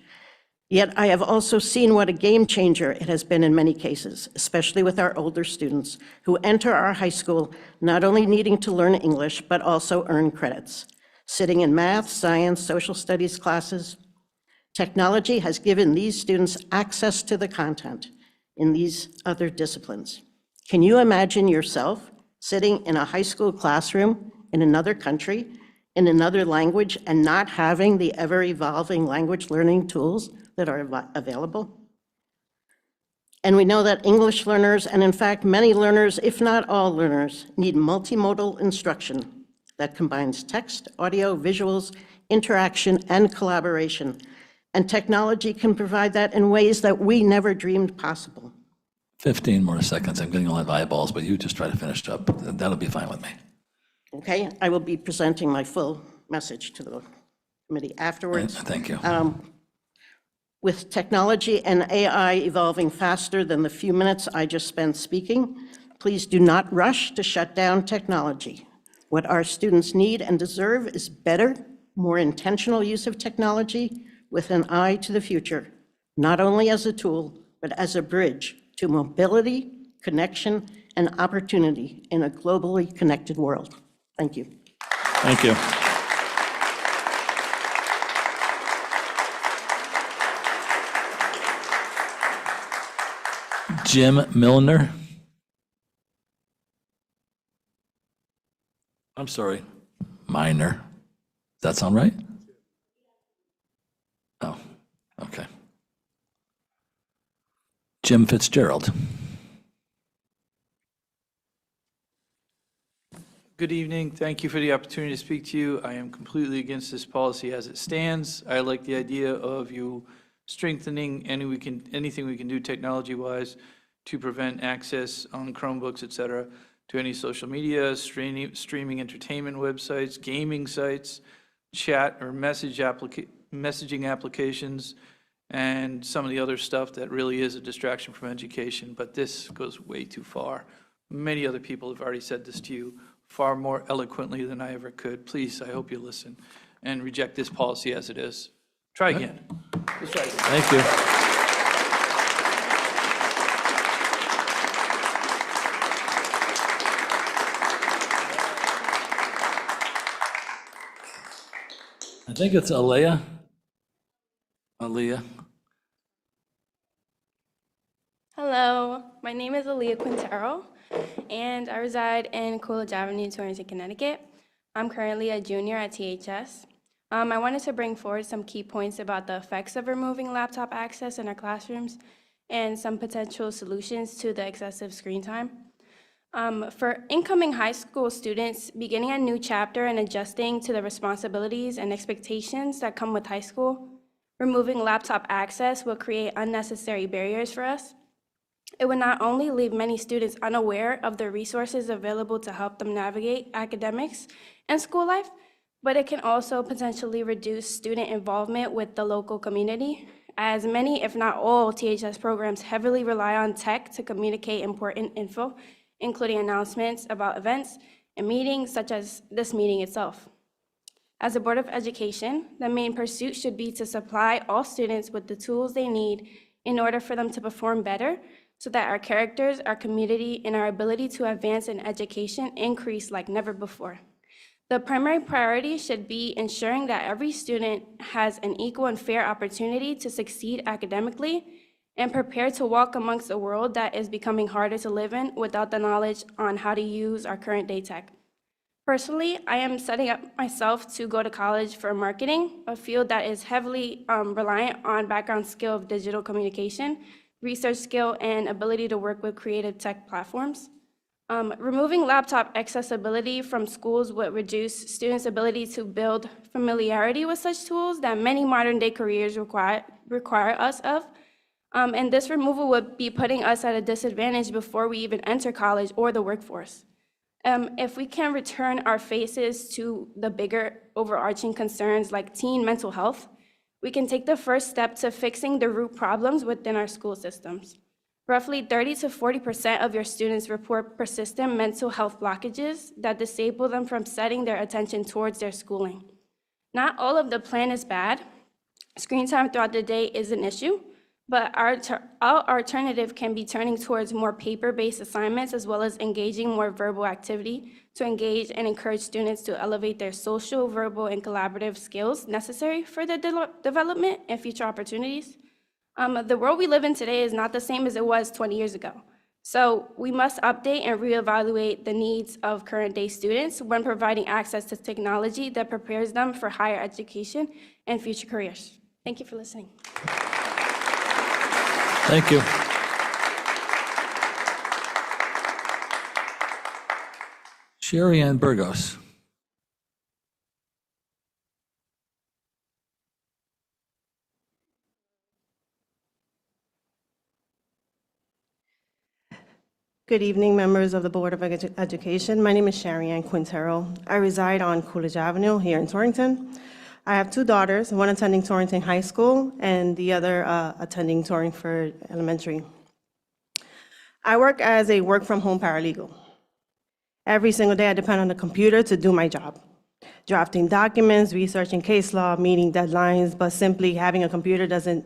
Yet I have also seen what a game changer it has been in many cases, especially with our older students who enter our high school not only needing to learn English, but also earn credits. Sitting in math, science, social studies classes, technology has given these students access to the content in these other disciplines. Can you imagine yourself sitting in a high school classroom in another country, in another language, and not having the ever-evolving language learning tools that are available? And we know that English learners, and in fact, many learners, if not all learners, need multimodal instruction that combines text, audio, visuals, interaction, and collaboration. And technology can provide that in ways that we never dreamed possible. 15 more seconds. I'm getting a lot of eyeballs, but you just try to finish up. That'll be fine with me. Okay, I will be presenting my full message to the committee afterwards. Thank you. With technology and AI evolving faster than the few minutes I just spent speaking, please do not rush to shut down technology. What our students need and deserve is better, more intentional use of technology with an eye to the future, not only as a tool, but as a bridge to mobility, connection, and opportunity in a globally connected world. Thank you. Thank you. Jim Milner. I'm sorry, Minor. Does that sound right? Oh, okay. Jim Fitzgerald. Good evening. Thank you for the opportunity to speak to you. I am completely against this policy as it stands. I like the idea of you strengthening anything we can do technology-wise to prevent access on Chromebooks, et cetera, to any social media, streaming entertainment websites, gaming sites, chat or messaging applications, and some of the other stuff that really is a distraction from education. But this goes way too far. Many other people have already said this to you far more eloquently than I ever could. Please, I hope you listen and reject this policy as it is. Try again. Let's try again. Thank you. I think it's Alea. Hello, my name is Aaliyah Quintero, and I reside in Coolidge Avenue, Torrington, Connecticut. I'm currently a junior at THS. I wanted to bring forward some key points about the effects of removing laptop access in our classrooms and some potential solutions to the excessive screen time. For incoming high school students, beginning a new chapter and adjusting to the responsibilities and expectations that come with high school, removing laptop access will create unnecessary barriers for us. It would not only leave many students unaware of the resources available to help them navigate academics and school life, but it can also potentially reduce student involvement with the local community, as many, if not all, THS programs heavily rely on tech to communicate important info, including announcements about events and meetings such as this meeting itself. As a Board of Education, the main pursuit should be to supply all students with the tools they need in order for them to perform better so that our characters, our community, and our ability to advance in education increase like never before. The primary priority should be ensuring that every student has an equal and fair opportunity to succeed academically and prepare to walk amongst a world that is becoming harder to live in without the knowledge on how to use our current day tech. Personally, I am setting up myself to go to college for marketing, a field that is heavily reliant on background skill of digital communication, research skill, and ability to work with creative tech platforms. Removing laptop accessibility from schools would reduce students' ability to build familiarity with such tools that many modern-day careers require us of. And this removal would be putting us at a disadvantage before we even enter college or the workforce. If we can return our faces to the bigger overarching concerns like teen mental health, we can take the first step to fixing the root problems within our school systems. Roughly 30 to 40% of your students report persistent mental health blockages that disable them from setting their attention towards their schooling. Not all of the plan is bad. Screen time throughout the day is an issue, but our alternative can be turning towards more paper-based assignments as well as engaging more verbal activity to engage and encourage students to elevate their social, verbal, and collaborative skills necessary for their development and future opportunities. The world we live in today is not the same as it was 20 years ago. So we must update and reevaluate the needs of current day students when providing access to technology that prepares them for higher education and future careers. Thank you for listening. Thank you. Sherry Ann Burgos. Good evening, members of the Board of Education. My name is Sherry Ann Quintero. I reside on Coolidge Avenue here in Torrington. I have two daughters, one attending Torrington High School and the other attending Torringford Elementary. I work as a work-from-home paralegal. Every single day, I depend on the computer to do my job. Drafting documents, researching case law, meeting deadlines, but simply having a computer doesn't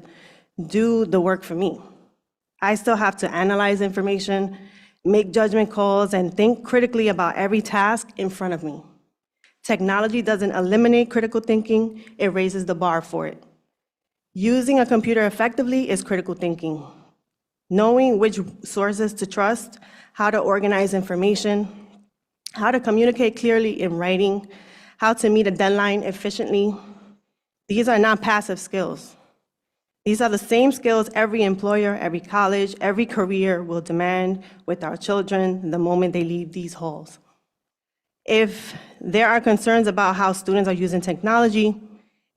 do the work for me. I still have to analyze information, make judgment calls, and think critically about every task in front of me. Technology doesn't eliminate critical thinking, it raises the bar for it. Using a computer effectively is critical thinking. Knowing which sources to trust, how to organize information, how to communicate clearly in writing, how to meet a deadline efficiently. These are not passive skills. These are the same skills every employer, every college, every career will demand with our children the moment they leave these halls. If there are concerns about how students are using technology,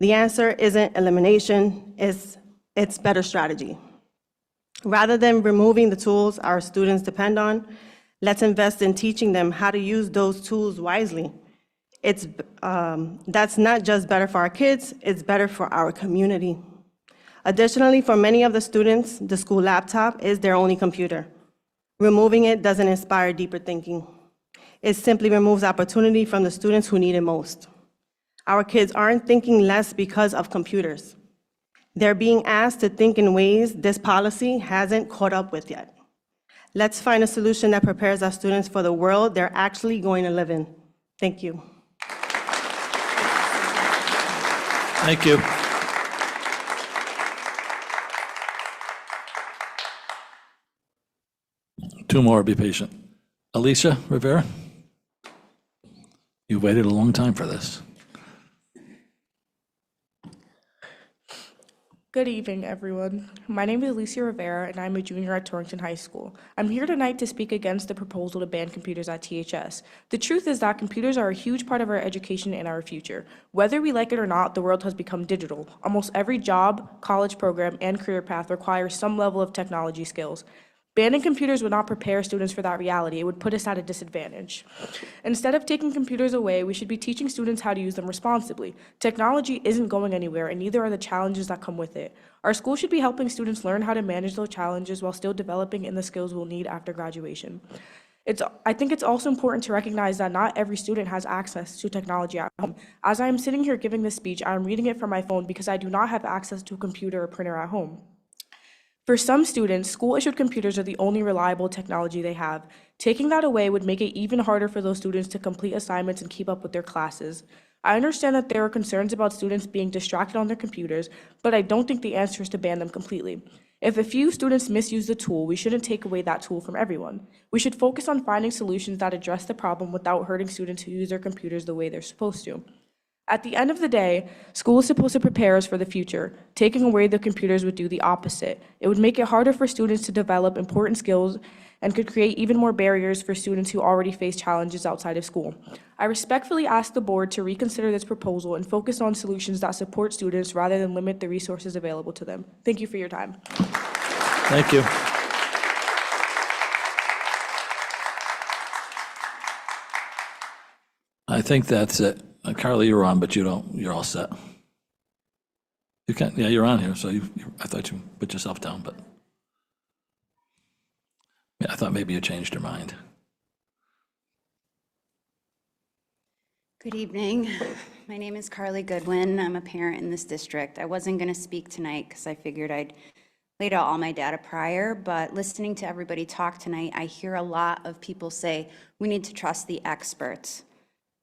the answer isn't elimination, it's better strategy. Rather than removing the tools our students depend on, let's invest in teaching them how to use those tools wisely. That's not just better for our kids, it's better for our community. Additionally, for many of the students, the school laptop is their only computer. Removing it doesn't inspire deeper thinking. It simply removes opportunity from the students who need it most. Our kids aren't thinking less because of computers. They're being asked to think in ways this policy hasn't caught up with yet. Let's find a solution that prepares our students for the world they're actually going to live in. Thank you. Thank you. Two more, be patient. Alicia Rivera? You waited a long time for this. Good evening, everyone. My name is Alicia Rivera, and I'm a junior at Torrington High School. I'm here tonight to speak against the proposal to ban computers at THS. The truth is that computers are a huge part of our education and our future. Whether we like it or not, the world has become digital. Almost every job, college program, and career path requires some level of technology skills. Banning computers would not prepare students for that reality. It would put us at a disadvantage. Instead of taking computers away, we should be teaching students how to use them responsibly. Technology isn't going anywhere, and neither are the challenges that come with it. Our school should be helping students learn how to manage those challenges while still developing in the skills we'll need after graduation. I think it's also important to recognize that not every student has access to technology at home. As I am sitting here giving this speech, I am reading it from my phone because I do not have access to a computer or printer at home. For some students, school-issued computers are the only reliable technology they have. Taking that away would make it even harder for those students to complete assignments and keep up with their classes. I understand that there are concerns about students being distracted on their computers, but I don't think the answer is to ban them completely. If a few students misuse the tool, we shouldn't take away that tool from everyone. We should focus on finding solutions that address the problem without hurting students who use their computers the way they're supposed to. At the end of the day, school is supposed to prepare us for the future. Taking away the computers would do the opposite. It would make it harder for students to develop important skills and could create even more barriers for students who already face challenges outside of school. I respectfully ask the board to reconsider this proposal and focus on solutions that support students rather than limit the resources available to them. Thank you for your time. Thank you. I think that's it. Carly, you're on, but you're all set. You can't, yeah, you're on here, so I thought you put yourself down, but yeah, I thought maybe you changed your mind. Good evening. My name is Carly Goodwin. I'm a parent in this district. I wasn't going to speak tonight because I figured I'd laid out all my data prior, but listening to everybody talk tonight, I hear a lot of people say we need to trust the experts.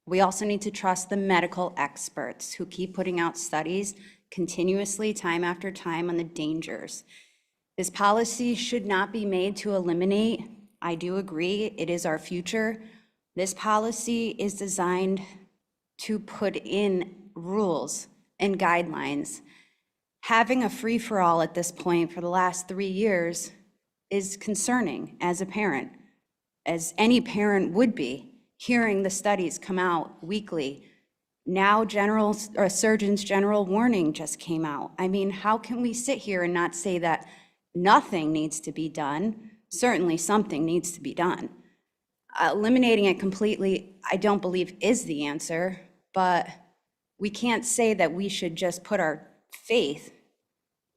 We also need to trust the medical experts who keep putting out studies continuously, time after time, on the dangers. This policy should not be made to eliminate. I do agree, it is our future. This policy is designed to put in rules and guidelines. Having a free-for-all at this point for the last 3 years is concerning as a parent, as any parent would be. hearing the studies come out weekly. Now Surgeon's General warning just came out. I mean, how can we sit here and not say that nothing needs to be done? Certainly something needs to be done. Eliminating it completely, I don't believe is the answer, but we can't say that we should just put our faith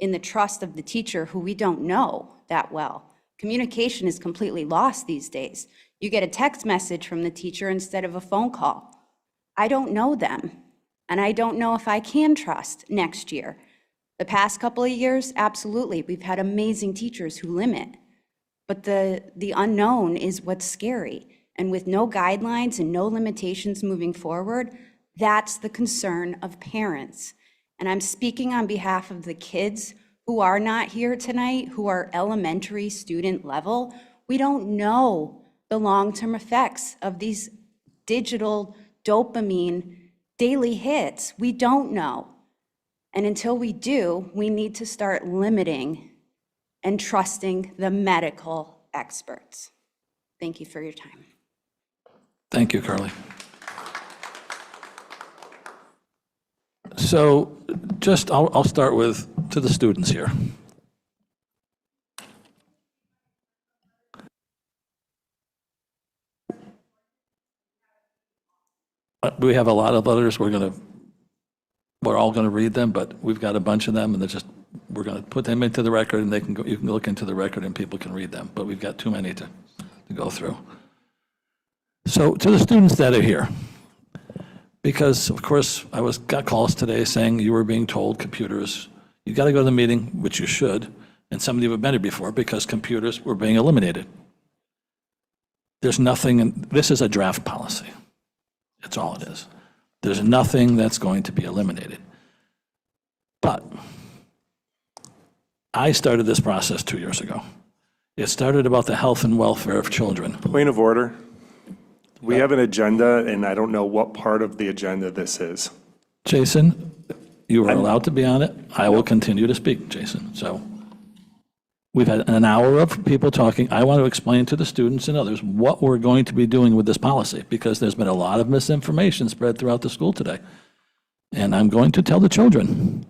in the trust of the teacher who we don't know that well. Communication is completely lost these days. You get a text message from the teacher instead of a phone call. I don't know them, and I don't know if I can trust next year. The past couple of years, absolutely, we've had amazing teachers who limit, but the unknown is what's scary. And with no guidelines and no limitations moving forward, that's the concern of parents. And I'm speaking on behalf of the kids who are not here tonight, who are elementary student level. We don't know the long-term effects of these digital dopamine daily hits. We don't know. And until we do, we need to start limiting and trusting the medical experts. Thank you for your time. Thank you, Carly. So just, I'll start with, to the students here. We have a lot of letters. We're all going to read them, but we've got a bunch of them, and we're going to put them into the record, and you can look into the record and people can read them, but we've got too many to go through. So to the students that are here, because of course I got calls today saying you were being told computers, you got to go to the meeting, which you should, and some of you have been here before, because computers were being eliminated. There's nothing, this is a draft policy. That's all it is. There's nothing that's going to be eliminated. But I started this process 2 years ago. It started about the health and welfare of children. Point of order. We have an agenda, and I don't know what part of the agenda this is. Jason, you are allowed to be on it. I will continue to speak, Jason. So we've had an hour of people talking. I want to explain to the students and others what we're going to be doing with this policy, because there's been a lot of misinformation spread throughout the school today. And I'm going to tell the children,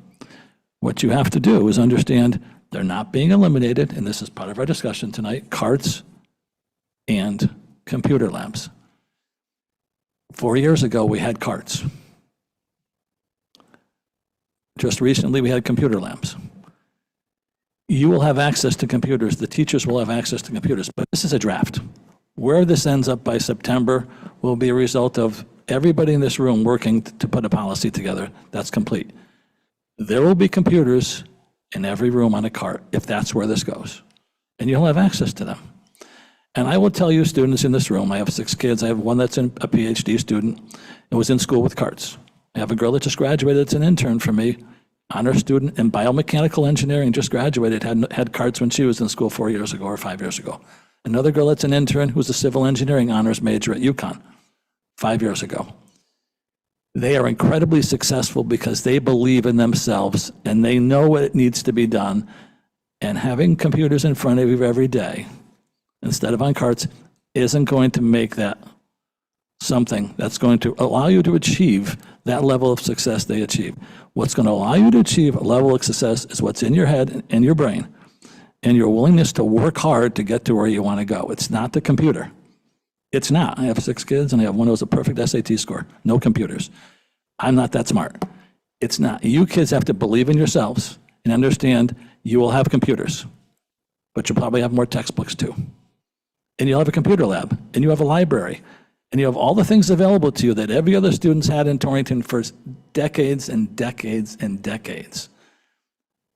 what you have to do is understand they're not being eliminated, and this is part of our discussion tonight, carts and computer labs. 4 years ago, we had carts. Just recently, we had computer labs. You will have access to computers. The teachers will have access to computers, but this is a draft. Where this ends up by September will be a result of everybody in this room working to put a policy together that's complete. There will be computers in every room on a cart if that's where this goes, and you'll have access to them. And I will tell you, students in this room, I have 6 kids. I have one that's a PhD student and was in school with carts. I have a girl that just graduated that's an intern for me, honor student in biomechanical engineering, just graduated, had carts when she was in school 4 years ago or 5 years ago. Another girl that's an intern who's a civil engineering honors major at UConn 5 years ago. They are incredibly successful because they believe in themselves and they know what needs to be done. And having computers in front of you every day, instead of on carts, isn't going to make that something that's going to allow you to achieve that level of success they achieve. What's going to allow you to achieve a level of success is what's in your head and your brain, and your willingness to work hard to get to where you want to go. It's not the computer. It's not. I have 6 kids, and I have one who has a perfect SAT score. No computers. I'm not that smart. It's not. You kids have to believe in yourselves and understand you will have computers, but you'll probably have more textbooks too. And you'll have a computer lab, and you have a library, and you have all the things available to you that every other student's had in Torrington for decades and decades and decades.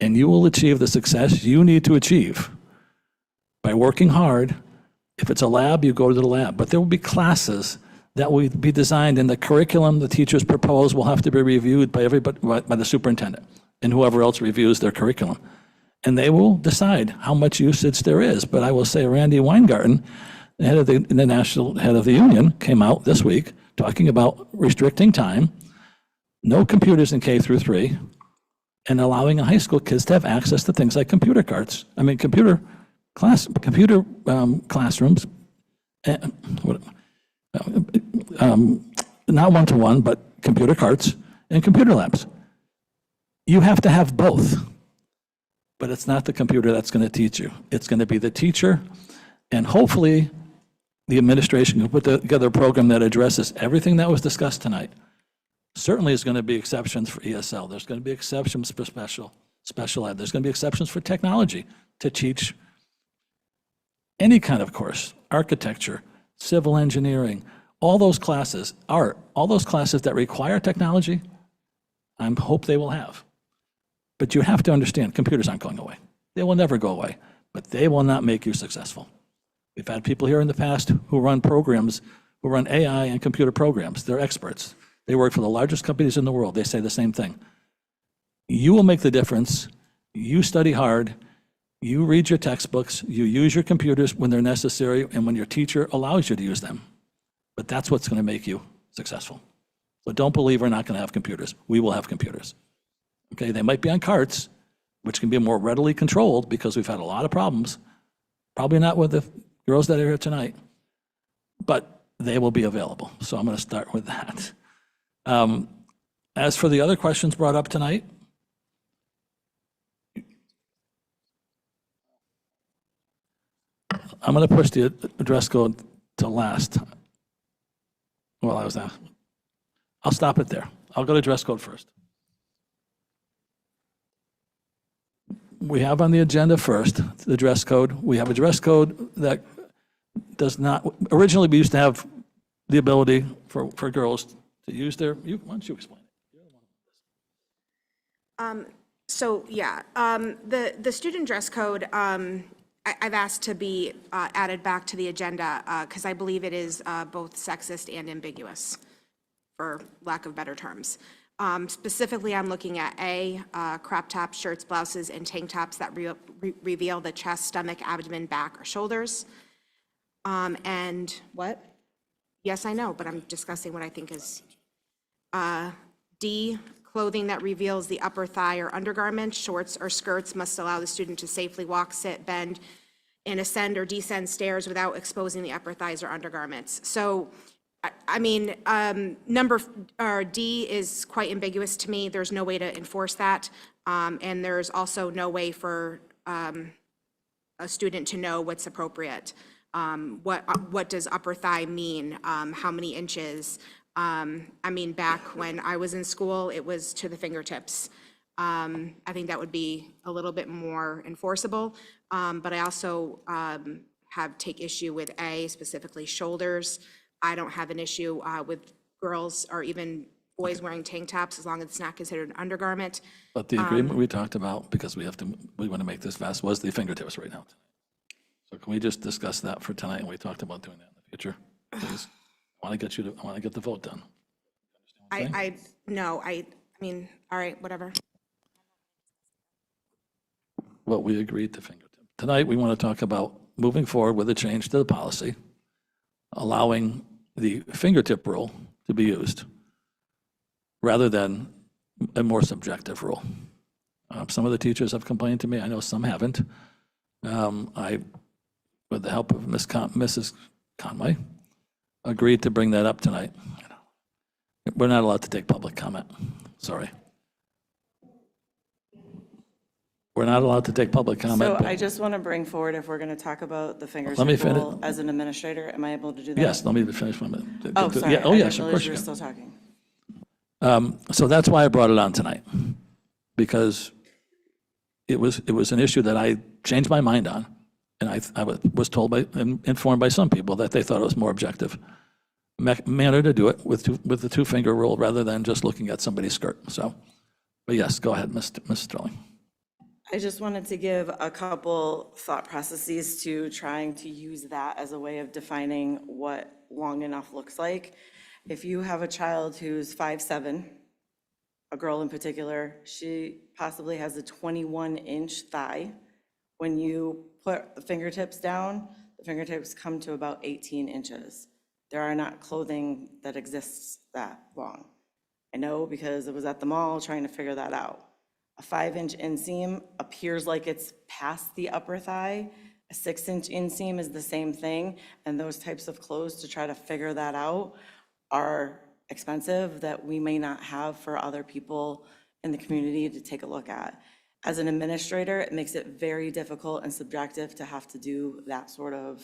And you will achieve the success you need to achieve by working hard. If it's a lab, you go to the lab. But there will be classes that will be designed, and the curriculum the teachers propose will have to be reviewed by everybody, by the superintendent and whoever else reviews their curriculum. And they will decide how much usage there is. But I will say Randy Weingarten, the head of the national head of the union, came out this week talking about restricting time, no computers in K through 3, and allowing high school kids to have access to things like computer carts. I mean, computer classrooms. not one-to-one, but computer carts and computer labs. You have to have both, but it's not the computer that's going to teach you. It's going to be the teacher, and hopefully the administration can put together a program that addresses everything that was discussed tonight. Certainly there's going to be exceptions for ESL. There's going to be exceptions for special ed. There's going to be exceptions for technology to teach any kind of course, architecture, civil engineering, all those classes, art, all those classes that require technology, I hope they will have. But you have to understand, computers aren't going away. They will never go away, but they will not make you successful. We've had people here in the past who run programs, who run AI and computer programs. They're experts. They work for the largest companies in the world. They say the same thing. You will make the difference. You study hard. You read your textbooks. You use your computers when they're necessary and when your teacher allows you to use them. But that's what's going to make you successful. So don't believe we're not going to have computers. We will have computers. Okay, they might be on carts, which can be more readily controlled because we've had a lot of problems. Probably not with the girls that are here tonight, but they will be available. So I'm going to start with that. As for the other questions brought up tonight, I'm going to push the dress code to last. Well, I was there. I'll stop it there. I'll go to dress code first. We have on the agenda first the dress code. We have a dress code that does not, originally we used to have the ability for girls to use their, why don't you explain it? The student dress code, I've asked to be added back to the agenda because I believe it is both sexist and ambiguous, for lack of better terms. Specifically, I'm looking at crop tops, shirts, blouses, and tank tops that reveal the chest, stomach, abdomen, back, or shoulders. And what? Yes, I know, but I'm discussing what I think is. D, clothing that reveals the upper thigh or undergarment, shorts or skirts must allow the student to safely walk, sit, bend, and ascend or descend stairs without exposing the upper thighs or undergarments. So, I mean, D is quite ambiguous to me. There's no way to enforce that. And there's also no way for a student to know what's appropriate. What does upper thigh mean? How many inches? I mean, back when I was in school, it was to the fingertips. I think that would be a little bit more enforceable. But I also take issue with A, specifically shoulders. I don't have an issue with girls or even boys wearing tank tops as long as it's not considered an undergarment. But the agreement we talked about, because we want to make this fast, was the fingertips right now. So can we just discuss that for tonight? And we talked about doing that in the future, please. I want to get the vote done. I mean, all right, whatever. Well, we agreed to fingertip. Tonight, we want to talk about moving forward with a change to the policy, allowing the fingertip rule to be used rather than a more subjective rule. Some of the teachers have complained to me. I know some haven't. With the help of Mrs. Conway, agreed to bring that up tonight. We're not allowed to take public comment. Sorry. We're not allowed to take public comment. So I just want to bring forward, if we're going to talk about the fingertip Let me finish. rule as an administrator, am I able to do that? Yes, let me finish one minute. Oh, sorry. Yeah, oh, yes, of course you you were can. still talking. So that's why I brought it on tonight, because it was an issue that I changed my mind on, and I was told informed by some people that they thought it was more objective manner to do it with the two-finger rule rather than just looking at somebody's skirt. So, but yes, go ahead, Ms. Sterling. I just wanted to give a couple thought processes to trying to use that as a way of defining what long enough looks like. If you have a child who's 5'7", a girl in particular, she possibly has a 21-inch thigh. When you put the fingertips down, the fingertips come to about 18 inches. There are not clothing that exists that long. I know because I was at the mall trying to figure that out. A 5-inch inseam appears like it's past the upper thigh. A 6-inch inseam is the same thing, and those types of clothes, to try to figure that out, are expensive that we may not have for other people in the community to take a look at. As an administrator, it makes it very difficult and subjective to have to do that sort of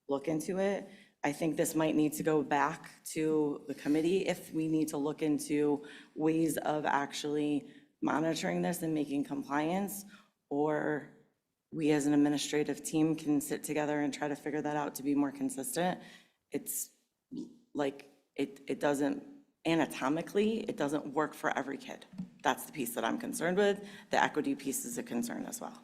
look into it. I think this might need to go back to the committee if we need to look into ways of actually monitoring this and making compliance, or we as an administrative team can sit together and try to figure that out to be more consistent. It's like, it doesn't, anatomically, it doesn't work for every kid. That's the piece that I'm concerned with. The equity piece is a concern as well.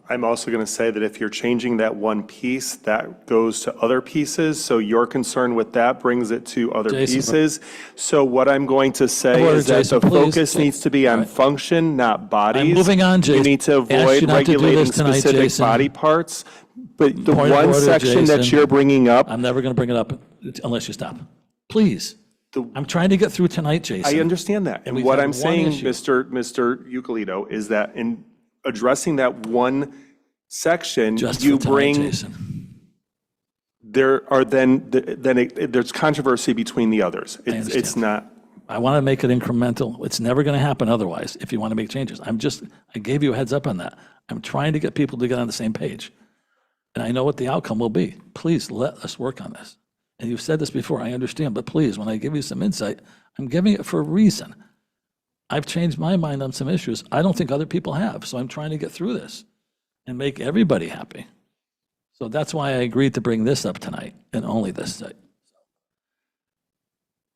I'm also going to say that if you're changing that one piece, that goes to other pieces. So your concern with that brings it to other Jason. pieces. So what I'm going to say Order, is that Jason, the please. focus needs to be on function, not bodies. I'm moving on, Jason. You need to Ask you avoid not to do regulating this tonight, specific Jason. body parts. But the Point of one order, section that Jason. you're bringing up, I'm never going to bring it up unless you stop. Please. I'm trying to get through tonight, Jason. I understand that. And we've what had I'm one saying, issue. Mr. Euclidо, is that in addressing that one section, Just you for tonight, bring, Jason. there are there's controversy between the others. It's not. I want to make it incremental. It's never going to happen otherwise if you want to make changes. I gave you a heads up on that. I'm trying to get people to get on the same page. And I know what the outcome will be. Please let us work on this. And you've said this before, I understand, but please, when I give you some insight, I'm giving it for a reason. I've changed my mind on some issues. I don't think other people have, so I'm trying to get through this and make everybody happy. So that's why I agreed to bring this up tonight, and only this night.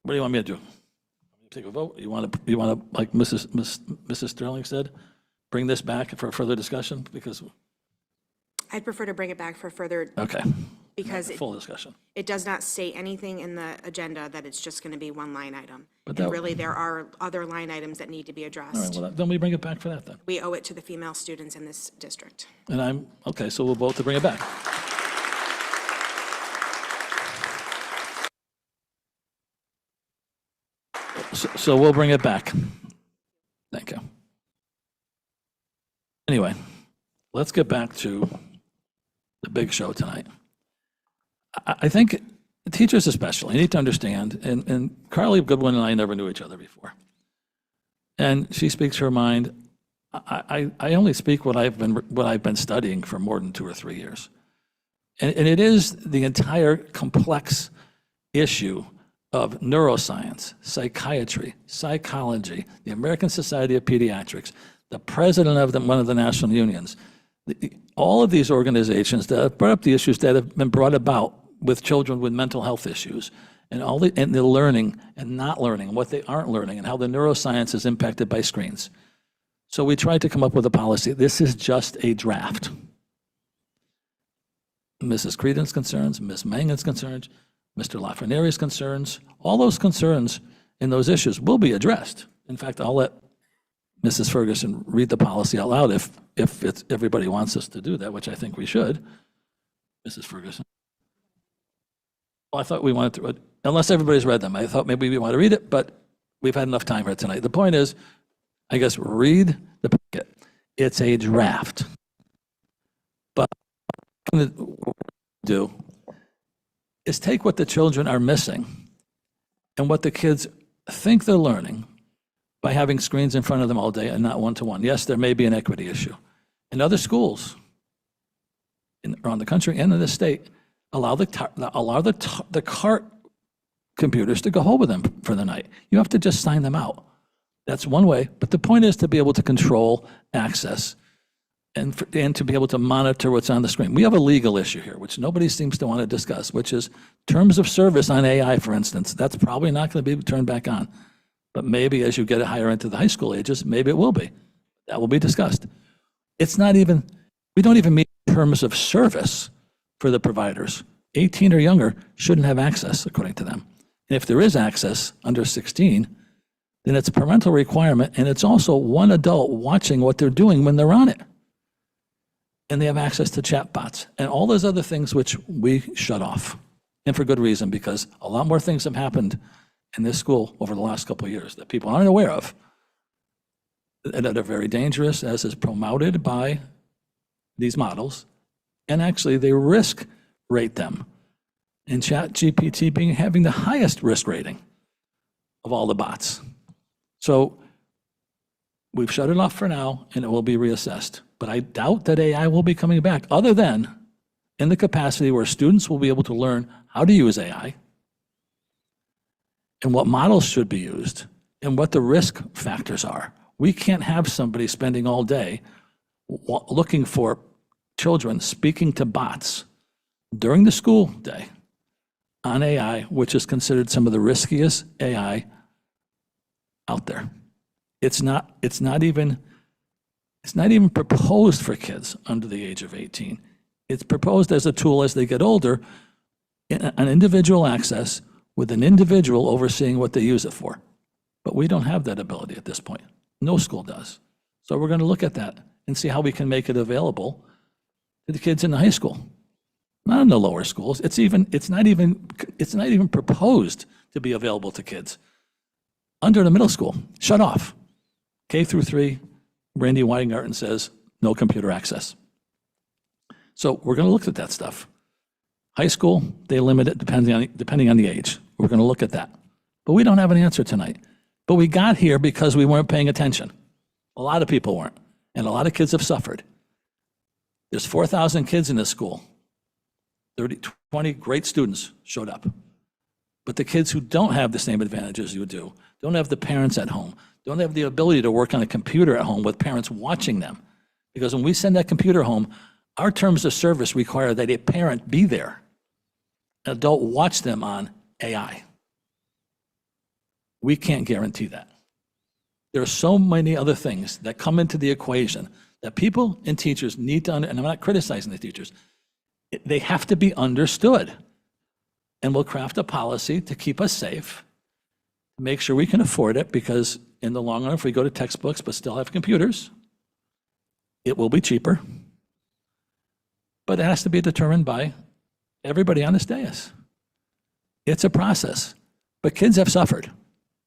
What do you want me to do? Take a vote? You want to, like Mrs. Sterling said, bring this back for further discussion? Because, I'd prefer to bring it back for further, okay, because full discussion. it does not state anything in the agenda that it's just going to be one line item. But And that- really, there are other line items that need to be All right, addressed. well, then we bring it back for that then. We owe it to the female students in this district. And okay, so we'll vote to bring it back. So we'll bring it back. Thank you. Anyway, let's get back to the big show tonight. I think teachers especially need to understand, and Carly Goodwin and I never knew each other before. And she speaks her mind. I only speak what I've been studying for more than 2 or 3 years. And it is the entire complex issue of neuroscience, psychiatry, psychology, the American Society of Pediatrics, the president of one of the national unions, all of these organizations that have brought up the issues that have been brought about with children with mental health issues, and and the learning and not learning, and what they aren't learning, and how the neuroscience is impacted by screens. So we tried to come up with a policy. This is just a draft. Mrs. Creedon's concerns, Ms. Mangan's concerns, Mr. Lafreniere's concerns, all those concerns in those issues will be addressed. In fact, I'll let Mrs. Ferguson read the policy out loud if everybody wants us to do that, which I think we should. Mrs. Ferguson. Well, I thought we wanted to, unless everybody's read them, I thought maybe we want to read it, but we've had enough time here tonight. The point is, I guess, read the packet. It's a draft. But what I'm going to do is take what the children are missing and what the kids think they're learning by having screens in front of them all day and not one-to-one. Yes, there may be an equity issue. In other schools around the country and in the state, allow the cart computers to go home with them for the night. You have to just sign them out. That's one way. But the point is to be able to control access and to be able to monitor what's on the screen. We have a legal issue here, which nobody seems to want to discuss, which is terms of service on AI, for instance. That's probably not going to be turned back on. But maybe as you get higher into the high school ages, maybe it will be. That will be discussed. It's not even, we don't even meet terms of service for the providers. 18 or younger shouldn't have access, according to them. And if there is access under 16, then it's a parental requirement, and it's also one adult watching what they're doing when they're on it. And they have access to chat bots and all those other things which we shut off. And for good reason, because a lot more things have happened in this school over the last couple of years that people aren't aware of. that are very dangerous, as is promoted by these models, and actually they risk rate them. And ChatGPT having the highest risk rating of all the bots. So we've shut it off for now, and it will be reassessed. But I doubt that AI will be coming back, other than in the capacity where students will be able to learn how to use AI and what models should be used and what the risk factors are. We can't have somebody spending all day looking for children speaking to bots during the school day on AI, which is considered some of the riskiest AI out there. It's not even proposed for kids under the age of 18. It's proposed as a tool as they get older, an individual access with an individual overseeing what they use it for. But we don't have that ability at this point. No school does. So we're going to look at that and see how we can make it available to the kids in the high school, not in the lower schools. It's not even proposed to be available to kids. Under the middle school, shut off. K through 3, Randy Weingarten says no computer access. So we're going to look at that stuff. High school, they limit it depending on the age. We're going to look at that. But we don't have an answer tonight. But we got here because we weren't paying attention. A lot of people weren't, and a lot of kids have suffered. There's 4,000 kids in this school. 20 great students showed up. But the kids who don't have the same advantages you do, don't have the parents at home, don't have the ability to work on a computer at home with parents watching them. Because when we send that computer home, our terms of service require that a parent be there, an adult watch them on AI. We can't guarantee that. There are so many other things that come into the equation that people and teachers need to, and I'm not criticizing the teachers, they have to be understood. And we'll craft a policy to keep us safe, make sure we can afford it, because in the long run, if we go to textbooks but still have computers, it will be cheaper. But it has to be determined by everybody on this dais. It's a process. But kids have suffered,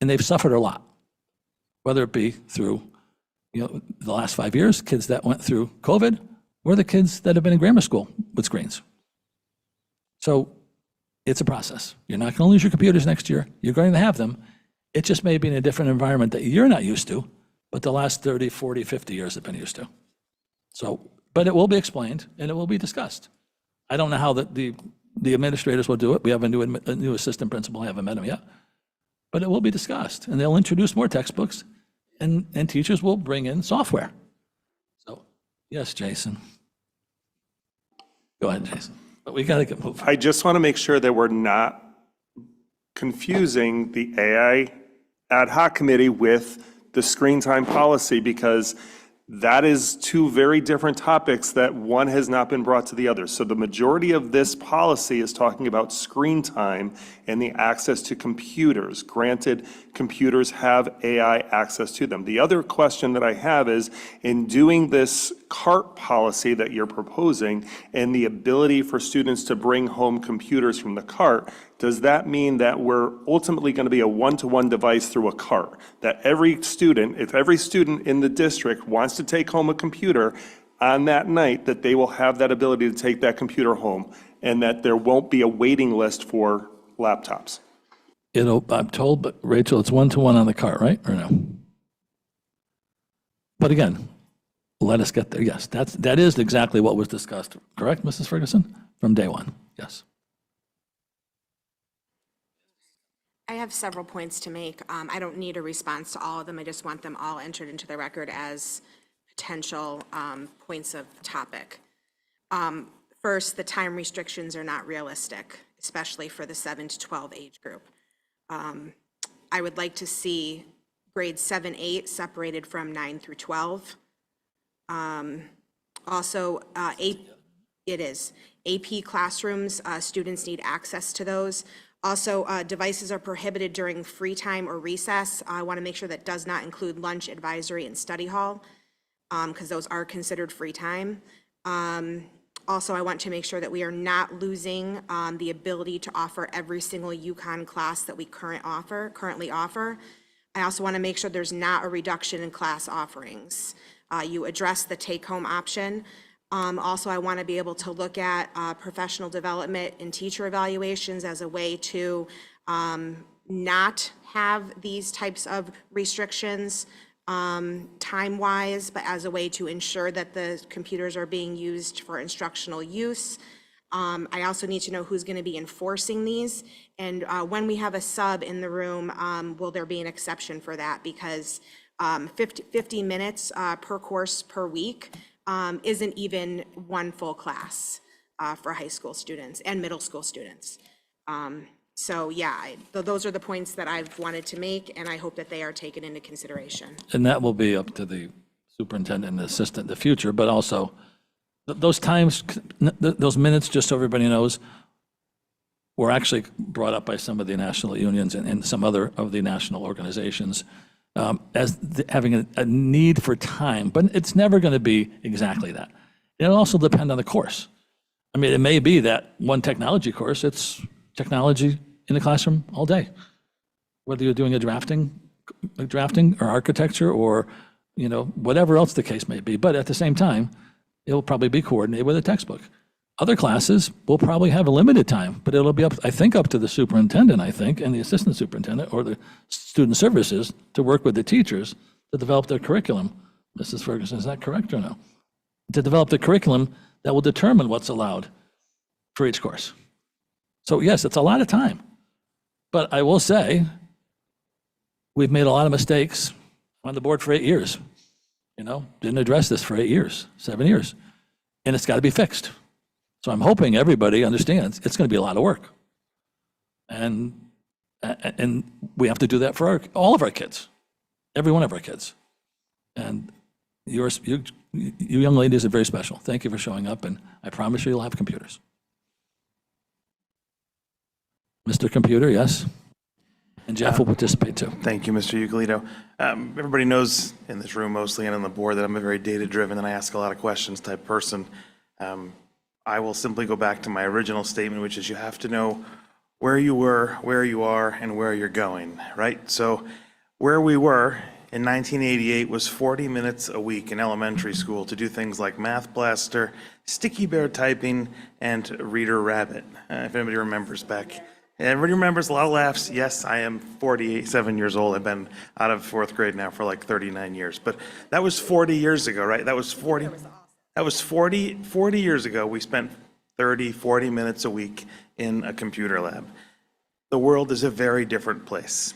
and they've suffered a lot, whether it be through the last 5 years, kids that went through COVID, or the kids that have been in grammar school with screens. So it's a process. You're not going to lose your computers next year. You're going to have them. It just may be in a different environment that you're not used to, but the last 30, 40, 50 years have been used to. So, but it will be explained and it will be discussed. I don't know how the administrators will do it. We have a new assistant principal. I haven't met him yet. But it will be discussed, and they'll introduce more textbooks, and teachers will bring in software. So, yes, Jason. Go ahead, Jason. But we got to get moving. I just want to make sure that we're not confusing the AI ad hoc committee with the screen time policy, because that is two very different topics that one has not been brought to the other. So the majority of this policy is talking about screen time and the access to computers. Granted, computers have AI access to them. The other question that I have is, in doing this CART policy that you're proposing and the ability for students to bring home computers from the CART, does that mean that we're ultimately going to be a one-to-one device through a CART? That every student, if every student in the district wants to take home a computer on that night, that they will have that ability to take that computer home, and that there won't be a waiting list for laptops? I'm told, but Rachel, it's one-to-one on the CART, right, or no? But again, let us get there. Yes, that is exactly what was discussed. Correct, Mrs. Ferguson? From day one, yes. I have several points to make. I don't need a response to all of them. I just want them all entered into the record as potential points of topic. First, the time restrictions are not realistic, especially for the 7 to 12 age group. I would like to see grades 7, 8 separated from 9 through 12. Also, it is AP classrooms, students need access to those. Also, devices are prohibited during free time or recess. I want to make sure that does not include lunch, advisory, and study hall, because those are considered free time. Also, I want to make sure that we are not losing the ability to offer every single UConn class that we currently offer. I also want to make sure there's not a reduction in class offerings. You address the take-home option. Also, I want to be able to look at professional development and teacher evaluations as a way to not have these types of restrictions time-wise, but as a way to ensure that the computers are being used for instructional use. I also need to know who's going to be enforcing these, and when we have a sub in the room, will there be an exception for that? Because 50 minutes per course per week isn't even one full class for high school students and middle school students. So yeah, those are the points that I've wanted to make, and I hope that they are taken into consideration. And that will be up to the superintendent and assistant in the future, but also those times, those minutes, just so everybody knows, were actually brought up by some of the national unions and some other of the national organizations as having a need for time, but it's never going to be exactly that. It'll also depend on the course. I mean, it may be that one technology course, it's technology in the classroom all day. Whether you're doing a drafting or architecture or, whatever else the case may be. But at the same time, it'll probably be coordinated with a textbook. Other classes will probably have a limited time, but it'll be up to the superintendent, and the assistant superintendent or the student services to work with the teachers to develop their curriculum. Mrs. Ferguson, is that correct or no? To develop the curriculum that will determine what's allowed for each course. So yes, it's a lot of time. But I will say, we've made a lot of mistakes on the board for 8 years. Didn't address this for 8 years, 7 years. And it's got to be fixed. So I'm hoping everybody understands it's going to be a lot of work. And we have to do that for all of our kids, every one of our kids. And you young ladies are very special. Thank you for showing up, and I promise you'll have computers. Mr. Computer, yes? And Jeff will participate too. Thank you, Mr. Ugalito. Everybody knows in this room mostly and on the board that I'm a very data-driven and I ask a lot of questions type person. I will simply go back to my original statement, which is you have to know where you were, where you are, and where you're going, right? So where we were in 1988 was 40 minutes a week in elementary school to do things like Math Blaster, Sticky Bear typing, and Reader Rabbit, if anybody remembers back. Everybody remembers, a lot of laughs. Yes, I am 47 years old. I've been out of fourth grade now for like 39 years. But that was 40 years ago, right? That was 40 years ago. We spent 40 minutes a week in a computer lab. The world is a very different place.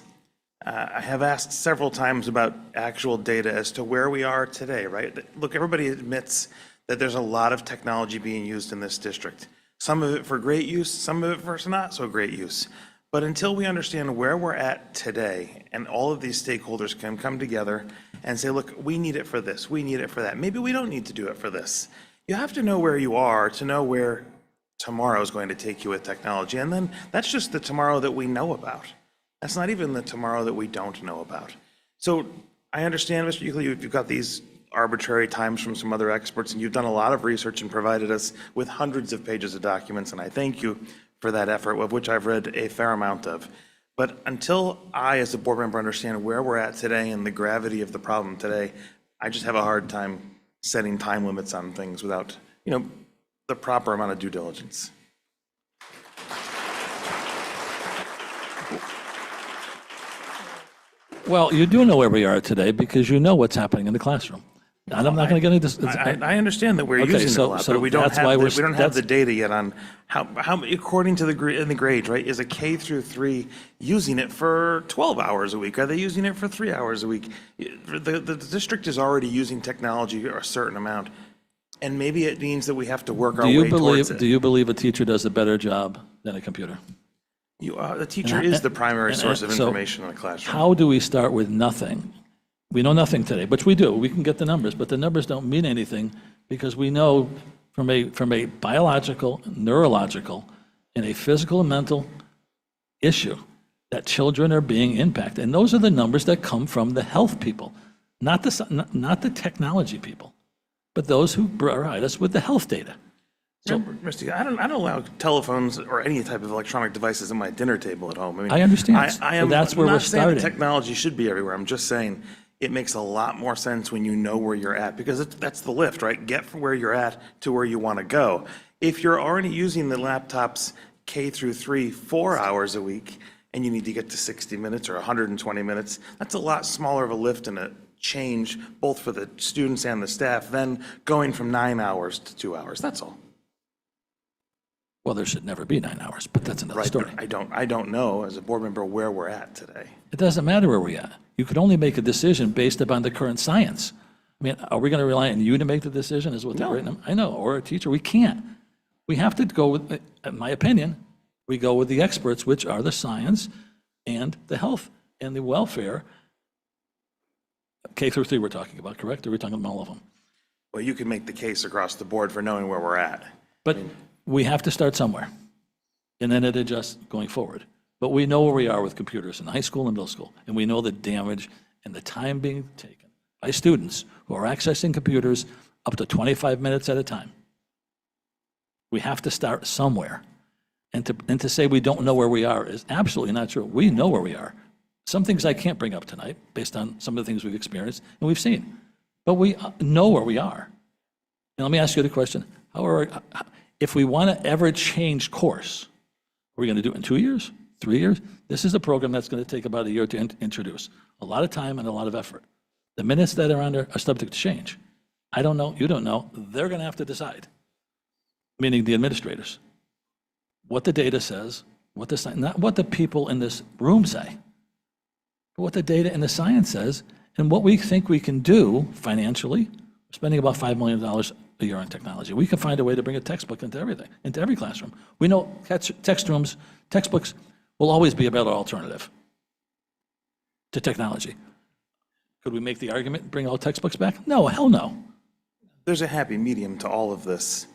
I have asked several times about actual data as to where we are today, right? Look, everybody admits that there's a lot of technology being used in this district. Some of it for great use, some of it for not so great use. But until we understand where we're at today, and all of these stakeholders can come together and say, look, we need it for this, we need it for that. Maybe we don't need to do it for this. You have to know where you are to know where tomorrow is going to take you with technology. And then that's just the tomorrow that we know about. That's not even the tomorrow that we don't know about. So I understand, Mr. Euclid, you've got these arbitrary times from some other experts, and you've done a lot of research and provided us with hundreds of pages of documents, and I thank you for that effort, of which I've read a fair amount of. But until I, as a board member, understand where we're at today and the gravity of the problem today, I just have a hard time setting time limits on things without, the proper amount of due diligence. Well, you do know where we are today because you know what's happening in the classroom. And I'm not going to get into this. I understand that we're using it a lot, but we don't have the data yet on how according to the grades, right? Is a K through 3 using it for 12 hours a week? Are they using it for 3 hours a week? The district is already using technology a certain amount, and maybe it means that we have to work our way towards it. Do you believe a teacher does a better job than a computer? The teacher is the primary source of information in the classroom. How do we start with nothing? We know nothing today, which we do. We can get the numbers, but the numbers don't mean anything because we know from a biological, neurological, and a physical and mental issue that children are being impacted. And those are the numbers that come from the health people, not the technology people, but those who provide us with the health data. Misty, I don't allow telephones or any type of electronic devices at my dinner table at home. I understand. I So am that's where not we're saying that starting. technology should be everywhere. I'm just saying it makes a lot more sense when you know where you're at, because that's the lift, right? Get from where you're at to where you want to go. If you're already using the laptops K through 3, 4 hours a week, and you need to get to 60 minutes or 120 minutes, that's a lot smaller of a lift and a change, both for the students and the staff, than going from 9 hours to 2 hours. That's all. Well, there should never be 9 hours, but that's another Right, story. but I don't know as a board member where we're at today. It doesn't matter where we're at. You could only make a decision based upon the current science. I mean, are we going to rely on you to make the decision, is what they're written? I know, or a teacher. We can't. We have to go with, in my opinion, we go with the experts, which are the science and the health and the welfare. K through 3 we're talking about, correct? Or are we talking about all of them? Well, you can make the case across the board for knowing where we're at. But we have to start somewhere, and then it adjusts going forward. But we know where we are with computers in high school and middle school, and we know the damage and the time being taken by students who are accessing computers up to 25 minutes at a time. We have to start somewhere. And to say we don't know where we are is absolutely not true. We know where we are. Some things I can't bring up tonight based on some of the things we've experienced and we've seen. But we know where we are. And let me ask you the question. If we want to ever change course, are we going to do it in 2 years, 3 years? This is a program that's going to take about a year to introduce. A lot of time and a lot of effort. The minutes that are on there are subject to change. I don't know, you don't know. They're going to have to decide, meaning the administrators, what the data says, not what the people in this room say, but what the data and the science says, and what we think we can do financially. We're spending about $5 million a year on technology. We can find a way to bring a textbook into everything, into every classroom. We know textbooks will always be a better alternative to technology. Could we make the argument, bring all textbooks back? No, hell no. There's a happy medium to all of this.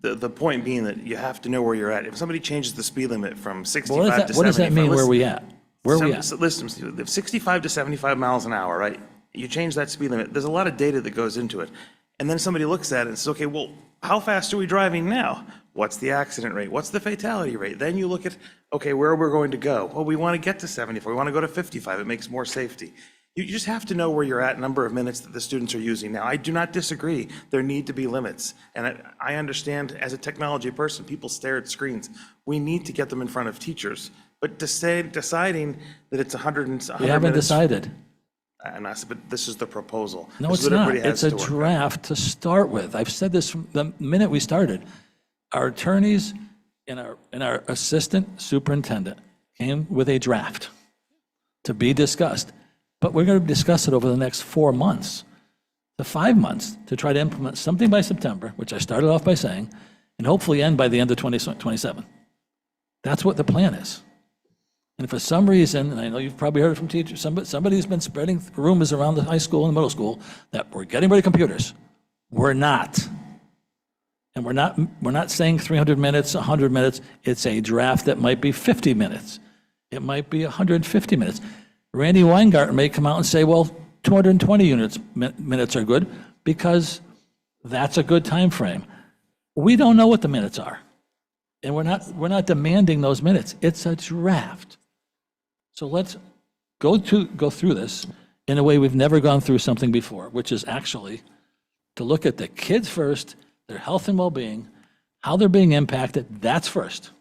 The point being that you have to know where you're at. If somebody changes the speed limit from 65 to 75. What does that mean, where we at? Where are we at? Listen, 65 to 75 miles an hour, right? You change that speed limit, there's a lot of data that goes into it. And then somebody looks at it and says, okay, well, how fast are we driving now? What's the accident rate? What's the fatality rate? Then you look at, okay, where we're going to go. Well, we want to get to 74. We want to go to 55. It makes more safety. You just have to know where you're at, number of minutes that the students are using. Now, I do not disagree. There need to be limits. And I understand as a technology person, people stare at screens. We need to get them in front of teachers. But deciding that it's 100 minutes. We haven't decided. But this is the proposal. No, This it's is what not. everybody has It's a to work on. draft to start with. I've said this from the minute we started. Our attorneys and our assistant superintendent came with a draft to be discussed. But we're going to discuss it over the next 4 months to 5 months to try to implement something by September, which I started off by saying, and hopefully end by the end of 2027. That's what the plan is. And for some reason, and I know you've probably heard it from teachers, somebody's been spreading rumors around the high school and the middle school that we're getting rid of computers. We're not. And we're not saying 300 minutes, 100 minutes. It's a draft that might be 50 minutes. It might be 150 minutes. Randy Weingarten may come out and say, well, 220 minutes are good because that's a good time frame. We don't know what the minutes are. And we're not demanding those minutes. It's a draft. So let's go through this in a way we've never gone through something before, which is actually to look at the kids first, their health and well-being, how they're being impacted, that's first.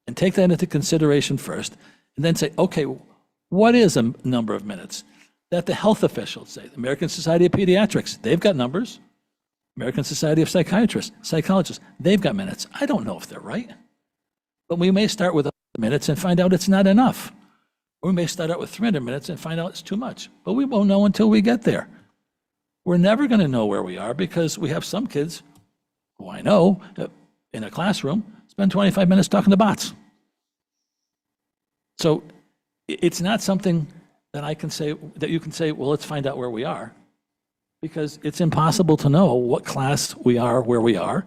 And take that into consideration first, and then say, okay, what is a number of minutes that the health officials say? The American Society of Pediatrics, they've got numbers. American Society of Psychologists, they've got minutes. I don't know if they're right. But we may start with 100 minutes and find out it's not enough. Or we may start out with 300 minutes and find out it's too much. But we won't know until we get there. We're never going to know where we are because we have some kids who I know in a classroom spend 25 minutes talking to bots. So it's not something that I can say, that you can say, well, let's find out where we are. Because it's impossible to know what class we are, where we are.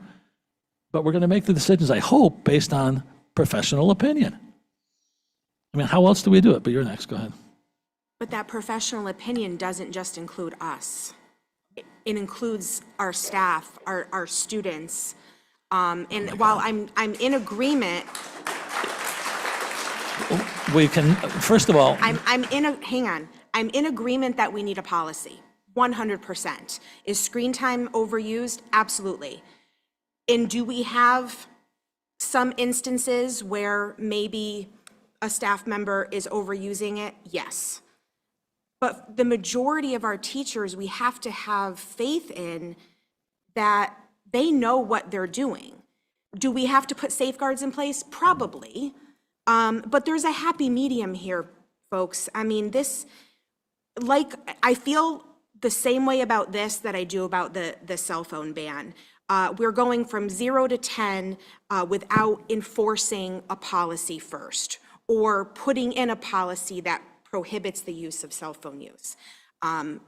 But we're going to make the decisions, I hope, based on professional opinion. I mean, how else do we do it? But you're next, go ahead. But that professional opinion doesn't just include us. It includes our staff, our students, And while I'm in agreement, We can, first of all, hang on. I'm in agreement that we need a policy, 100%. Is screen time overused? Absolutely. And do we have some instances where maybe a staff member is overusing it? Yes. But the majority of our teachers, we have to have faith in that they know what they're doing. Do we have to put safeguards in place? Probably. But there's a happy medium here, folks. I mean, I feel the same way about this that I do about the cell phone ban. We're going from 0 to 10 without enforcing a policy first, or putting in a policy that prohibits the use of cell phone use,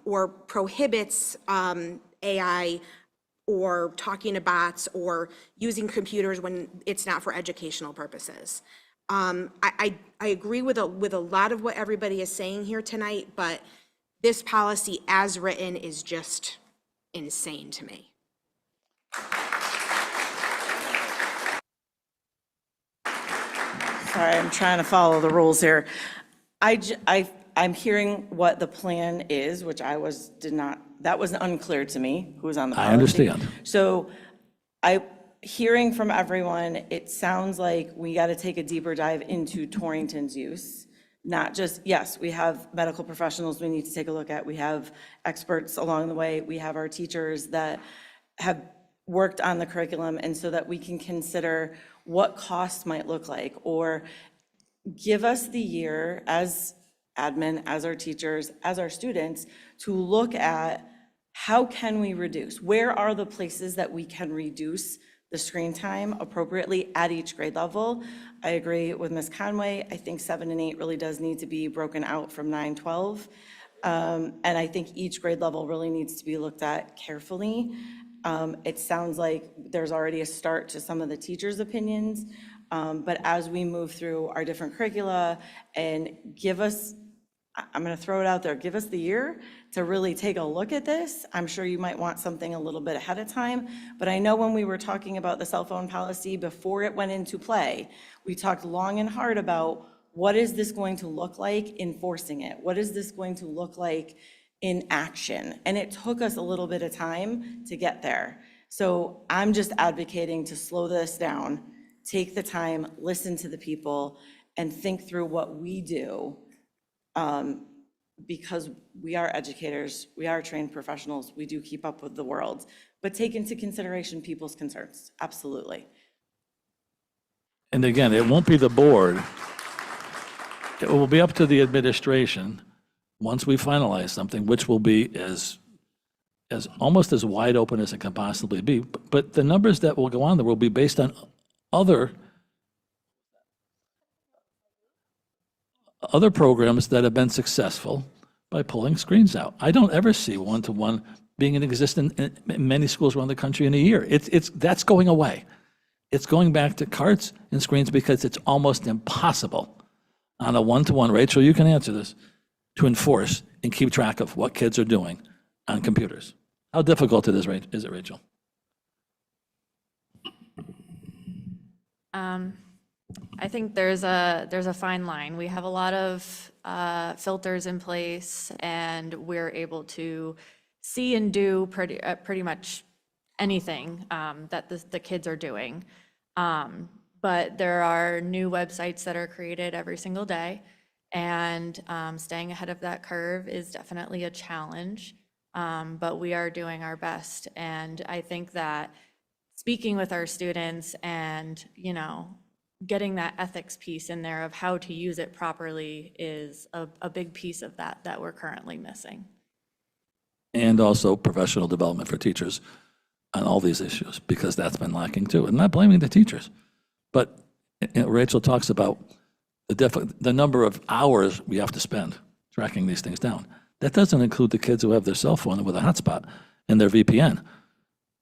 or prohibits AI, or talking to bots, or using computers when it's not for educational purposes. I agree with a lot of what everybody is saying here tonight, but this policy as written is just insane to me. Sorry, I'm trying to follow the rules here. I'm hearing what the plan is, which that was unclear to me, who was on the policy. I understand. So hearing from everyone, it sounds like we got to take a deeper dive into Torrington's use. Not just, yes, we have medical professionals we need to take a look at. We have experts along the way. We have our teachers that have worked on the curriculum, and so that we can consider what costs might look like, or give us the year as admin, as our teachers, as our students, to look at how can we reduce? Where are the places that we can reduce the screen time appropriately at each grade level? I agree with Ms. Conway. I think 7 and 8 really does need to be broken out from 9, 12. And I think each grade level really needs to be looked at carefully. It sounds like there's already a start to some of the teachers' opinions, but as we move through our different curricula, and I'm going to throw it out there, give us the year to really take a look at this. I'm sure you might want something a little bit ahead of time, but I know when we were talking about the cell phone policy before it went into play, we talked long and hard about what is this going to look like enforcing it? What is this going to look like in action? And it took us a little bit of time to get there. So I'm just advocating to slow this down, take the time, listen to the people, and think through what we do, because we are educators, we are trained professionals, we do keep up with the world, but take into consideration people's concerns, absolutely. and again, it won't be the board. It will be up to the administration, once we finalize something, which will be as almost as wide open as it can possibly be. But the numbers that will go on there will be based on other programs that have been successful by pulling screens out. I don't ever see one-to-one being in existence in many schools around the country in a year. That's going away. It's going back to carts and screens because it's almost impossible on a one-to-one, Rachel, you can answer this, to enforce and keep track of what kids are doing on computers. How difficult is it, Rachel? I think there's a fine line. We have a lot of filters in place, and we're able to see and do pretty much anything that the kids are doing. But there are new websites that are created every single day, and staying ahead of that curve is definitely a challenge. But we are doing our best, and I think that speaking with our students and, getting that ethics piece in there of how to use it properly is a big piece of that we're currently missing. And also professional development for teachers on all these issues, because that's been lacking too. I'm not blaming the teachers, but Rachel talks about the number of hours we have to spend tracking these things down. That doesn't include the kids who have their cell phone with a hotspot and their VPN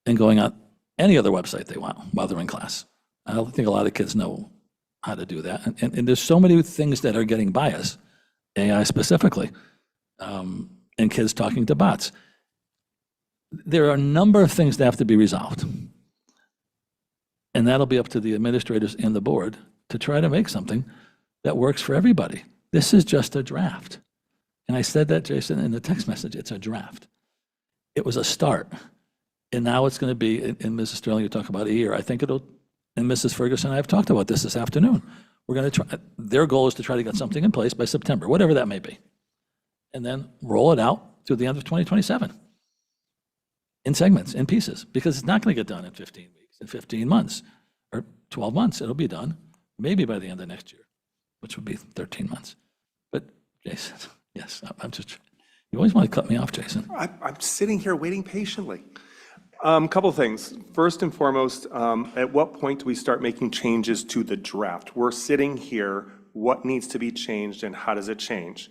and going on any other website they want while they're in class. I don't think a lot of kids know how to do that. And there's so many things that are getting by us, AI specifically, and kids talking to bots. There are a number of things that have to be resolved. And that'll be up to the administrators and the board to try to make something that works for everybody. This is just a draft. And I said that, Jason, in the text message, it's a draft. It was a start. And now it's going to be, and Mrs. Sterling, you talk about a year. I think it'll, and Mrs. Ferguson and I have talked about this afternoon. We're going to try, their goal is to try to get something in place by September, whatever that may be. And then roll it out through the end of 2027 in segments, in pieces, because it's not going to get done in 15 weeks, in 15 months, or 12 months. It'll be done maybe by the end of next year, which would be 13 months. But Jason, yes, I'm just, you always want to cut me off, Jason. I'm sitting here waiting patiently. Couple things. First and foremost, at what point do we start making changes to the draft? We're sitting here, what needs to be changed and how does it change?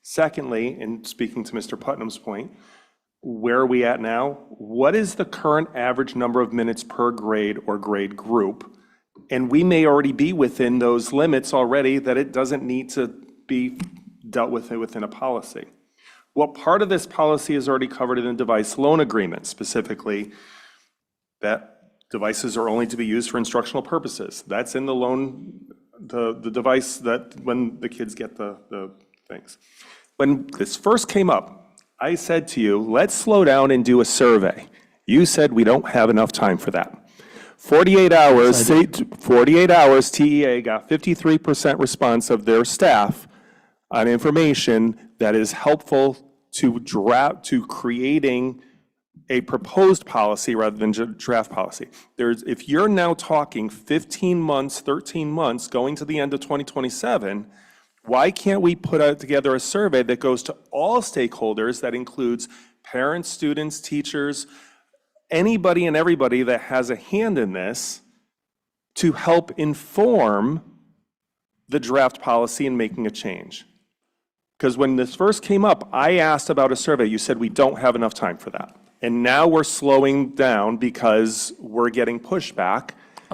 Secondly, and speaking to Mr. Putnam's point, where are we at now? What is the current average number of minutes per grade or grade group? And we may already be within those limits already that it doesn't need to be dealt with within a policy. What part of this policy is already covered in the device loan agreement, specifically that devices are only to be used for instructional purposes? That's in the loan, the device that when the kids get the things. When this first came up, I said to you, let's slow down and do a survey. You said we don't have enough time for that. 48 hours, TEA got 53% response of their staff on information that is helpful to creating a proposed policy rather than draft policy. If you're now talking 15 months, 13 months, going to the end of 2027, why can't we put together a survey that goes to all stakeholders, that includes parents, students, teachers, anybody and everybody that has a hand in this, to help inform the draft policy and making a change? Because when this first came up, I asked about a survey. You said we don't have enough time for that. And now we're slowing down because we're getting pushback.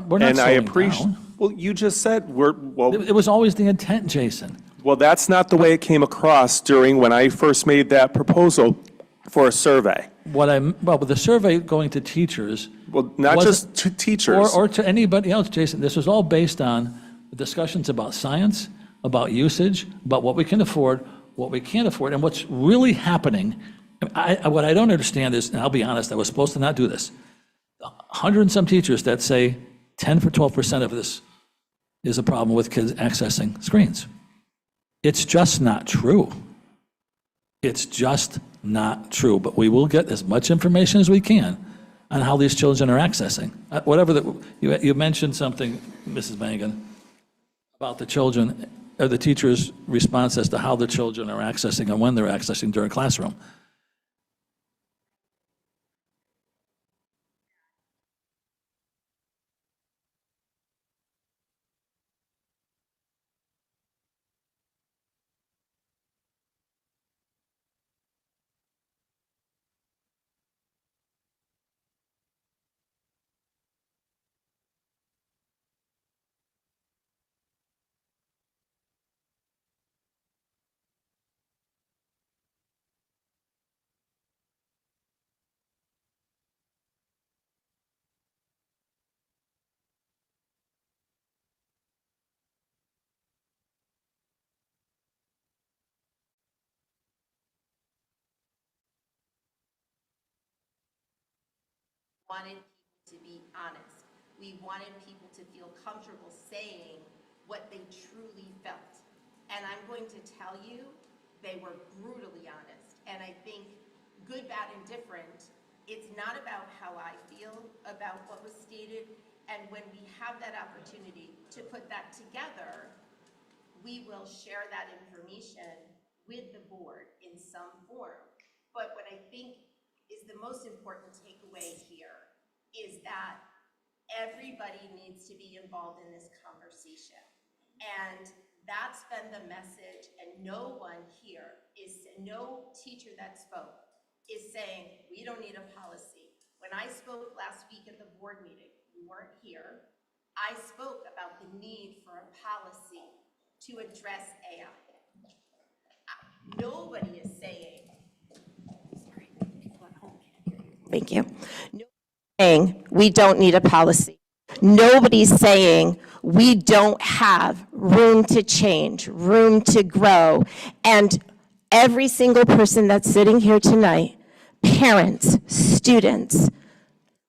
We're not slowing down. Well, you just said It was always the intent, Jason. Well, that's not the way it came across during when I first made that proposal for a survey. With the survey going to teachers. Well, not just to teachers. Or to anybody else, Jason. This was all based on discussions about science, about usage, about what we can afford, what we can't afford, and what's really happening. What I don't understand is, and I'll be honest, I was supposed to not do this. 100 and some teachers that say 10 for 12% of this is a problem with kids accessing screens. It's just not true. It's just not true. But we will get as much information as we can on how these children are accessing. You mentioned something, Mrs. Mangan, about the children, or the teacher's response as to how the children are accessing and when they're accessing during classroom. Wanted people to be honest. We wanted people to feel comfortable saying what they truly felt. And I'm going to tell you, they were brutally honest. And I think good, bad, and different, it's not about how I feel about what was stated. And when we have that opportunity to put that together, we will share that information with the board in some form. But what I think is the most important takeaway here is that everybody needs to be involved in this conversation. And that's been the message, and no teacher that spoke is saying, we don't need a policy. When I spoke last week at the board meeting, you weren't here, I spoke about the need for a policy to address AI. Nobody is saying, Thank you. Saying we don't need a policy. Nobody's saying we don't have room to change, room to grow. And every single person that's sitting here tonight, parents, students,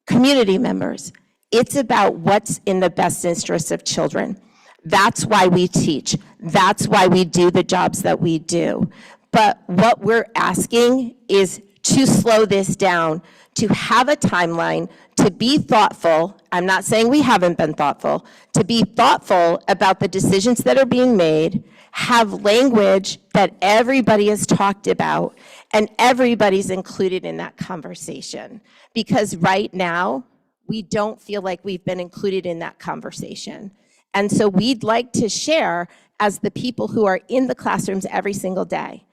community members, it's about what's in the best interest of children. That's why we teach. That's why we do the jobs that we do. But what we're asking is to slow this down, to have a timeline, to be thoughtful. I'm not saying we haven't been thoughtful, to be thoughtful about the decisions that are being made, have language that everybody has talked about, and everybody's included in that conversation. Because right now, we don't feel like we've been included in that conversation. And so we'd like to share, as the people who are in the classrooms every single day,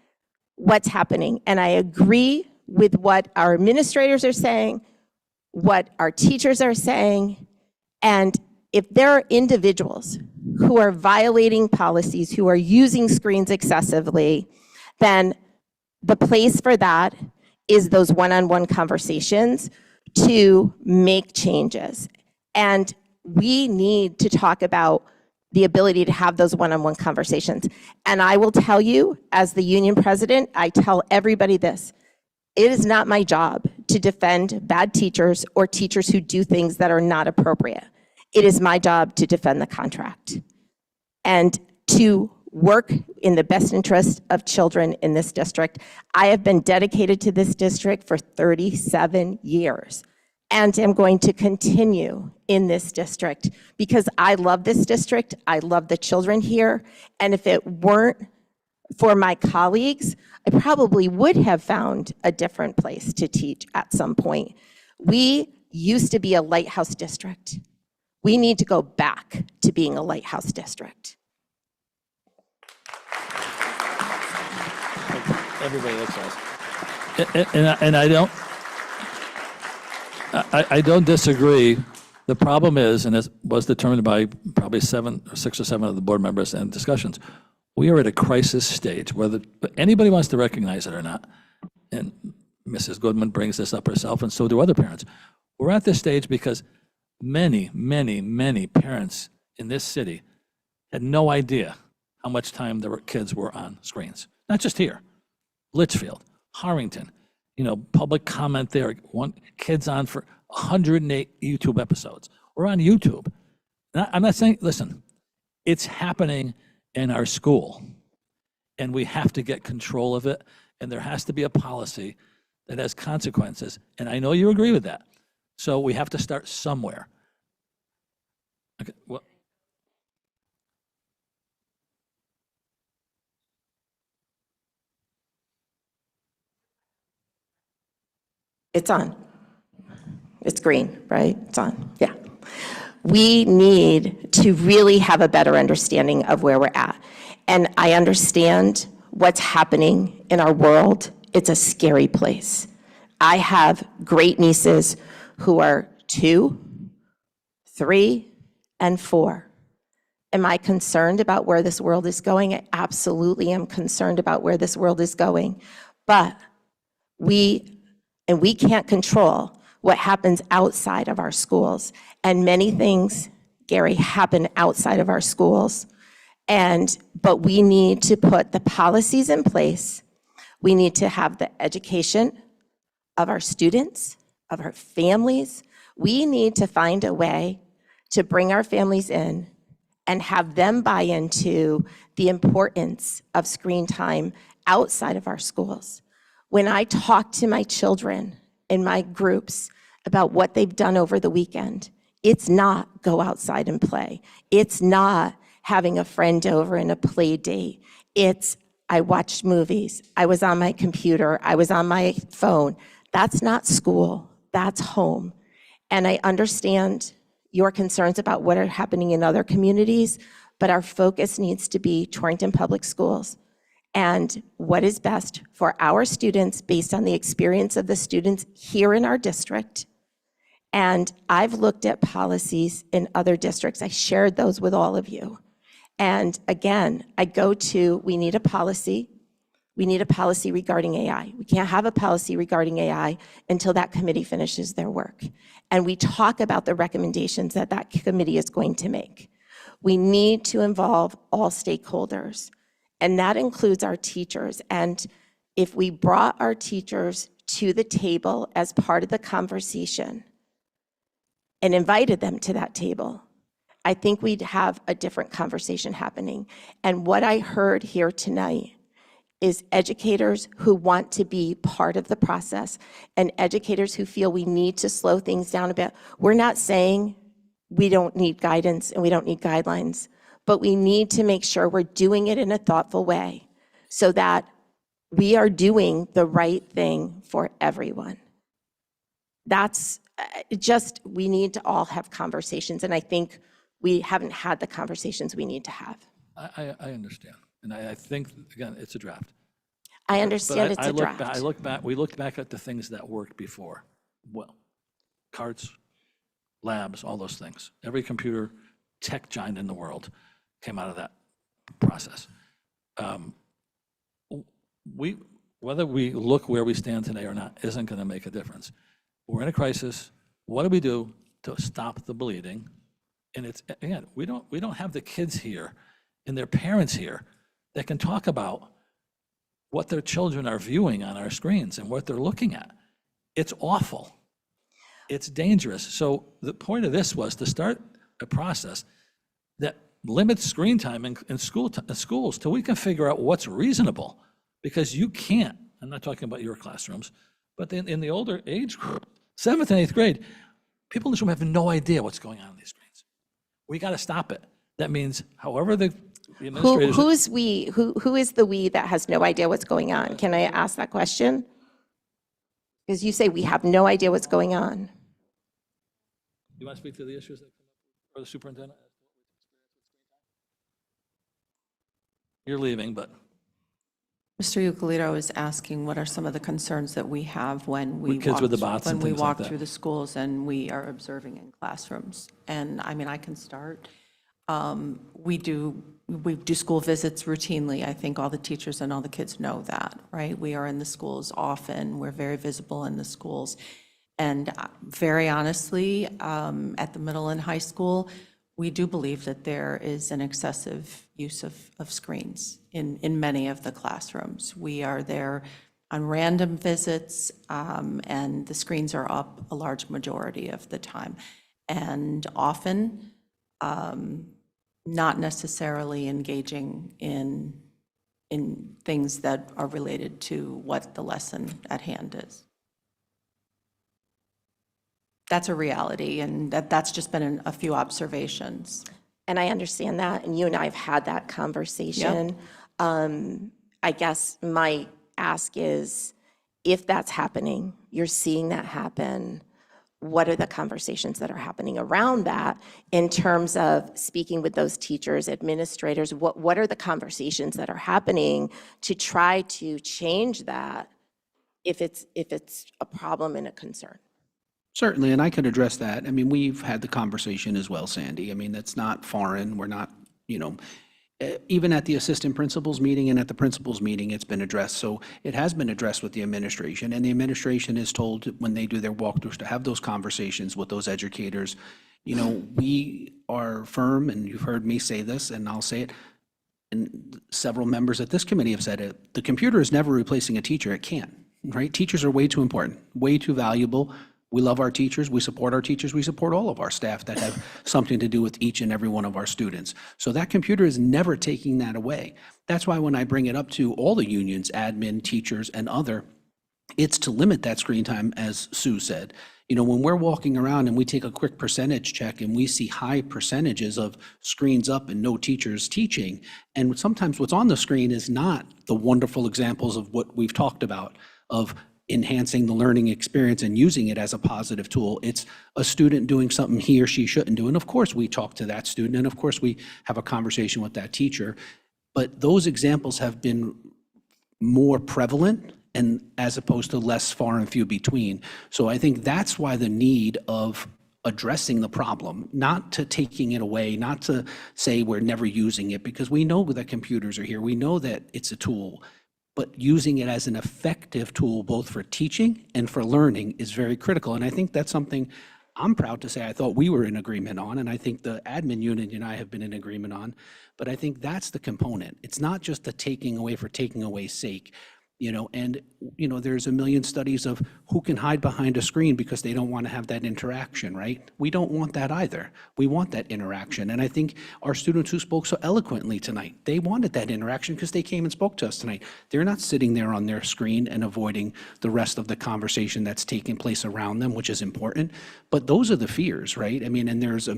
what's happening. And I agree with what our administrators are saying, what our teachers are saying. And if there are individuals who are violating policies, who are using screens excessively, then the place for that is those one-on-one conversations to make changes. And we need to talk about the ability to have those one-on-one conversations. And I will tell you, as the union president, I tell everybody this: it is not my job to defend bad teachers or teachers who do things that are not appropriate. It is my job to defend the contract and to work in the best interest of children in this district. I have been dedicated to this district for 37 years and am going to continue in this district because I love this district. I love the children here. And if it weren't for my colleagues, I probably would have found a different place to teach at some point. We used to be a lighthouse district. We need to go back to being a lighthouse district. Everybody looks nice. And I don't disagree. The problem is, and it was determined by probably 6 or 7 of the board members and discussions, we are at a crisis stage, whether anybody wants to recognize it or not. And Mrs. Goodman brings this up herself, and so do other parents. We're at this stage because many, many, many parents in this city had no idea how much time their kids were on screens. Not just here, Litchfield, Torrington, public comment there, kids on for 108 YouTube episodes. We're on YouTube. I'm not saying, listen, it's happening in our school, and we have to get control of it, and there has to be a policy that has consequences, and I know you agree with that. So we have to start somewhere. Okay, well, it's on. It's green, right? It's on, yeah. We need to really have a better understanding of where we're at. And I understand what's happening in our world. It's a scary place. I have great nieces who are 2, 3, and 4. Am I concerned about where this world is going? I absolutely am concerned about where this world is going. But we can't control what happens outside of our schools. And many things, Gary, happen outside of our schools. But we need to put the policies in place. We need to have the education of our students, of our families. We need to find a way to bring our families in and have them buy into the importance of screen time outside of our schools. When I talk to my children in my groups about what they've done over the weekend, it's not go outside and play. It's not having a friend over and a play date. It's I watched movies. I was on my computer. I was on my phone. That's not school. That's home. And I understand your concerns about what are happening in other communities, but our focus needs to be Torrington Public Schools and what is best for our students based on the experience of the students here in our district. And I've looked at policies in other districts. I shared those with all of you. And again, I go to, we need a policy. We need a policy regarding AI. We can't have a policy regarding AI until that committee finishes their work. And we talk about the recommendations that that committee is going to make. We need to involve all stakeholders, and that includes our teachers. And if we brought our teachers to the table as part of the conversation and invited them to that table, I think we'd have a different conversation happening. And what I heard here tonight is educators who want to be part of the process and educators who feel we need to slow things down a bit. We're not saying we don't need guidance and we don't need guidelines, but we need to make sure we're doing it in a thoughtful way so that we are doing the right thing for everyone. That's just, we need to all have conversations, and I think we haven't had the conversations we need to have. I understand. And I think, again, it's a draft. I understand it's a draft. We looked back at the things that worked before. Well, carts, labs, all those things. Every computer tech giant in the world came out of that process. Whether we look where we stand today or not isn't going to make a difference. We're in a crisis. What do we do to stop the bleeding? And it's, again, we don't have the kids here and their parents here that can talk about what their children are viewing on our screens and what they're looking at. It's awful. It's dangerous. So the point of this was to start a process that limits screen time in schools till we can figure out what's reasonable. Because you can't, I'm not talking about your classrooms, but in the older age group, 7th and 8th grade, people in this room have no idea what's going on these screens. We got to stop it. That means however the administrators... Who is we? Who is the we that has no idea what's going on? Can I ask that question? Because you say we have no idea what's going on. You want to speak to the issues that come up for the superintendent? You're leaving, but... Mr. Euclid is asking what are some of the concerns that we have when we kids with the bots and things like walk that. through the schools and we are observing in classrooms. And I mean, I can start. We do school visits routinely. I think all the teachers and all the kids know that, right? We are in the schools often. We're very visible in the schools. And very honestly, at the middle and high school, we do believe that there is an excessive use of screens in many of the classrooms. We are there on random visits, and the screens are up a large majority of the time. And often, not necessarily engaging in things that are related to what the lesson at hand is. That's a reality, and that's just been a few observations. And I understand that, and you and I have had that conversation. I guess my ask is, if that's happening, you're seeing that happen, what are the conversations that are happening around that in terms of speaking with those teachers, administrators? What are the conversations that are happening to try to change that if it's a problem and a concern? Certainly, and I could address that. I mean, we've had the conversation as well, Sandy. I mean, that's not foreign. We're not, even at the assistant principals meeting and at the principals meeting, it's been addressed. So it has been addressed with the administration, and the administration is told when they do their walkthroughs to have those conversations with those educators. We are firm, and you've heard me say this, and I'll say it, and several members at this committee have said it, the computer is never replacing a teacher. It can't, right? Teachers are way too important, way too valuable. We love our teachers, we support our teachers, we support all of our staff that have something to do with each and every one of our students. So that computer is never taking that away. That's why when I bring it up to all the unions, admin, teachers, and other, it's to limit that screen time, as Sue said. When we're walking around and we take a quick percentage check and we see high percentages of screens up and no teachers teaching, and sometimes what's on the screen is not the wonderful examples of what we've talked about, of enhancing the learning experience and using it as a positive tool. It's a student doing something he or she shouldn't do. And of course we talk to that student, and of course we have a conversation with that teacher. But those examples have been more prevalent, and as opposed to less far and few between. So I think that's why the need of addressing the problem, not to taking it away, not to say we're never using it, because we know that computers are here. We know that it's a tool. but using it as an effective tool both for teaching and for learning is very critical. And I think that's something I'm proud to say I thought we were in agreement on, and I think the admin unit and I have been in agreement on. But I think that's the component. It's not just the taking away for taking away's sake. And there's a million studies of who can hide behind a screen because they don't want to have that interaction, right? We don't want that either. We want that interaction. And I think our students who spoke so eloquently tonight, they wanted that interaction because they came and spoke to us tonight. They're not sitting there on their screen and avoiding the rest of the conversation that's taking place around them, which is important. But those are the fears, right? I mean, and there's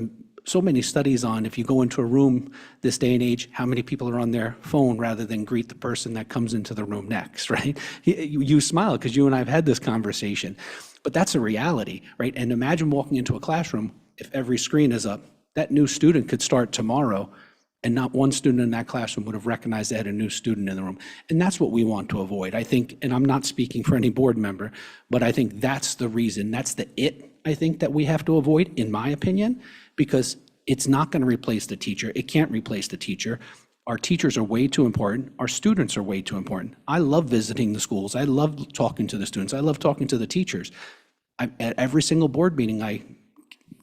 so many studies on if you go into a room this day and age, how many people are on their phone rather than greet the person that comes into the room next, right? You smile because you and I have had this conversation, but that's a reality, right? And imagine walking into a classroom, if every screen is up, that new student could start tomorrow and not one student in that classroom would have recognized they had a new student in the room. And that's what we want to avoid. I think, and I'm not speaking for any board member, but I think that's the reason, that's the I think that we have to avoid, in my opinion, because it's not going to replace the teacher. It can't replace the teacher. Our teachers are way too important. Our students are way too important. I love visiting the schools. I love talking to the students. I love talking to the teachers. At every single board meeting, I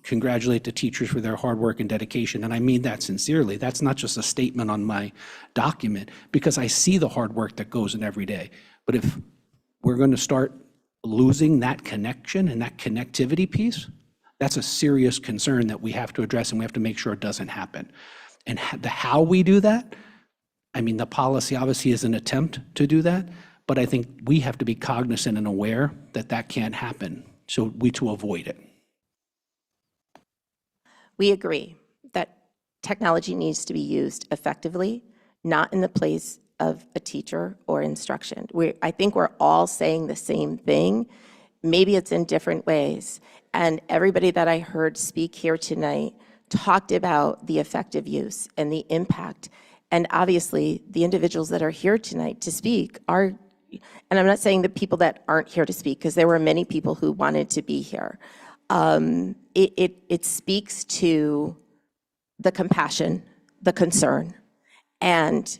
congratulate the teachers for their hard work and dedication, and I mean that sincerely. That's not just a statement on my document, because I see the hard work that goes in every day. But if we're going to start losing that connection and that connectivity piece, that's a serious concern that we have to address, and we have to make sure it doesn't happen. And how we do that, I mean, the policy obviously is an attempt to do that, but I think we have to be cognizant and aware that that can't happen, so to avoid it. We agree that technology needs to be used effectively, not in the place of a teacher or instruction. I think we're all saying the same thing. Maybe it's in different ways. And everybody that I heard speak here tonight talked about the effective use and the impact. And obviously, the individuals that are here tonight to speak are, and I'm not saying the people that aren't here to speak, because there were many people who wanted to be here. It speaks to the compassion, the concern, and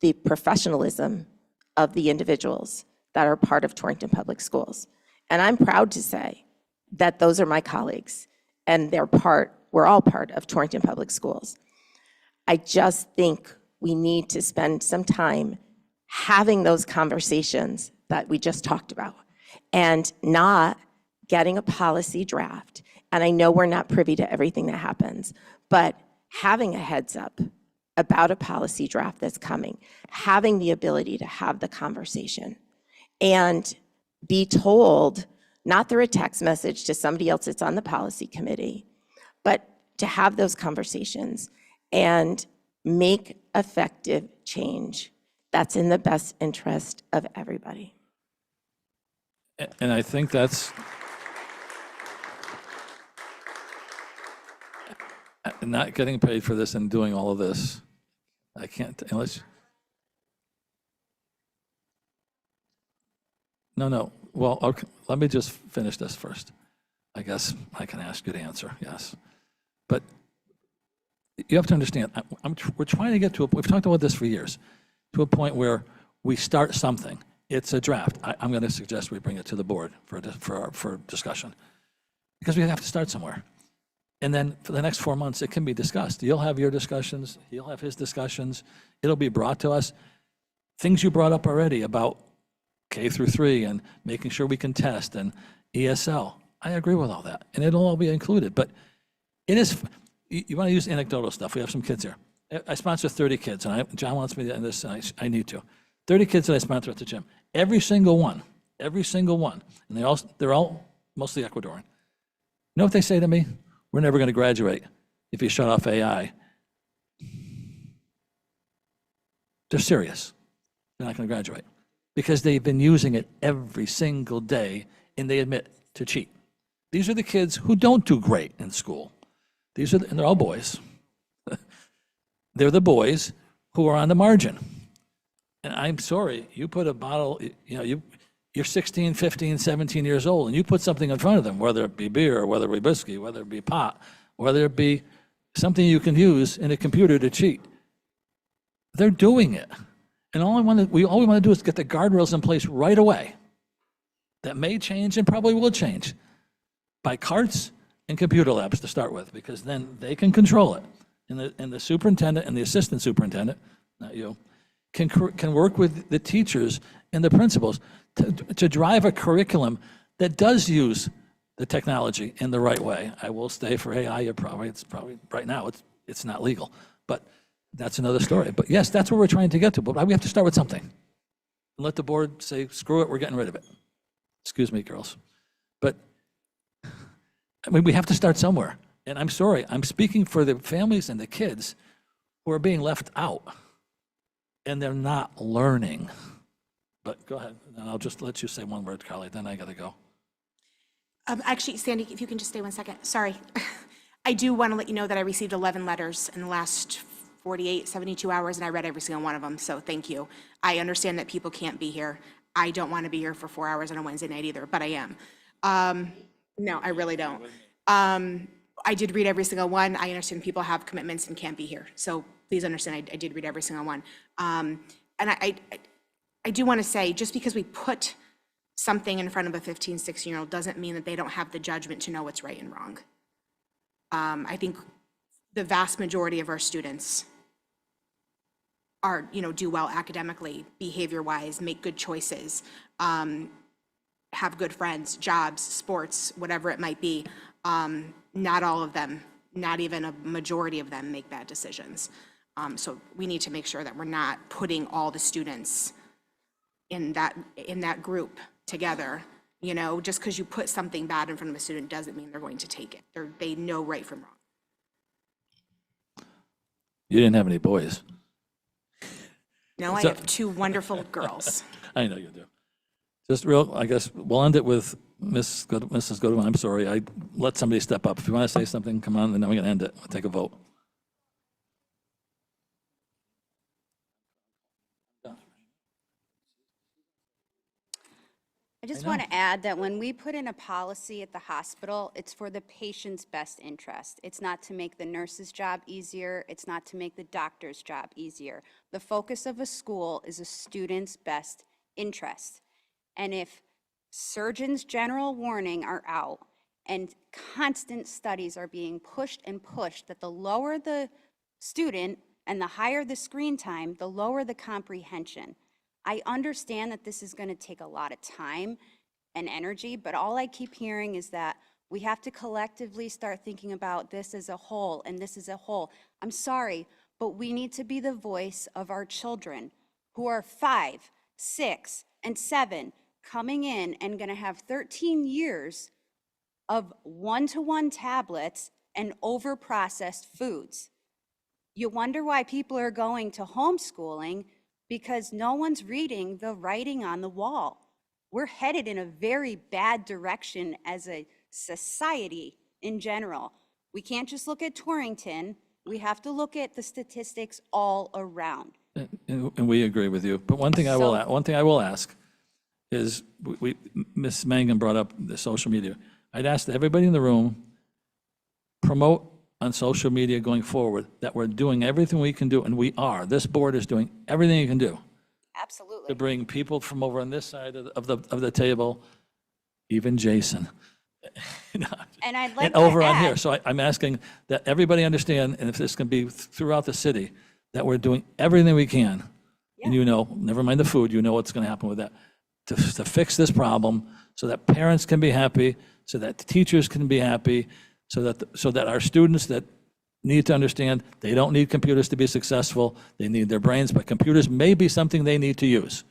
the professionalism of the individuals that are part of Torrington Public Schools. And I'm proud to say that those are my colleagues, and we're all part of Torrington Public Schools. I just think we need to spend some time having those conversations that we just talked about, and not getting a policy draft. And I know we're not privy to everything that happens, but having a heads up about a policy draft that's coming, having the ability to have the conversation and be told, not through a text message to somebody else that's on the policy committee, but to have those conversations and make effective change that's in the best interest of everybody. And I think that's, not getting paid for this and doing all of this, I can't, unless, no, well, okay, let me just finish this first. I guess I can ask you to answer, yes. But you have to understand, we're trying to get to we've talked about this for years, to a point where we start something. It's a draft. I'm going to suggest we bring it to the board for discussion, because we have to start somewhere. And then for the next 4 months, it can be discussed. You'll have your discussions, he'll have his discussions, it'll be brought to us. Things you brought up already about K through 3 and making sure we can test and ESL, I agree with all that, and it'll all be included. But it is, you want to use anecdotal stuff. We have some kids here. I sponsor 30 kids, and John wants me to end this, and I need to. 30 kids that I sponsor at the gym. Every single one, and they're all mostly Ecuadorian. You know what they say to me? We're never going to graduate if you shut off AI. They're serious. They're not going to graduate because they've been using it every single day, and they admit to cheat. These are the kids who don't do great in school. And they're all boys. They're the boys who are on the margin. And I'm sorry, you put a bottle, you're 16, 15, 17 years old, and you put something in front of them, whether it be beer, whether it be whiskey, whether it be pot, whether it be something you can use in a computer to cheat. They're doing it. And all we want to do is get the guardrails in place right away. That may change and probably will change by carts and computer labs to start with, because then they can control it. And the superintendent and the assistant superintendent, not you, can work with the teachers and the principals to drive a curriculum that does use the technology in the right way. I will stay for AI, it's probably, right now, it's not legal, but that's another story. But yes, that's where we're trying to get to, but we have to start with something. And let the board say, screw it, we're getting rid of it. Excuse me, girls. But, I mean, we have to start somewhere. And I'm sorry, I'm speaking for the families and the kids who are being left out, and they're not learning. But go ahead, and I'll just let you say one word, Carly, then I gotta go. Actually, Sandy, if you can just stay 1 second. Sorry. I do want to let you know that I received 11 letters in the last 48, 72 hours, and I read every single one of them, so thank you. I understand that people can't be here. I don't want to be here for 4 hours on a Wednesday night either, but I am. No, I really don't. I did read every single one. I understand people have commitments and can't be here, so please understand I did read every single one. And I do want to say, just because we put something in front of a 15, 16-year-old doesn't mean that they don't have the judgment to know what's right and wrong. I think the vast majority of our students do well academically, behavior-wise, make good choices, have good friends, jobs, sports, whatever it might be. Not all of them, not even a majority of them, make bad decisions. So we need to make sure that we're not putting all the students in that group together. Just because you put something bad in front of a student doesn't mean they're going to take it. They know right from wrong. You didn't have any boys. No, I have two wonderful girls. I know you do. Just I guess we'll end it with Mrs. Goodwin. I'm sorry, I let somebody step up. If you want to say something, come on, and then we can end it. We'll take a vote. I just want to add that when we put in a policy at the hospital, it's for the patient's best interest. It's not to make the nurse's job easier. It's not to make the doctor's job easier. The focus of a school is a student's best interest. And if surgeons' general warning are out and constant studies are being pushed and pushed that the lower the student and the higher the screen time, the lower the comprehension. I understand that this is going to take a lot of time and energy, but all I keep hearing is that we have to collectively start thinking about this as a whole and this as a whole. I'm sorry, but we need to be the voice of our children who are 5, 6, and 7 coming in and going to have 13 years of one-to-one tablets and over-processed foods. You wonder why people are going to homeschooling, because no one's reading the writing on the wall. We're headed in a very bad direction as a society in general. We can't just look at Torrington, we have to look at the statistics all around. And we agree with you. But one thing I will ask is, Ms. Mangan brought up the social media. I'd ask that everybody in the room promote on social media going forward that we're doing everything we can do, and we are. This board is doing everything it can do. Absolutely. To bring people from over on this side of the table, even Jason. And I'd like and over to on add, here. So I'm asking that everybody understand, and if this can be throughout the city, that we're doing everything we can. And never mind the food, what's going to happen with that, to fix this problem so that parents can be happy, so that the teachers can be happy, so that our students that need to understand they don't need computers to be successful, they need their brains, but computers may be something they need to use.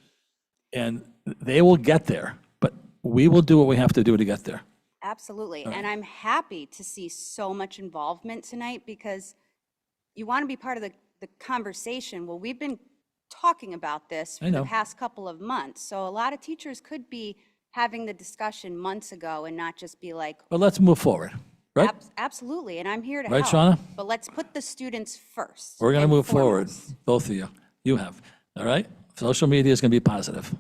And they will get there, but we will do what we have to do to get there. absolutely. And I'm happy to see so much involvement tonight, because you want to be part of the conversation. Well, we've been talking about this for the past couple of months. So a lot of teachers could be having the discussion months ago and not just be like, But let's move forward, right? Absolutely, and I'm here to Right, help. Shauna? But let's put the students first. We're going to and move forward, foremost. both of you. You have, all right? Social media is going to be positive.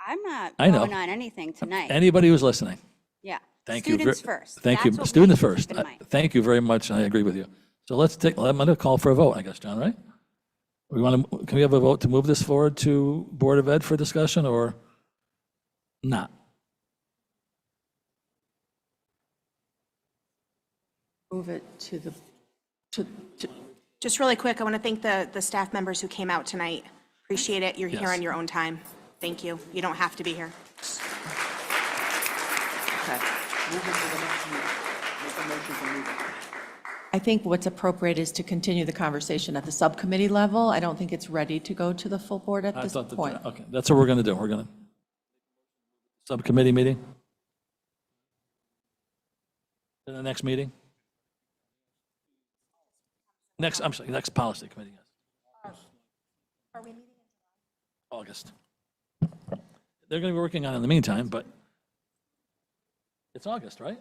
I'm not I know. going on anything tonight. Anybody who's listening, Yeah. thank you. Students first. Thank you. That's what we Students need to first. keep in mind. Thank you very much, and I agree with you. So I'm going to call for a vote, I guess, John, right? Can we have a vote to move this forward to Board of Ed for discussion or not? Move it to the, Just really quick, I want to thank the staff members who came out tonight. Appreciate it. You're here Yes. on your own time. Thank you. You don't have to be here. I think what's appropriate is to continue the conversation at the subcommittee level. I don't think it's ready to go to the full board at I this thought point. okay, that's what we're going to do. We're going to, subcommittee meeting? In the next meeting? I'm sorry, next policy committee, yes. August. They're going to be working on it in the meantime, but it's August, right?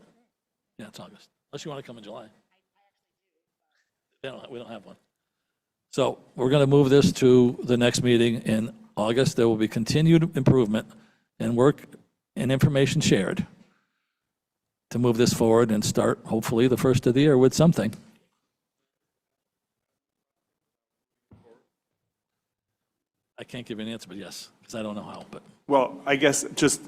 Yeah, it's August, unless you want to come in July. We don't have one. So we're going to move this to the next meeting in August. There will be continued improvement and work and information shared to move this forward and start, hopefully, the first of the year with something. I can't give you an answer, but yes, because I don't know how, but. Well, I guess just,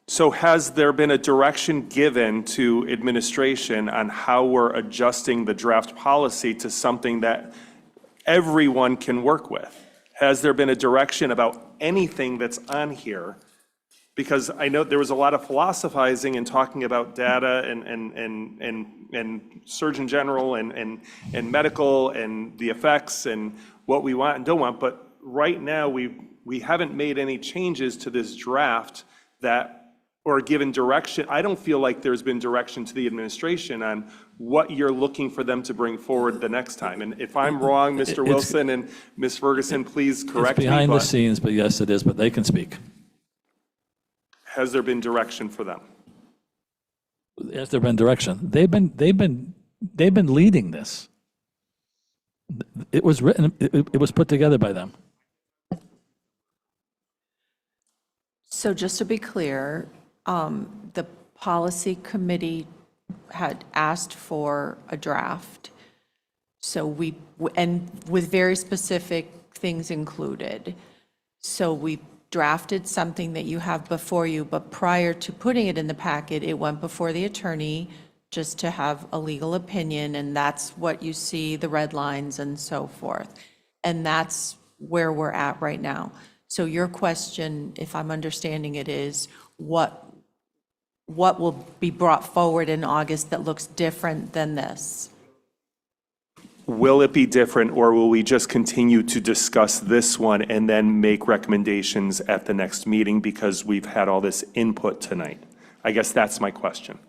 so has there been a direction given to administration on how we're adjusting the draft policy to something that everyone can work with? Has there been a direction about anything that's on here? Because I know there was a lot of philosophizing and talking about data and Surgeon General and medical and the effects and what we want and don't want, but right now, we haven't made any changes to this draft that, or given direction. I don't feel like there's been direction to the administration on what you're looking for them to bring forward the next time. And if I'm wrong, Mr. Wilson and Ms. Ferguson, please correct me. It's behind the but scenes, but yes, it is, but they can speak. Has there been direction for them? Has there been direction? They've been leading this. It was written, it was put together by them. So just to be clear, the policy committee had asked for a draft. So and with very specific things included. So we drafted something that you have before you, but prior to putting it in the packet, it went before the attorney just to have a legal opinion, and that's what you see, the red lines and so forth. And that's where we're at right now. So your question, if I'm understanding it, is what will be brought forward in August that looks different than this? Will it be different, or will we just continue to discuss this one and then make recommendations at the next meeting because we've had all this input tonight? I guess that's my question.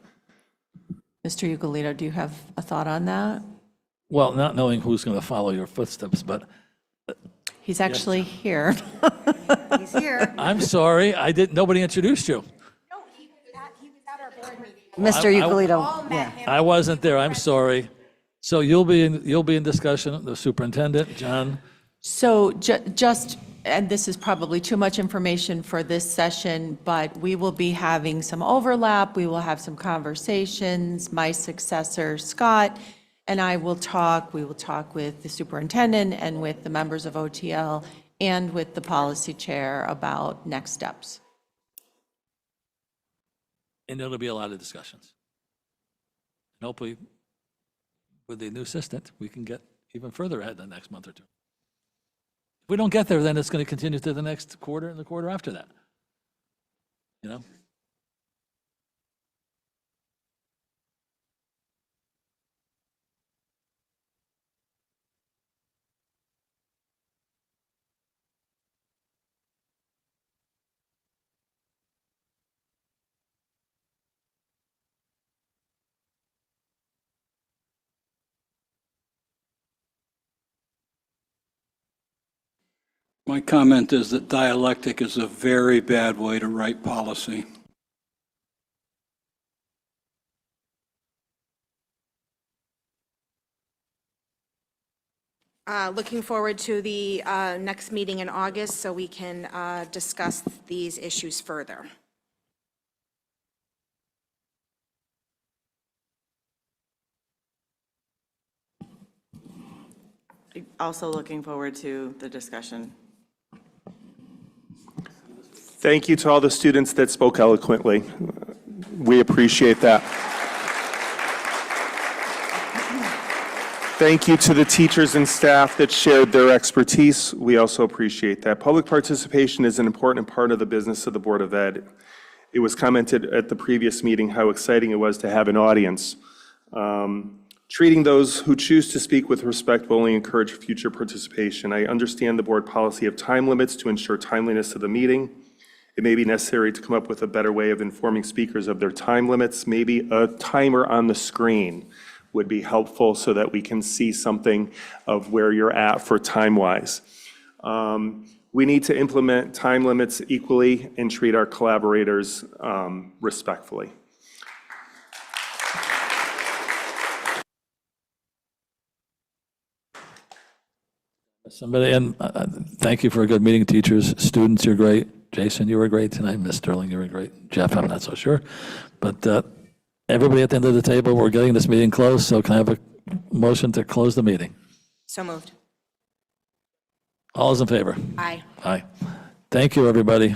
Mr. Ugolino, do you have a thought on that? Well, not knowing who's going to follow your footsteps, but. He's actually here. He's here. I'm sorry, nobody introduced you. No, he was at our board meeting. Mr. Ugolino, yeah. I wasn't there, I'm sorry. So you'll be in discussion, the superintendent, John. So just, and this is probably too much information for this session, but we will be having some overlap. We will have some conversations. My successor, Scott, and we will talk with the superintendent and with the members of OTL and with the policy chair about next steps. And there'll be a lot of discussions. And hopefully, with the new assistant, we can get even further ahead the next month or two. If we don't get there, then it's going to continue to the next quarter and the quarter after that. You know? My comment is that dialectic is a very bad way to write policy. Looking forward to the next meeting in August so we can discuss these issues further. Also looking forward to the discussion. Thank you to all the students that spoke eloquently. We appreciate that. Thank you to the teachers and staff that shared their expertise. We also appreciate that. Public participation is an important part of the business of the Board of Ed. It was commented at the previous meeting how exciting it was to have an audience. Treating those who choose to speak with respect will only encourage future participation. I understand the board policy of time limits to ensure timeliness of the meeting. It may be necessary to come up with a better way of informing speakers of their time limits. Maybe a timer on the screen would be helpful so that we can see something of where you're at for time-wise. We need to implement time limits equally and treat our collaborators respectfully. Somebody, and thank you for a good meeting, teachers. Students, you're great. Jason, you were great tonight. Miss Sterling, you were great. Jeff, I'm not so sure. But everybody at the end of the table, we're getting this meeting closed, so can I have a motion to close the meeting? So moved. All is in favor? Aye. Aye. Thank you, everybody.